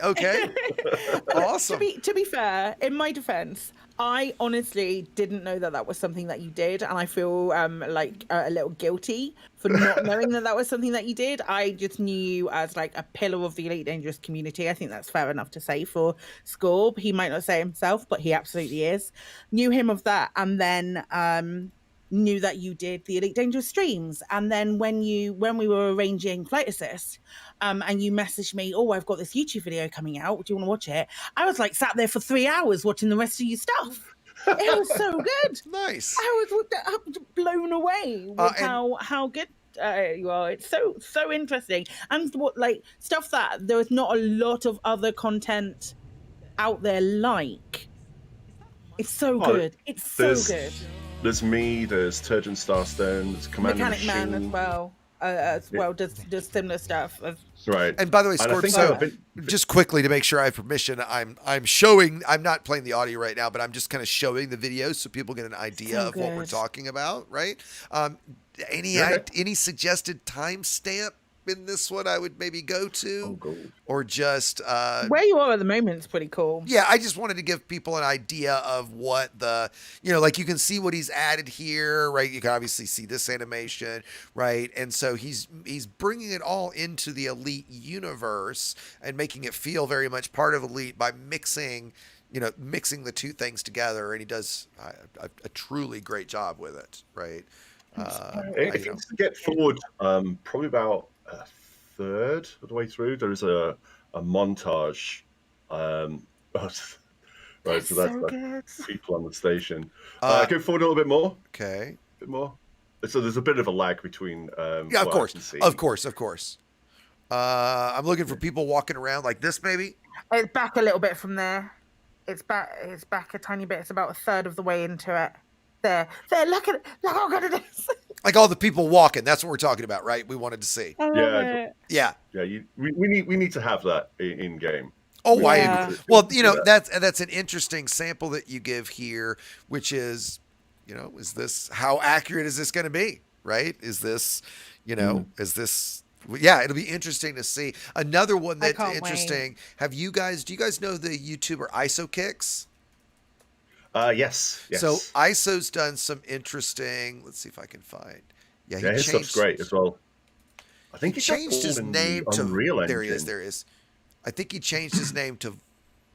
Awesome. To be fair, in my defense, I honestly didn't know that was something that you did, and I feel like a little guilty for not knowing that was something that you did. I just knew you as like a pillar of the Elite Dangerous community. I think that's fair enough to say for Scorb. He might not say it himself, but he absolutely is. Knew him of that, and then knew that you did the Elite Dangerous streams. And then when we were arranging Flight Assist, and you messaged me, oh, I've got this YouTube video coming out, do you want to watch it? I was like sat there for 3 hours watching the rest of your stuff. It was so good. Nice. I was blown away with how good you are. It's so interesting, and stuff that there was not a lot of other content out there like. It's so good. It's so good. There's me, there's Turgeon Starstone, there's Commander Mechanic Machine. Man as well does similar stuff. Right. And by the way, Scorp, just quickly to make sure I have permission, I'm not playing the audio right now, but I'm just kind of showing the video so people get an idea of what we're talking about, right? Any suggested timestamp in this one I would maybe go to? Or just where you are at the moment is pretty cool. Yeah, I just wanted to give people an idea of what you can see what he's added here, right? You can obviously see this animation, right? And so he's bringing it all into the Elite universe and making it feel very much part of Elite by mixing the two things together, and he does a truly great job with it, right? It you know. needs to get forward probably about a third of the way through. There is a montage. Right, so that's good. people on the station. Uh, Go forward a little bit more. okay. A bit more. So there's a bit of a lag between Yeah, of what I course, can see. of course, of course. I'm looking for people walking around like this, maybe. It's back a little bit from there. It's back a tiny bit. It's about a third of the way into it. There. Look at it. Look how good it is. Like all the people walking. That's what we're talking about, right? We wanted to see. I love Yeah. it. Yeah. Yeah, we need to have that in game. Oh, I Yeah. agree. Well, you know, that's an interesting sample that you give here, which is, you know, is this, how accurate is this going to be, right? Is this, you know, is this, yeah, it'll be interesting to see. Another one that's can't interesting. Do you guys know the YouTuber ISO Kicks? Yes. So ISO's done some interesting, let's see if I can find. Yeah, his stuff's great as well. I think he changed his name to Unreal Engine. There he is. There he is. I think he changed his name to.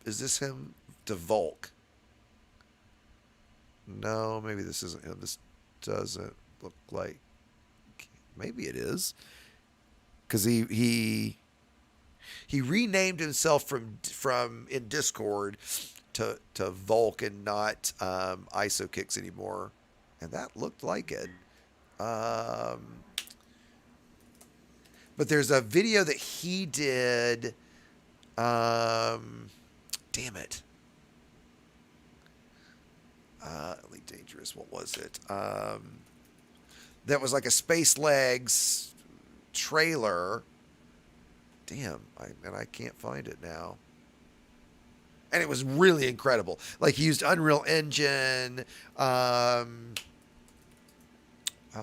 Is this him? To Volk. No, maybe this isn't him. This doesn't look like. Maybe it is. Because he renamed himself from in Discord to Volk and not ISO Kicks anymore, and that looked like it. But there's a video that he did. Damn it. Elite Dangerous. What was it? That was like a Space Legs trailer. Damn, I can't find it now. And it was really incredible. Like he used Unreal Engine. Oh,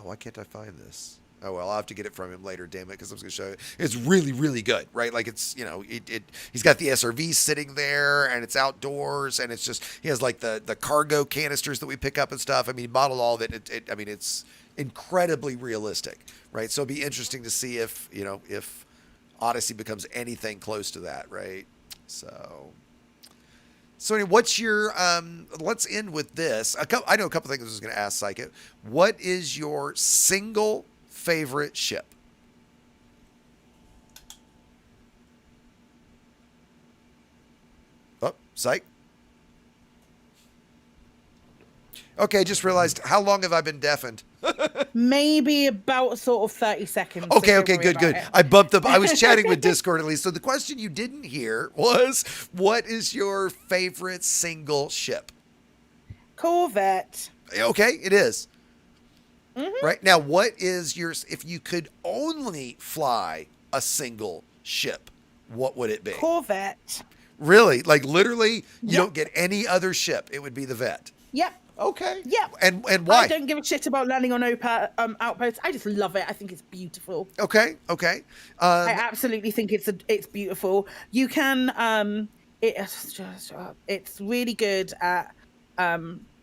why can't I find this? Oh, well, I'll have to get it from him later, damn it, because I was going to show you. It's really, really good, right? Like it's, you know, he's got the SRV sitting there and it's outdoors and it's just, he has like the cargo canisters that we pick up and stuff. I mean, he modeled all of it. I mean, it's incredibly realistic, right? So it'd be interesting to see if, you know, if Odyssey becomes anything close to that, right? So anyway, what's your, let's end with this. I know a couple things I was going to ask Psykit. What is your single favorite ship? Oh, Psych. Okay, just realized, how long have I been deafened? Maybe about sort of 30 seconds. Okay, so okay, don't worry good. about it. I bumped up. I was chatting with Discord at least. So the question you didn't hear was, what is your favorite single ship? Corvette. Okay, it is. Right now, what is your, if you could only fly a single ship, what would it be? Corvette. Really? Like literally, you Yep. don't get any other ship. It would be the Vet. Yep. Okay. Yep. And why? I don't give a shit about landing on outposts. I just love it. I think it's beautiful. Okay. Okay. I absolutely think it's beautiful. You can it's really good at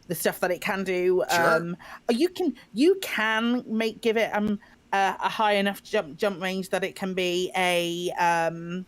the stuff that it can do. Sure. You can give it a high enough jump range that it can be a viable.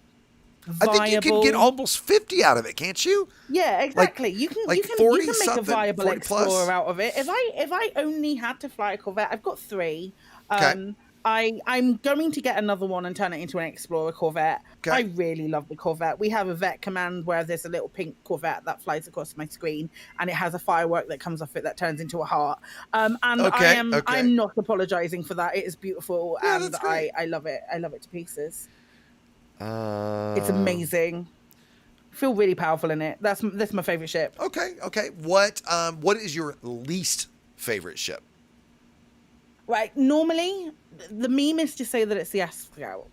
I think you can get almost 50 out of it, can't you? Yeah, exactly. You can 40 make a something, viable 40 plus. explorer out of it. If I only had to fly a Corvette, I've got 3. Okay. I'm going to get another one and turn it into an Explorer Corvette. Okay. I really love the Corvette. We have a Vet command where there's a little pink Corvette that flies across my screen, and it has a firework that comes off it that turns into a heart. And Okay, I'm not apologizing for that. It is beautiful, Yeah, and that's great. I love it. I love it to pieces. It's It's amazing. I feel really powerful in it. That's my favorite ship. Okay. Okay. What is your least favorite ship? Right. Normally, the meme is to say that it's the Scout.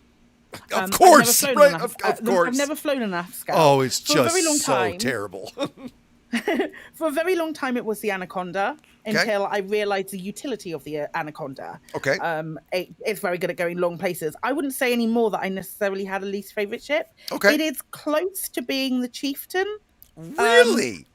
Of course, I've never flown right? an Of I've course. never flown an Scout. Oh, it's For a just very long so time. terrible. For a very long time, it was the Anaconda Okay. until I realized the utility of the Anaconda. Okay. It's very good at going long places. I wouldn't say anymore that I necessarily had a least favorite ship. Okay. It is close to being the Chieftain. Really?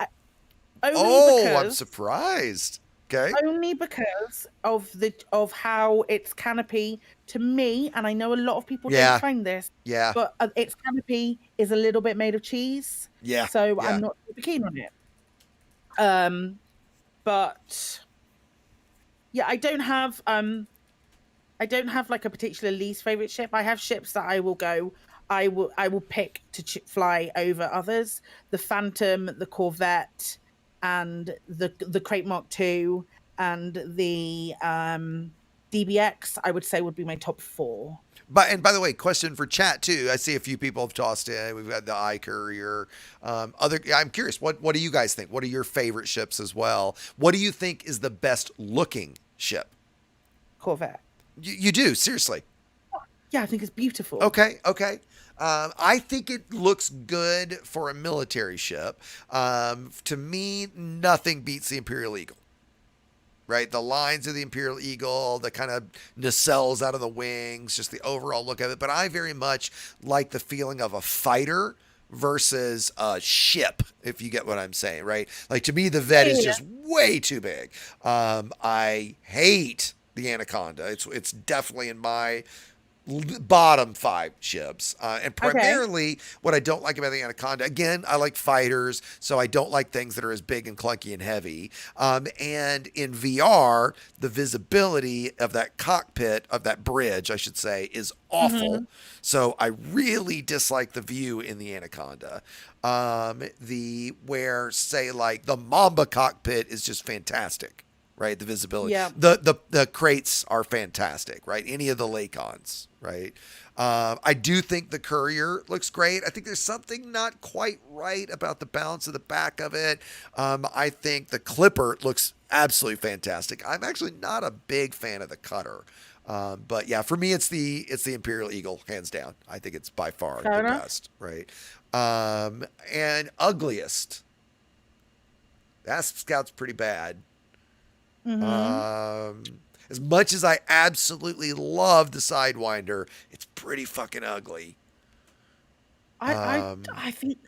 Only I'm because, surprised. Okay. only because of how its canopy, to me, and I know a lot of people Yeah. don't find this, Yeah. but its canopy is a little bit made of cheese. Yeah. So Yeah. I'm not super keen on it. But Yeah, I don't have like a particular least favorite ship. I have ships that I will go. I will pick to fly over others. The Phantom, the Corvette, and the Crate Mark II, and the DBX. I would say would be my top 4. And by the way, question for chat too. I see a few people have tossed in. We've got the I Courier. I'm curious. What do you guys think? What are your favorite ships as well? What do you think is the best looking ship? Corvette. You do seriously? Yeah, I think it's beautiful. Okay. I think it looks good for a military ship. To me, nothing beats the Imperial Eagle. Right, the lines of the Imperial Eagle, the kind of nacelles out of the wings, just the overall look of it. But I very much like the feeling of a fighter versus a ship, if you get what I'm saying, right? Like to me, the Vet is just way too big. I hate the Anaconda. It's definitely in my bottom 5 ships, and primarily what I don't like about the Anaconda, again, I like fighters, so I don't like things that are as big and clunky and heavy, and in VR the visibility of that cockpit, of that bridge I should say, is awful. So I really dislike the view in the Anaconda. Where say like the Mamba cockpit is just fantastic. Right, the visibility. Yeah. The crates are fantastic. Right, any of the Lacons. Right. I do think the Courier looks great. I think there's something not quite right about the balance of the back of it. I think the Clipper looks absolutely fantastic. I'm actually not a big fan of the Cutter. But yeah, for me, it's the Imperial Eagle, hands down. I think it's by far the best. Right. And ugliest. That Scout's pretty bad. As much as I absolutely love the Sidewinder, it's pretty fucking ugly. I think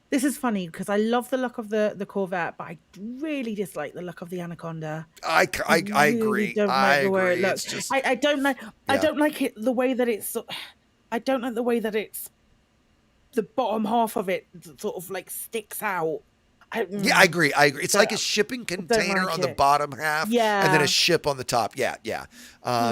this is funny because I love the look of the Corvette, but I really dislike the look of the Anaconda. I agree. Don't I like the way agree. it looks. It's just, I don't like. Yeah. I don't like it the way that it's. I don't like the way that it's. The bottom half of it sort of like sticks out. Yeah, I agree. It's like a shipping container like on the it. bottom half, Yeah. and then a ship on the top. Yeah.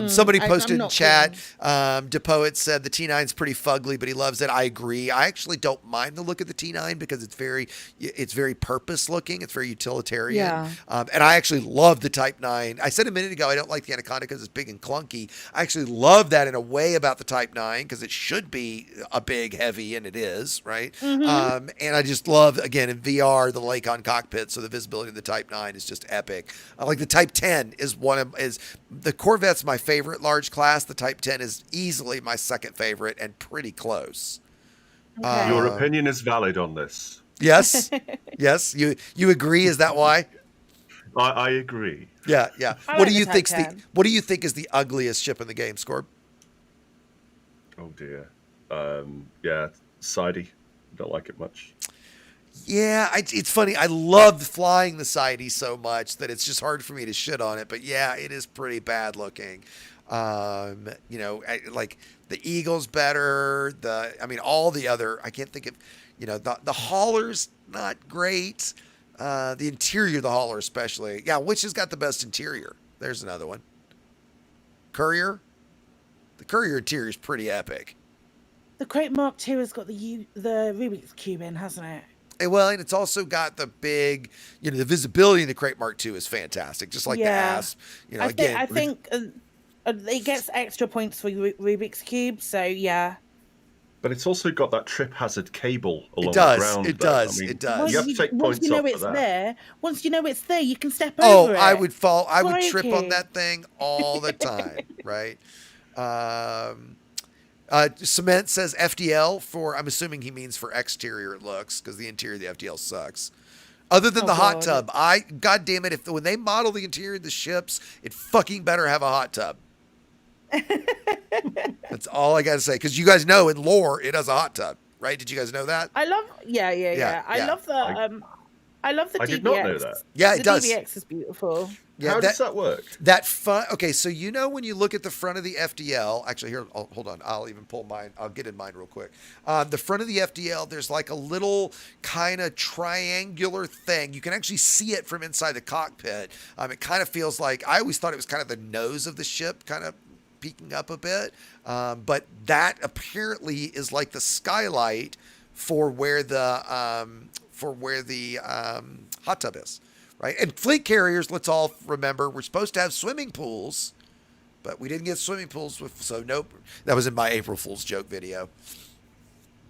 Somebody posted in not chat. DePoet said the T9's pretty fugly, but he loves it. I agree. I actually don't mind the look of the T9 because it's very purpose looking. It's very utilitarian. Yeah. And I actually love the Type 9. I said a minute ago I don't like the Anaconda because it's big and clunky. I actually love that in a way about the Type 9 because it should be a big, heavy, and it is, right? And I just love, again, in VR, the Lacon cockpit, so the visibility of the Type 9 is just epic. Like the Type 10 is the Corvette's my favorite large class. The Type 10 is easily my second favorite and pretty close. Okay. Your opinion is valid on this. Yes. Yes. You agree? Is that why? I agree. Yeah. I What like do you the think? Type 10. What do you think is the ugliest ship in the game, Scorb? Oh dear. Yeah, Sidey. Don't like it much. Yeah, it's funny. I love flying the Sidey so much that it's just hard for me to shit on it. But yeah, it is pretty bad looking. Like the Eagle's better. All the other, I can't think of, the Hauler's not great. The interior of the Hauler especially. Yeah, which has got the best interior? There's another one. Courier? The Courier interior is pretty epic. The Crate Mark II has got the Rubik's Cube in, hasn't it? Well, and it's also got the big, the visibility in the Crate Mark II is fantastic, just like the Asp. I think it gets extra points for Rubik's Cube, so yeah. But it's also got that trip hazard cable along It does. the ground. It there. does. I mean, It does. You have to take points off for that. Once you know it's there, you can step over it. I would fall. I would trip on Crikey. that thing all the time, right? Cement says FDL for, I'm assuming he means for exterior looks because the interior of the FDL sucks. Other than the hot tub, God damn it, when they model the interior of the ships, it fucking better have a hot tub. That's all I gotta say. Because you guys know in lore it has a hot tub, right? Did you guys know that? I love, yeah. I love the I love the I DBX. did not know that. Yeah, it the does. DBX is beautiful. Yeah, How does that work? That fun. Okay, so you know when you look at the front of the FDL, actually here, hold on, I'll even pull mine. I'll get in mine real quick. The front of the FDL, there's like a little kind of triangular thing. You can actually see it from inside the cockpit. It kind of feels like, I always thought it was kind of the nose of the ship, kind of peeking up a bit. But that apparently is like the skylight for where the hot tub is. Right. And fleet carriers, let's all remember, we're supposed to have swimming pools, but we didn't get swimming pools so nope. That was in my April Fool's joke video.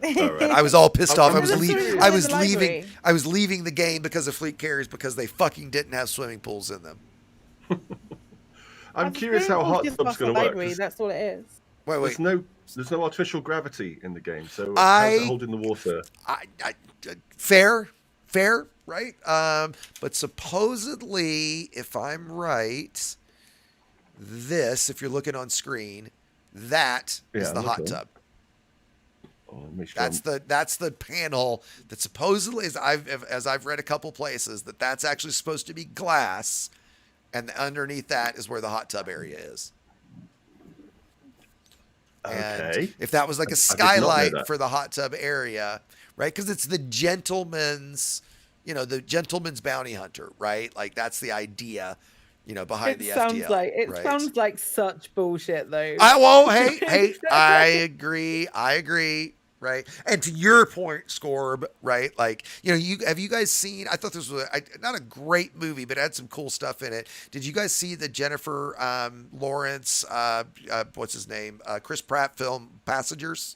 Right. I was all pissed off. I There's a swimming pool I in was the leaving library. I was leaving the game because of fleet carriers because they fucking didn't have swimming pools in them. I'm That's curious very how hot just tub's past the going to work. library, 'Cause That's all it is. Wait. There's no artificial gravity in the game, so I- how's it holding the water? Fair, right? But supposedly, if I'm right, if you're looking on screen, that is Yeah, the I'm hot looking. tub. Oh, make sure That's the panel that supposedly, as I've read a couple places, that's actually supposed to be glass, and underneath that is where the hot tub area is. And Okay. if that was like a I did not know skylight that. for the hot tub area, right? Because it's the gentleman's bounty hunter, right? Like that's the idea, behind the FTL. Right? Sounds like such bullshit though. Hey, I agree. Right. And to your point, Scorb, right? Like, have you guys seen, I thought this was not a great movie, but it had some cool stuff in it. Did you guys see the Jennifer Lawrence, what's his name? Chris Pratt film Passengers?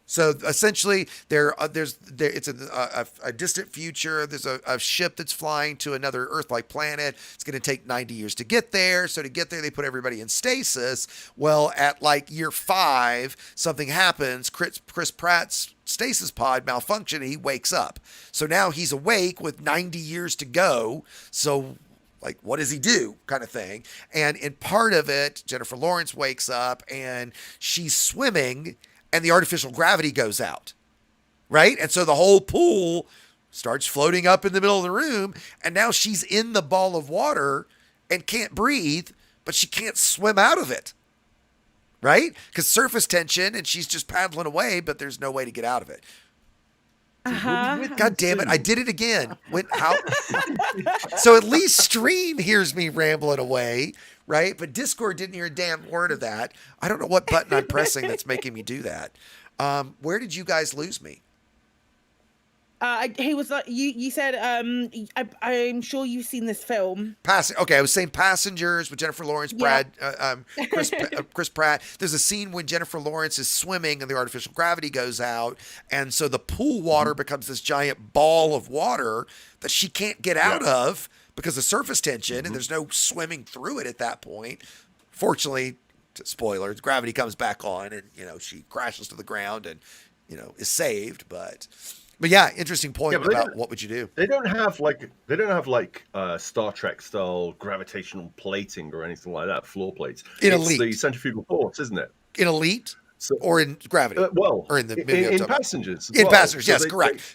So essentially, it's a distant future. There's a ship that's flying to another Earth-like planet. It's going to take 90 years to get there. So to get there, they put everybody in stasis. Well, at like year 5, something happens. Chris Pratt's stasis pod malfunctions, and he wakes up. So now he's awake with 90 years to go. So like, what does he do? Kind of thing. And in part of it, Jennifer Lawrence wakes up and she's swimming, and the artificial gravity goes out, right? And so the whole pool starts floating up in the middle of the room, and now she's in the ball of water and can't breathe, but she can't swim out of it, right? Because surface tension, and she's just paddling away, but there's no way to get out of it. God damn it, I did it again. How? So at least Stream hears me rambling away, right? But Discord didn't hear a damn word of that. I don't know what button I'm pressing that's making me do that. Where did you guys lose me? He was like, you said, I'm sure you've seen this film. Okay, I was saying Passengers with Jennifer Lawrence, Yeah. Chris Pratt. There's a scene when Jennifer Lawrence is swimming and the artificial gravity goes out, and so the pool water becomes this giant ball of water that she can't get out of because of surface tension, and there's no swimming through it at that point. Fortunately, spoilers, gravity comes back on, and she crashes to the ground and is saved, but yeah, interesting point about what would you do. They don't have like Star Trek style gravitational plating or anything like that. Floor plates. In It's Elite. the centrifugal force, isn't it? In Elite So, or in Gravity? or in the movie I'm in talking about. Passengers. as In well. Passengers, So yes,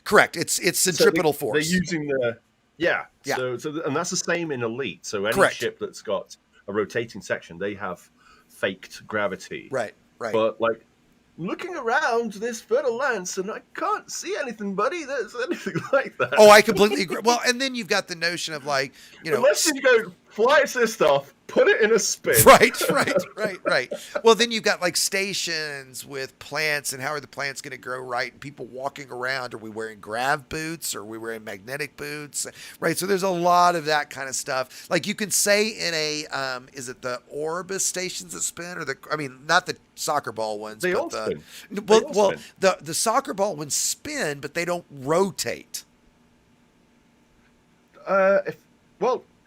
correct. It's centripetal force. They're using the Yeah. and that's the same in Elite. So any Correct. ship that's got a rotating section, they have faked gravity. Right. But like looking around this fertile lance, and I can't see anything, buddy, that's anything like that. Oh, I completely agree. Well, and then you've got the notion of like, Unless you go fly assist off, put it in a spin. Right. Well, then you've got like stations with plants, and how are the plants going to grow right? And people walking around. Are we wearing grav boots? Are we wearing magnetic boots? Right. So there's a lot of that kind of stuff. Like you can say in a, is it the Orbis stations that spin, or not the soccer ball ones? They but all spin. Well, the soccer ball ones spin, but they don't rotate.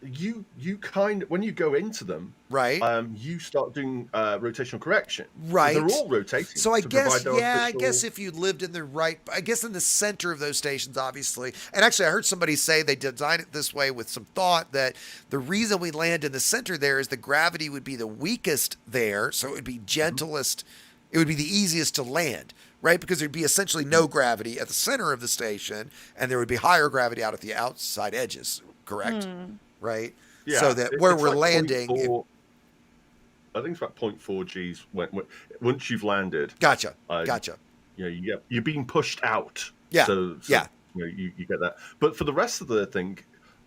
You kind of, when you go into them, Right. you start doing rotational correction. Right. They're all rotating. So I to provide guess, their I guess artificial- if you lived in in the center of those stations, obviously, and actually I heard somebody say they designed it this way with some thought that the reason we land in the center there is the gravity would be the weakest there, so it would be gentlest, it would be the easiest to land, right? Because there'd be essentially no gravity at the center of the station, and there would be higher gravity out at the outside edges, correct? Right? Yeah, So that where it's we're like landing... 0.4 I think it's about 0.4 Gs once you've landed. Gotcha. You're being pushed out. Yeah. So you get that. But for the rest of the thing,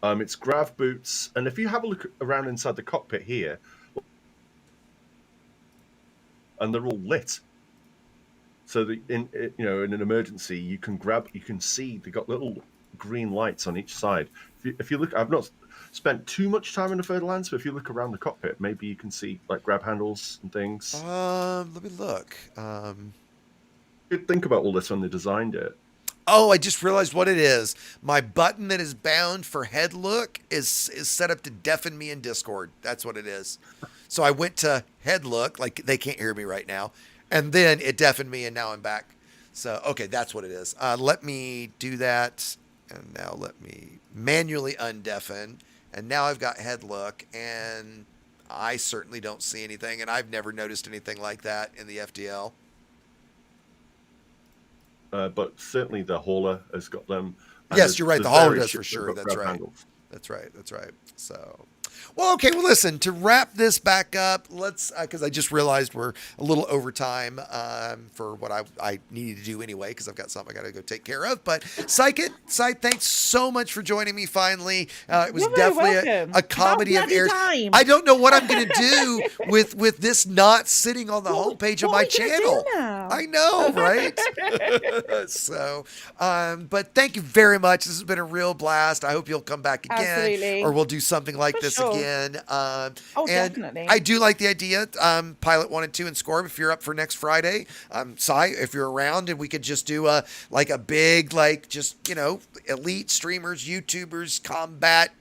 it's grav boots, and if you have a look around inside the cockpit here, and they're all lit. So that in an emergency, you can see they got little green lights on each side. If you look, I've not spent too much time in the Furtherlands, but if you look around the cockpit, maybe you can see like grab handles and things. Let me look. Did think about all this when they designed it. Oh, I just realized what it is. My button that is bound for head look is set up to deafen me in Discord. That's what it is. So I went to head look, like they can't hear me right now, and then it deafened me, and now I'm back. So, okay, that's what it is. Let me do that, and now let me manually undeafen, and now I've got head look, and I certainly don't see anything, and I've never noticed anything like that in the FDL. But certainly the hauler has got them. Yes, you're right. The hauler does for ships sure. that have got That's grab right. handles. That's right. So, well, okay. Well, listen, to wrap this back up, let's, because I just realized we're a little over time for what I needed to do anyway, because I've got something I got to go take care of. But Psykit, thanks so much for joining me finally. It was You're very definitely welcome. a comedy About of errors. bloody time. I don't know what I'm going to do with this not sitting on the homepage of my What are we gonna channel. do now? I know, right? So, but thank you very much. This has been a real blast. I hope you'll come back again, Absolutely. or we'll do something like For this sure. again. Oh, And definitely. I do like the idea. Pilot 1 and 2 and Scorb, if you're up for next Friday, Cy, if you're around, and we could just do a big, elite streamers, YouTubers, combat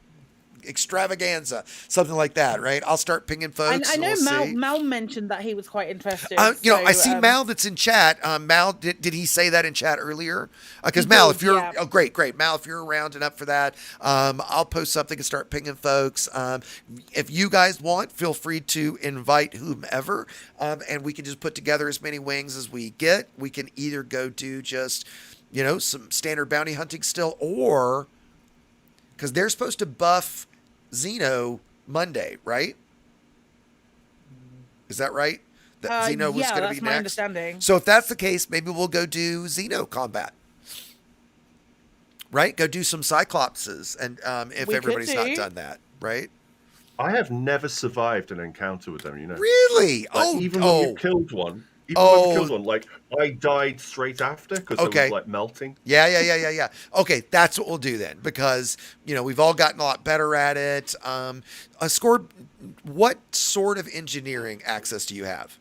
extravaganza, something like that, right? I'll start pinging folks. I know we'll see. Mal mentioned that he was quite interested. I see Mal that's in chat. Mal, did he say that in chat earlier? Because He Mal, did, if you're, yeah. oh, great. Mal, if you're around and up for that, I'll post something and start pinging folks. If you guys want, feel free to invite whomever, and we can just put together as many wings as we get. We can either go do just, some standard bounty hunting still, or, because they're supposed to buff Xeno Monday, right? Is that right? That Xeno was going to be that's my next. understanding. So if that's the case, maybe we'll go do Xeno combat, right? Go do some Cyclopses, and if We could everybody's not do. done that, right? I have never survived an encounter with them. Really? Like, even when you killed one. Like I died straight after because I Okay. was like melting. Yeah. Okay, that's what we'll do then, because we've all gotten a lot better at it. Score, what sort of engineering access do you have?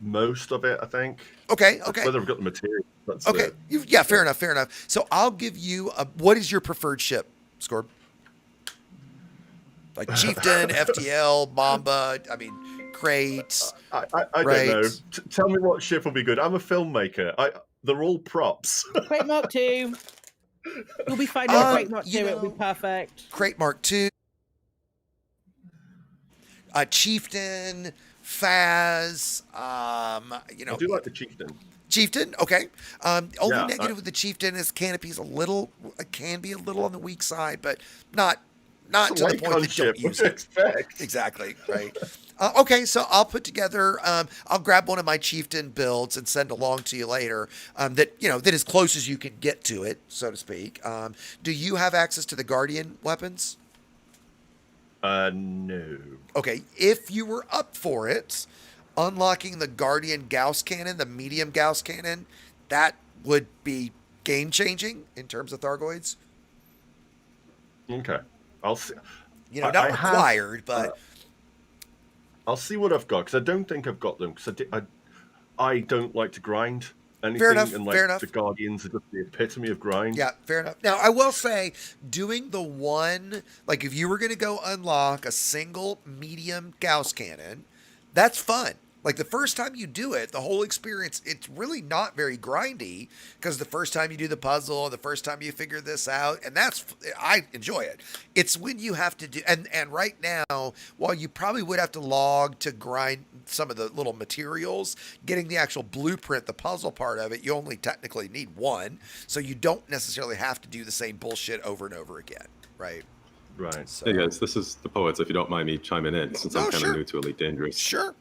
Most of it, I think. Okay. Whether I've got the material. That's Okay. it. Fair enough. So I'll give you what is your preferred ship, Scorb? Like Chieftain, FTL, Mamba, Crate. I right. don't know. Tell me what ship will be good. I'm a filmmaker. They're all props. Crate Mark 2. You'll be fine with Crate Mark 2. It'll be perfect. Crate Mark 2. Chieftain, Faz. I do like the Chieftain. Chieftain, okay. Only Yeah, negative with the Chieftain is canopy's can be a little on the weak side, but not to the point that don't use it. Exactly, right. Okay, so I'll put together. I'll grab one of my Chieftain builds and send along to you later. That as close as you can get to it, so to speak. Do you have access to the Guardian weapons? No. Okay, if you were up for it, unlocking the Guardian Gauss cannon, the medium Gauss cannon, that would be game changing in terms of Thargoids. Okay, I'll see. Not required, but I'll see what I've got, because I don't think I've got them. Because I don't like to grind anything. Fair enough, and fair enough. The Guardians are just the epitome of grind. yeah, fair enough. Now, I will say, doing the one, if you were going to go unlock a single medium Gauss cannon, that's fun. Like the first time you do it, the whole experience, it's really not very grindy because the first time you do the puzzle, the first time you figure this out, and I enjoy it. It's when you have to do, and right now, while you probably would have to log to grind some of the little materials, getting the actual blueprint, the puzzle part of it, you only technically need one, so you don't necessarily have to do the same bullshit over and over again, right? Right. So, Hey guys, this is the Poets. If you don't mind me chiming in, since I'm kind of new to Elite Dangerous. Sure.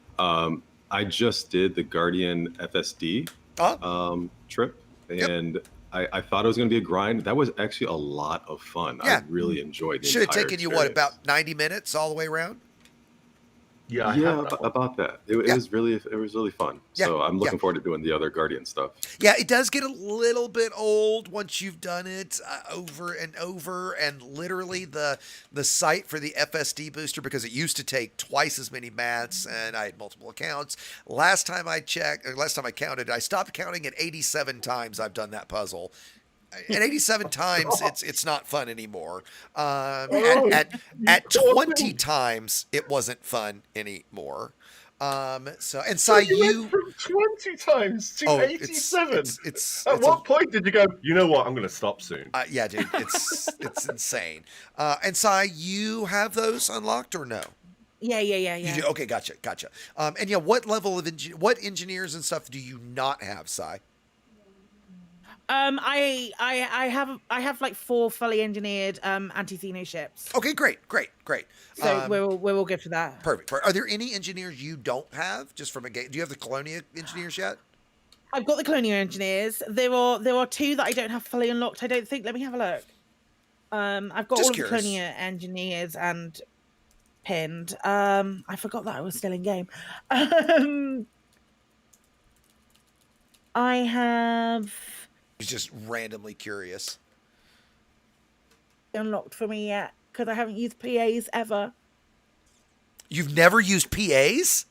I just did the Guardian FSD trip, and I thought it was going to be a grind. That was actually a lot of fun. Yeah. I really enjoyed it. Should have taken you, what, about 90 minutes all the way around? Yeah, I Yeah, have that one. about that. It Yeah. was really fun. Yeah, So I'm looking yeah. forward to doing the other Guardian stuff. Yeah, it does get a little bit old once you've done it over and over, and literally the site for the FSD booster, because it used to take twice as many mats, and I had multiple accounts. Last time I counted, I stopped counting at 87 times I've done that puzzle. At 87 times, it's not fun anymore. At 20 times, it wasn't fun anymore. So and Sai, you went from 20 times to 87. At what point did you go, you know what, I'm going to stop soon? Yeah, dude, it's insane. And Sai, you have those unlocked or no? Yeah. You do? Okay, gotcha. And yeah, what level of what engineers and stuff do you not have, Sai? I have like 4 fully engineered anti-Xeno ships. Okay, great. So we're all good for that. Perfect. Are there any engineers you don't have just from a game? Do you have the Colonia engineers yet? I've got the Colonial engineers. There are 2 that I don't have fully unlocked, I don't think. Let me have a look. I've got Just all curious. of the Colonia engineers and pinned. I forgot that I was still in game. I have He's just randomly curious. unlocked for me yet because I haven't used PAs ever. You've never used PAs?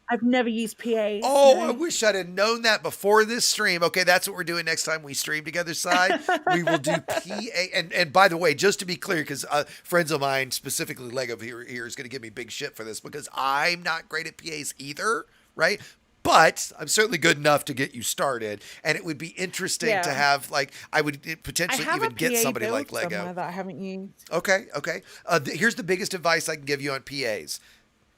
I've never used PAs. Oh, no. I wish I'd have known that before this stream. Okay, that's what we're doing next time we stream together, Sai. We will do PA. And by the way, just to be clear, because friends of mine, specifically Lego here is going to give me big shit for this because I'm not great at PAs either, right? But I'm certainly good enough to get you started. And it would be interesting to have, like, I would potentially I have even a get PA somebody build like Lego. somewhere that I haven't used. Okay. Here's the biggest advice I can give you on PAs.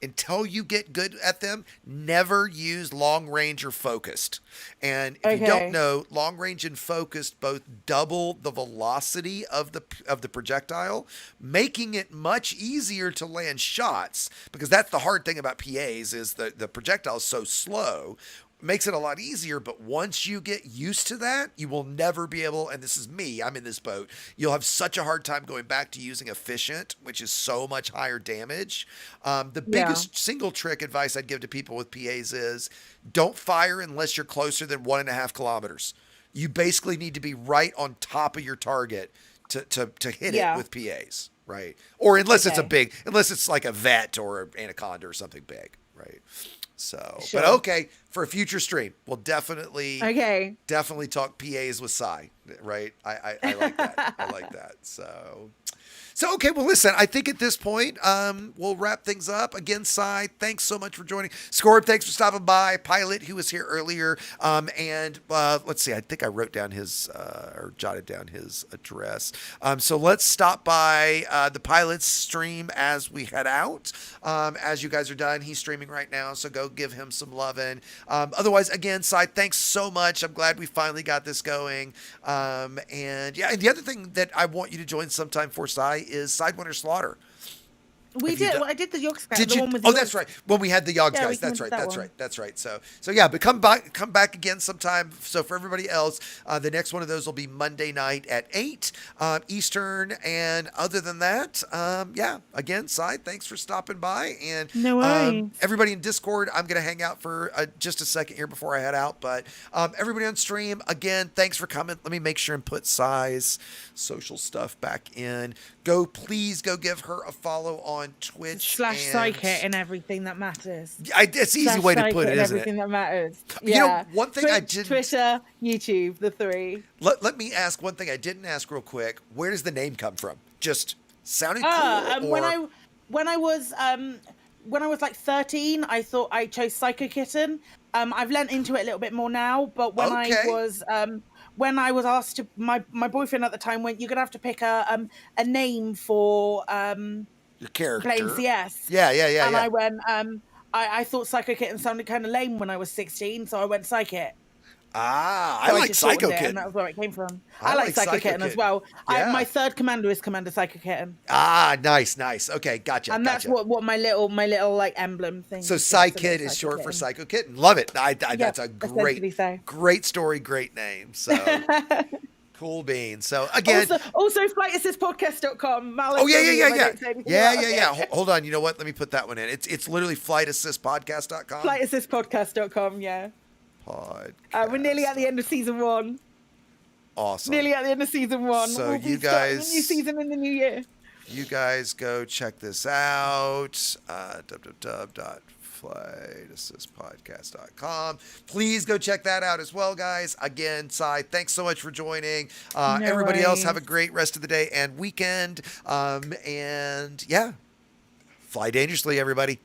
Until you get good at them, never use long range or focused. And if you don't know, long range and focused both double the velocity of the projectile, making it much easier to land shots. Because that's the hard thing about PAs is the projectile is so slow. Makes it a lot easier, but once you get used to that, you will never be able, and this is me, I'm in this boat, you'll have such a hard time going back to using efficient, which is so much higher damage. The biggest single trick advice I'd give to people with PAs is don't fire unless you're closer than 1.5 kilometers. You basically need to be right on top of your target to hit it with PAs, right? Or unless unless it's like a vet or an anaconda or something big, right? So, but okay, for a future stream, we'll definitely talk PAs with Sai, right? I like that. I like that. So okay, well, listen, I think at this point, we'll wrap things up. Again, Sai, thanks so much for joining. Scorb, thanks for stopping by. Pilot, who was here earlier. And let's see, I think I wrote down his, or jotted down his address. So let's stop by the Pilot's stream as we head out. As you guys are done, he's streaming right now, so go give him some loving. Otherwise, again, Sai, thanks so much. I'm glad we finally got this going. And yeah, and the other thing that I want you to join sometime for, Sai, is Sidewinder Slaughter. We did. Well, I did the Yogs guys. Did the you? one with Oh, the that's Yogs. right. When we had the Yogs Yeah, guys. That's right. that That's one. right. That's right. So yeah, but come back again sometime. So for everybody else, the next one of those will be Monday night at 8 Eastern. And other than that, yeah, again, Sai, thanks for stopping by. And No worries. everybody in Discord, I'm going to hang out for just a second here before I head out. But everybody on stream, again, thanks for coming. Let me make sure and put Sai's social stuff back in. Please go give her a follow on Twitch. / Psykit and everything that matters. It's an easy way to put it, isn't everything it? that matters. You know, one thing I didn't... Twitter, YouTube, the 3. Let me ask one thing I didn't ask real quick. Where does the name come from? Just sounded cool? When I was when I was like 13, I thought I chose Psycho Kitten. I've lent into it a little bit more now, but when I was asked to, my boyfriend at the time went, "You're gonna have to pick a name for Your character. playing CS." Yeah. And I went, I thought Psycho Kitten sounded kind of lame when I was 16, so I went Psykit. I So like just Psycho shortened it, Kitten. and that was where it came from. I I like like Psycho Psycho Kitten as Kitten. well. Yeah. My third commander is Commander Psycho Kitten, Nice. Okay, gotcha. and that's what my little like emblem thing. So is. Psykit is short for Psycho Kitten. Love it. That's a essentially so. great story, great name. So cool beans. So again, also flightassistpodcast.com. Oh yeah. Hold on. You know what? Let me put that one in. It's literally flightassistpodcast.com. Flightassistpodcast.com. Yeah. We're nearly at the end of season 1. Awesome. Nearly at the end of season 1. So we'll you be starting guys, a new season in the new year. You guys go check this out. www.flightassistpodcast.com. Please go check that out as well, guys. Again, Cy, thanks so much for joining. Everybody else, have a great rest of the day and weekend. And yeah, fly dangerously, everybody.